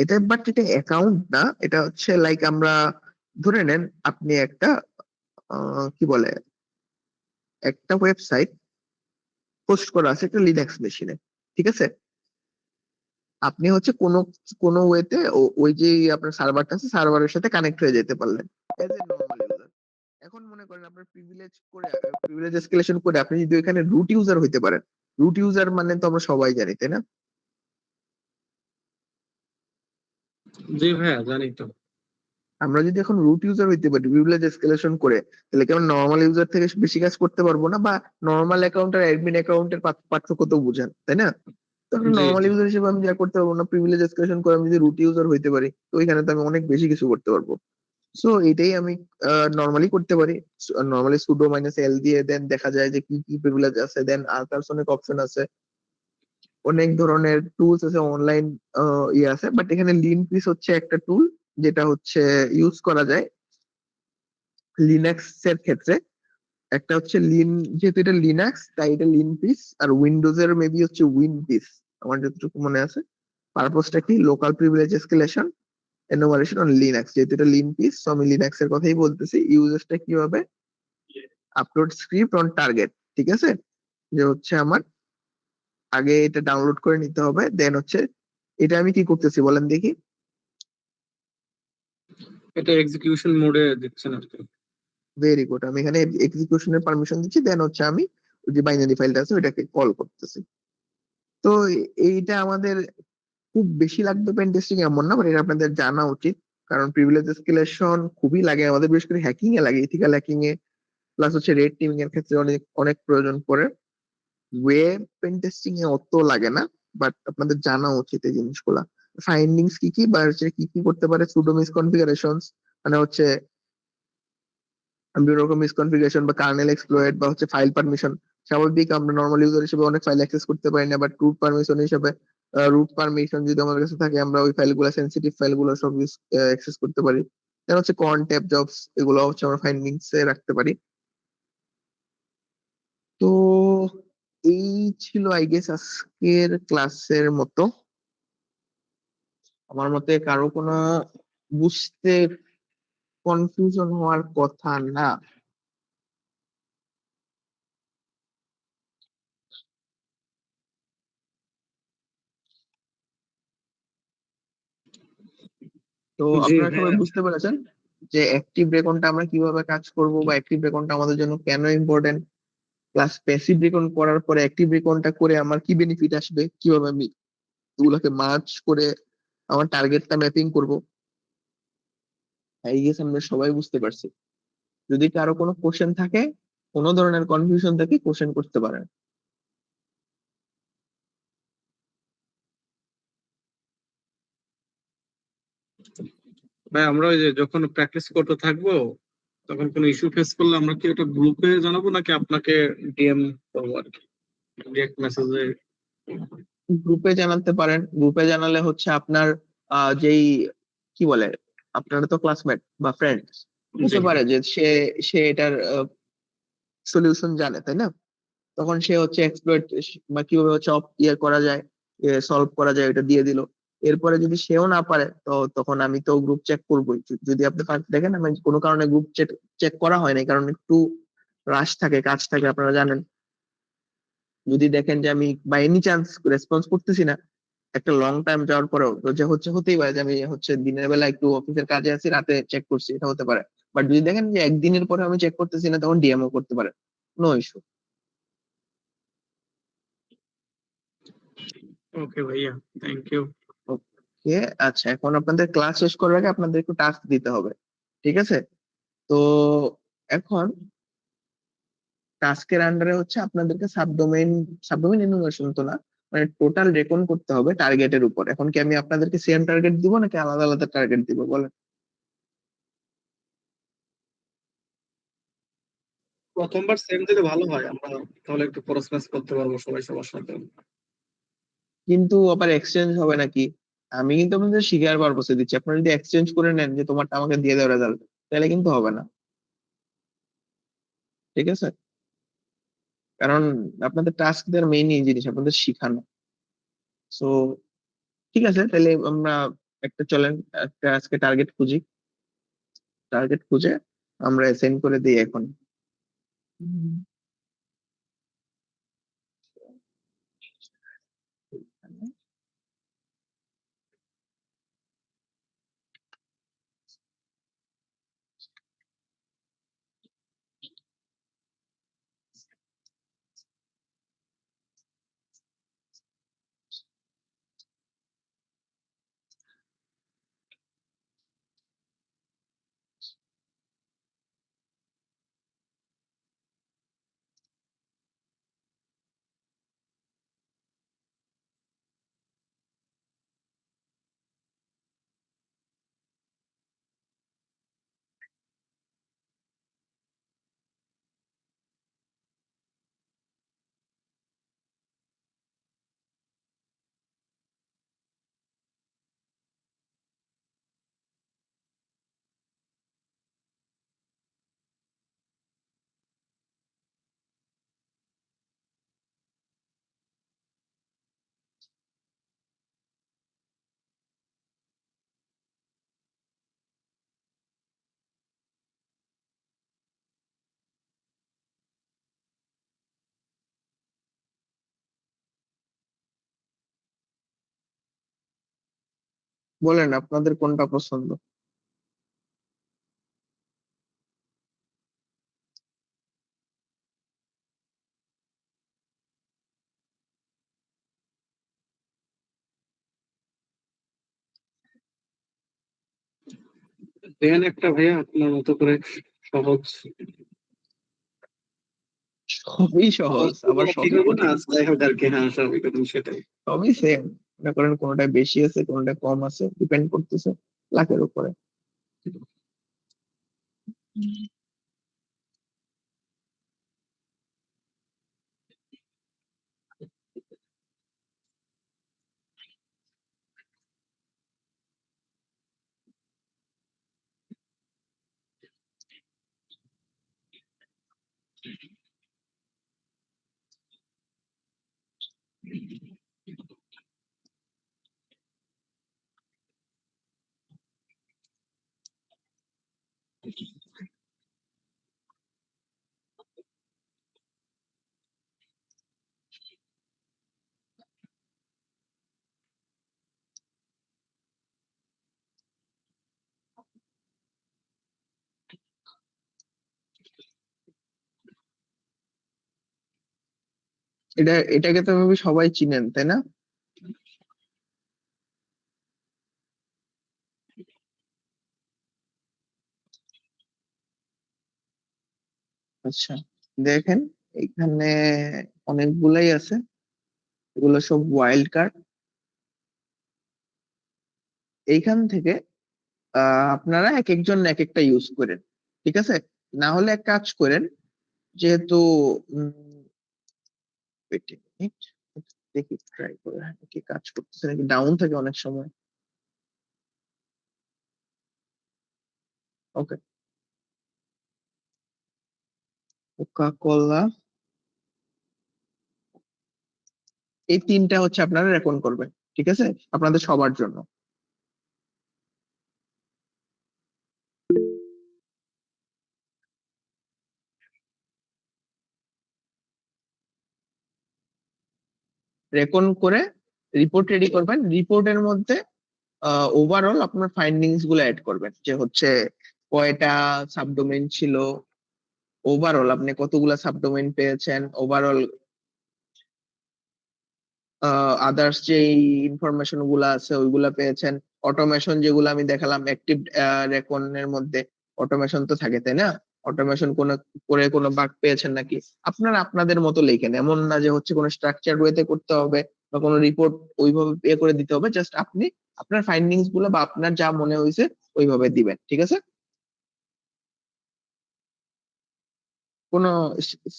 এটা অ্যাকাউন্ট না, এটা হচ্ছে লাইক আমরা ধরে নেন আপনি একটা কি বলে, একটা ওয়েবসাইট হোস্ট করা আছে একটা লিনাক্স মেশিনে, ঠিক আছে? আপনি হচ্ছে কোনো কোনো ওয়েতে ওই যে আপনার সার্ভারটা আছে, সার্ভারের সাথে কানেক্ট হয়ে যেতে পারলেন এজ এ নর্মাল ইউজার। এখন মনে করেন আপনার প্রিভিলেজ এসকেলেশন করে আপনি যদি ওইখানে রুট ইউজার হইতে পারেন। রুট ইউজার মানে তো আমরা সবাই জানি, তাই না? জি ভাইয়া, জানি তো। আমরা যদি এখন রুট ইউজার হইতে পারি প্রিভিলেজ এসকেলেশন করে, তাহলে কি আমরা নর্মাল ইউজার থেকে বেশি কাজ করতে পারবো না? বা নর্মাল অ্যাকাউন্ট আর অ্যাডমিন অ্যাকাউন্টের পার্থক্য তো বুঝেন, তাই না? তো আমরা জি নর্মাল জি। ইউজার হিসেবে আমি যা করতে পারবো না, প্রিভিলেজ এসকেলেশন করে আমি যদি রুট ইউজার হইতে পারি, তো ওইখানে তো আমি অনেক বেশি কিছু করতে পারবো। সো এটাই আমি নর্মালি করতে পারি। নর্মালি সুডো মাইনাস এল দিয়ে দেন দেখা যায় যে কি কি প্রিভিলেজ আছে, দেন আলট্রাসনিক অপশন আছে, অনেক ধরনের টুলস আছে, অনলাইন ইয়ে আছে। বাট এখানে লিন পিস হচ্ছে একটা টুল যেটা হচ্ছে ইউজ করা যায় লিনাক্স এর ক্ষেত্রে। একটা হচ্ছে লিন, যেহেতু এটা লিনাক্স তাই এটা লিন পিস, আর উইন্ডোজ এর মেবি হচ্ছে উইন পিস, আমার যতটুকু মনে আছে। পারপোজটা কি, local privilege escalation enumeration on Linux, যেহেতু এটা লিন পিস তো আমি লিনাক্স এর কথাই বলতেছি। ইউজেসটা কি হবে, আপলোড স্ক্রিপ্ট অন টার্গেট, ঠিক আছে? যে হচ্ছে আমার আগে এটা ডাউনলোড করে নিতে হবে, দেন হচ্ছে এটা আমি কি করতেছি বলেন দেখি। এটা এক্সিকিউশন মোডে দিচ্ছেন আর কি। ভেরি গুড, আমি এখানে এক্সিকিউশনের পারমিশন দিচ্ছি, দেন হচ্ছে আমি ওই যে বাইনারি ফাইলটা আছে ওইটাকে কল করতেছি। তো এইটা আমাদের খুব বেশি লাগবে পেন টেস্টিং এমন না, বাট এটা আপনাদের জানা উচিত। কারণ প্রিভিলেজ এসকেলেশন খুবই লাগে আমাদের, বিশেষ করে হ্যাকিং এ লাগে, ইথিক্যাল হ্যাকিং এ, প্লাস হচ্ছে রেড টিমিং এর ক্ষেত্রে অনেক অনেক প্রয়োজন পড়ে। ওয়েব পেন টেস্টিং এ অত লাগে না, বাট আপনাদের জানা উচিত এই জিনিসগুলা। ফাইন্ডিংস কি কি, বা হচ্ছে কি কি করতে পারে সুডো মিসকনফিগারেশনস, মানে হচ্ছে বিভিন্ন রকম মিসকনফিগারেশন বা কার্নেল এক্সপ্লয়েট বা হচ্ছে ফাইল পারমিশন। স্বাভাবিক আমরা নর্মাল ইউজার হিসেবে অনেক ফাইল অ্যাক্সেস করতে পারি না, বাট রুট পারমিশন হিসেবে রুট পারমিশন যদি আমাদের কাছে থাকে আমরা ওই ফাইলগুলো, সেন্সিটিভ ফাইলগুলো সব অ্যাক্সেস করতে পারি। দেন হচ্ছে কন ট্যাব জবস, এগুলো হচ্ছে আমরা ফাইন্ডিংস এ রাখতে পারি। তো এই ছিল আই গেস আজকের ক্লাসের মতো। আমার মতে কারো কোনো বুঝতে কনফিউশন হওয়ার কথা না। তো জি আপনারা সবাই ভাইয়া। বুঝতে পেরেছেন যে অ্যাক্টিভ রেকনটা আমরা কিভাবে কাজ করব, বা অ্যাক্টিভ রেকনটা আমাদের জন্য কেন ইম্পর্টেন্ট, প্লাস প্যাসিভ রেকন করার পরে অ্যাক্টিভ রেকনটা করে আমার কি বেনিফিট আসবে, কিভাবে আমি এগুলোকে মার্জ করে আমার টার্গেটটা ম্যাপিং করব। আই গেস আমরা সবাই বুঝতে পারছি। যদি কারো কোনো কোশ্চেন থাকে, কোনো ধরনের কনফিউশন থাকে, কোশ্চেন করতে পারেন। ভাই আমরা ওই যে যখন প্র্যাকটিস করতে থাকবো তখন কোনো ইস্যু ফেস করলে আমরা কি এটা গ্রুপে জানাবো নাকি আপনাকে ডিএম করবো আর কি, ডিরেক্ট মেসেজে? গ্রুপে জানাতে পারেন, গ্রুপে জানালে হচ্ছে আপনার যেই কি বলে, আপনার তো ক্লাসমেট বা ফ্রেন্ড জি। হতে পারে যে সে সে এটার সলিউশন জানে, তাই না? তখন সে হচ্ছে এক্সপ্লয়েট বা কিভাবে হচ্ছে ইয়ে করা যায়, সলভ করা যায়, এটা দিয়ে দিল। এরপরে যদি সেও না পারে তো তখন আমি তো গ্রুপ চেক করবোই। যদি আপনি দেখেন আমি কোনো কারণে গ্রুপ চেক চেক করা হয় না, কারণ একটু রাশ থাকে, কাজ থাকে, আপনারা জানেন। যদি দেখেন যে আমি বাই এনি চান্স রেসপন্স করতেছি না একটা লং টাইম যাওয়ার পরেও, তো যে হচ্ছে হতেই পারে যে আমি হচ্ছে দিনের বেলা একটু অফিসের কাজে আছি, রাতে চেক করছি, এটা হতে পারে। বাট যদি দেখেন যে একদিনের পরে আমি চেক করতেছি না, তখন ডিএমও করতে পারে, নো ইস্যু। ওকে ভাইয়া, থ্যাংক ইউ। ওকে, আচ্ছা এখন আপনাদের ক্লাস শেষ করার আগে আপনাদের একটু টাস্ক দিতে হবে, ঠিক আছে? তো এখন টাস্কের আন্ডারে হচ্ছে আপনাদেরকে সাবডোমেইন, সাবডোমেইন ইনফরমেশন তো না, মানে টোটাল রেকন করতে হবে টার্গেটের উপর। এখন কি আমি আপনাদেরকে সেম টার্গেট দিব নাকি আলাদা আলাদা টার্গেট দিব বলেন? প্রথমবার সেম দিলে ভালো হয়, আমরা তাহলে একটু ক্রস ম্যাচ করতে পারবো সবাই সবার সাথে। কিন্তু আবার এক্সচেঞ্জ হবে নাকি? আমি কিন্তু আপনাদের শিখার পারপোসে দিচ্ছি, আপনারা যদি এক্সচেঞ্জ করে নেন যে তোমারটা আমাকে দিয়ে দেওয়ার রেজাল্ট, তাহলে কিন্তু হবে না, ঠিক আছে? কারণ আপনাদের টাস্ক দেওয়ার মেইন এই জিনিস আপনাদের শিখানো। সো ঠিক আছে, তাহলে আমরা একটা চলেন, একটা আজকে টার্গেট খুঁজি। টার্গেট খুঁজে আমরা অ্যাসাইন করে দিই এখন। হুম। বলেন আপনাদের কোনটা পছন্দ। দেন একটা ভাইয়া আপনার মতো করে সহজ। সবই সহজ সহজ, তো আবার বলা ঠিক সবই হবে না, কঠিন। যাই হোক আর কি, হ্যাঁ স্বাভাবিক একদম সেটাই। সবই সেম। মনে করেন কোনটায় বেশি আছে কোনটায় কম আছে, ডিপেন্ড করতেছে লাখের উপরে। এটাকে তো ভাবি সবাই চিনেন, তাই না? আচ্ছা, দেখেন এখানে অনেকগুলাই আছে, এগুলো সব ওয়াইল্ড কার্ড। এইখান থেকে আপনারা এক একজন এক একটা ইউজ করেন, ঠিক আছে? না হলে এক কাজ করেন, যেহেতু wait a minute, দেখি ট্রাই করে কি কাজ করতেছে নাকি, ডাউন থাকে অনেক সময়। ওকে, কোকা কোলা, এই তিনটা হচ্ছে আপনারা রেকর্ড করবেন, ঠিক আছে? আপনাদের সবার জন্য। রেকর্ড করে রিপোর্ট রেডি করবেন। রিপোর্টের মধ্যে ওভারঅল আপনার ফাইন্ডিংস গুলো অ্যাড করবেন, যে হচ্ছে কয়টা সাবডোমেইন ছিল, ওভারঅল আপনি কতগুলা সাবডোমেইন পেয়েছেন, ওভারঅল আদার্স যে ইনফরমেশন গুলা আছে ওইগুলা পেয়েছেন, অটোমেশন যেগুলো আমি দেখালাম অ্যাক্টিভ রেকনের মধ্যে অটোমেশন তো থাকে, তাই না? অটোমেশন কোন করে কোনো বাগ পেয়েছেন নাকি, আপনারা আপনাদের মতো লেখেন, এমন না যে হচ্ছে কোনো স্ট্রাকচার ওয়েতে করতে হবে বা কোনো রিপোর্ট ওইভাবে করে দিতে হবে। জাস্ট আপনি আপনার ফাইন্ডিংস গুলো বা আপনার যা মনে হয়েছে ওইভাবে দিবেন, ঠিক আছে? কোনো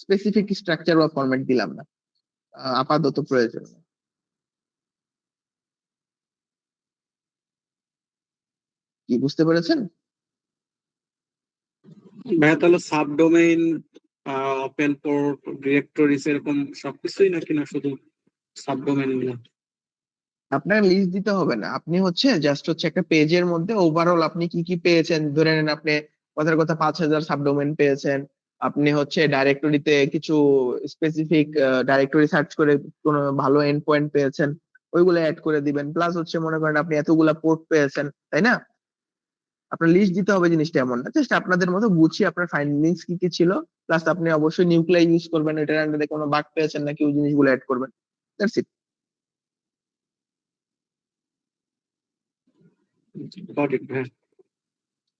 স্পেসিফিক স্ট্রাকচার বা ফরম্যাট দিলাম না, আপাতত প্রয়োজন নেই। কি বুঝতে পেরেছেন? ভাইয়া তাহলে সাবডোমেইন, ওপেন পোর্ট, ডিরেক্টরিজ এরকম সবকিছুই নাকি, না শুধু সাবডোমেইন গুলো? আপনার লিস্ট দিতে হবে না, আপনি হচ্ছে জাস্ট হচ্ছে একটা পেজের মধ্যে ওভারঅল আপনি কি কি পেয়েছেন, ধরে নেন আপনি কথার কথা 5,000 সাবডোমেন পেয়েছেন। আপনি হচ্ছে ডাইরেক্টরিতে কিছু স্পেসিফিক ডাইরেক্টরি সার্চ করে কোনো ভালো এন্ড পয়েন্ট পেয়েছেন, ওইগুলো অ্যাড করে দিবেন। প্লাস হচ্ছে মনে করেন আপনি এতগুলা পোর্ট পেয়েছেন, তাই না? আপনার লিস্ট দিতে হবে জিনিসটা এমন না, জাস্ট আপনাদের মতো গুছিয়ে আপনার ফাইন্ডিংস কি কি ছিল, প্লাস আপনি অবশ্যই নিউক্লিয়ার ইউজ করবেন, এটার আন্ডারে কোনো বাগ পেয়েছেন নাকি ওই জিনিসগুলো অ্যাড করবেন। That's it. গট ইট ভাইয়া।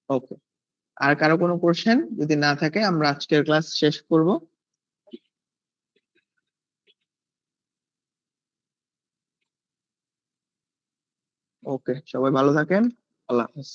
ওকে, আর কারো কোনো কোশ্চেন যদি না থাকে আমরা আজকের ক্লাস শেষ করব। ওকে, সবাই ভালো থাকেন। আল্লাহ হাফেজ।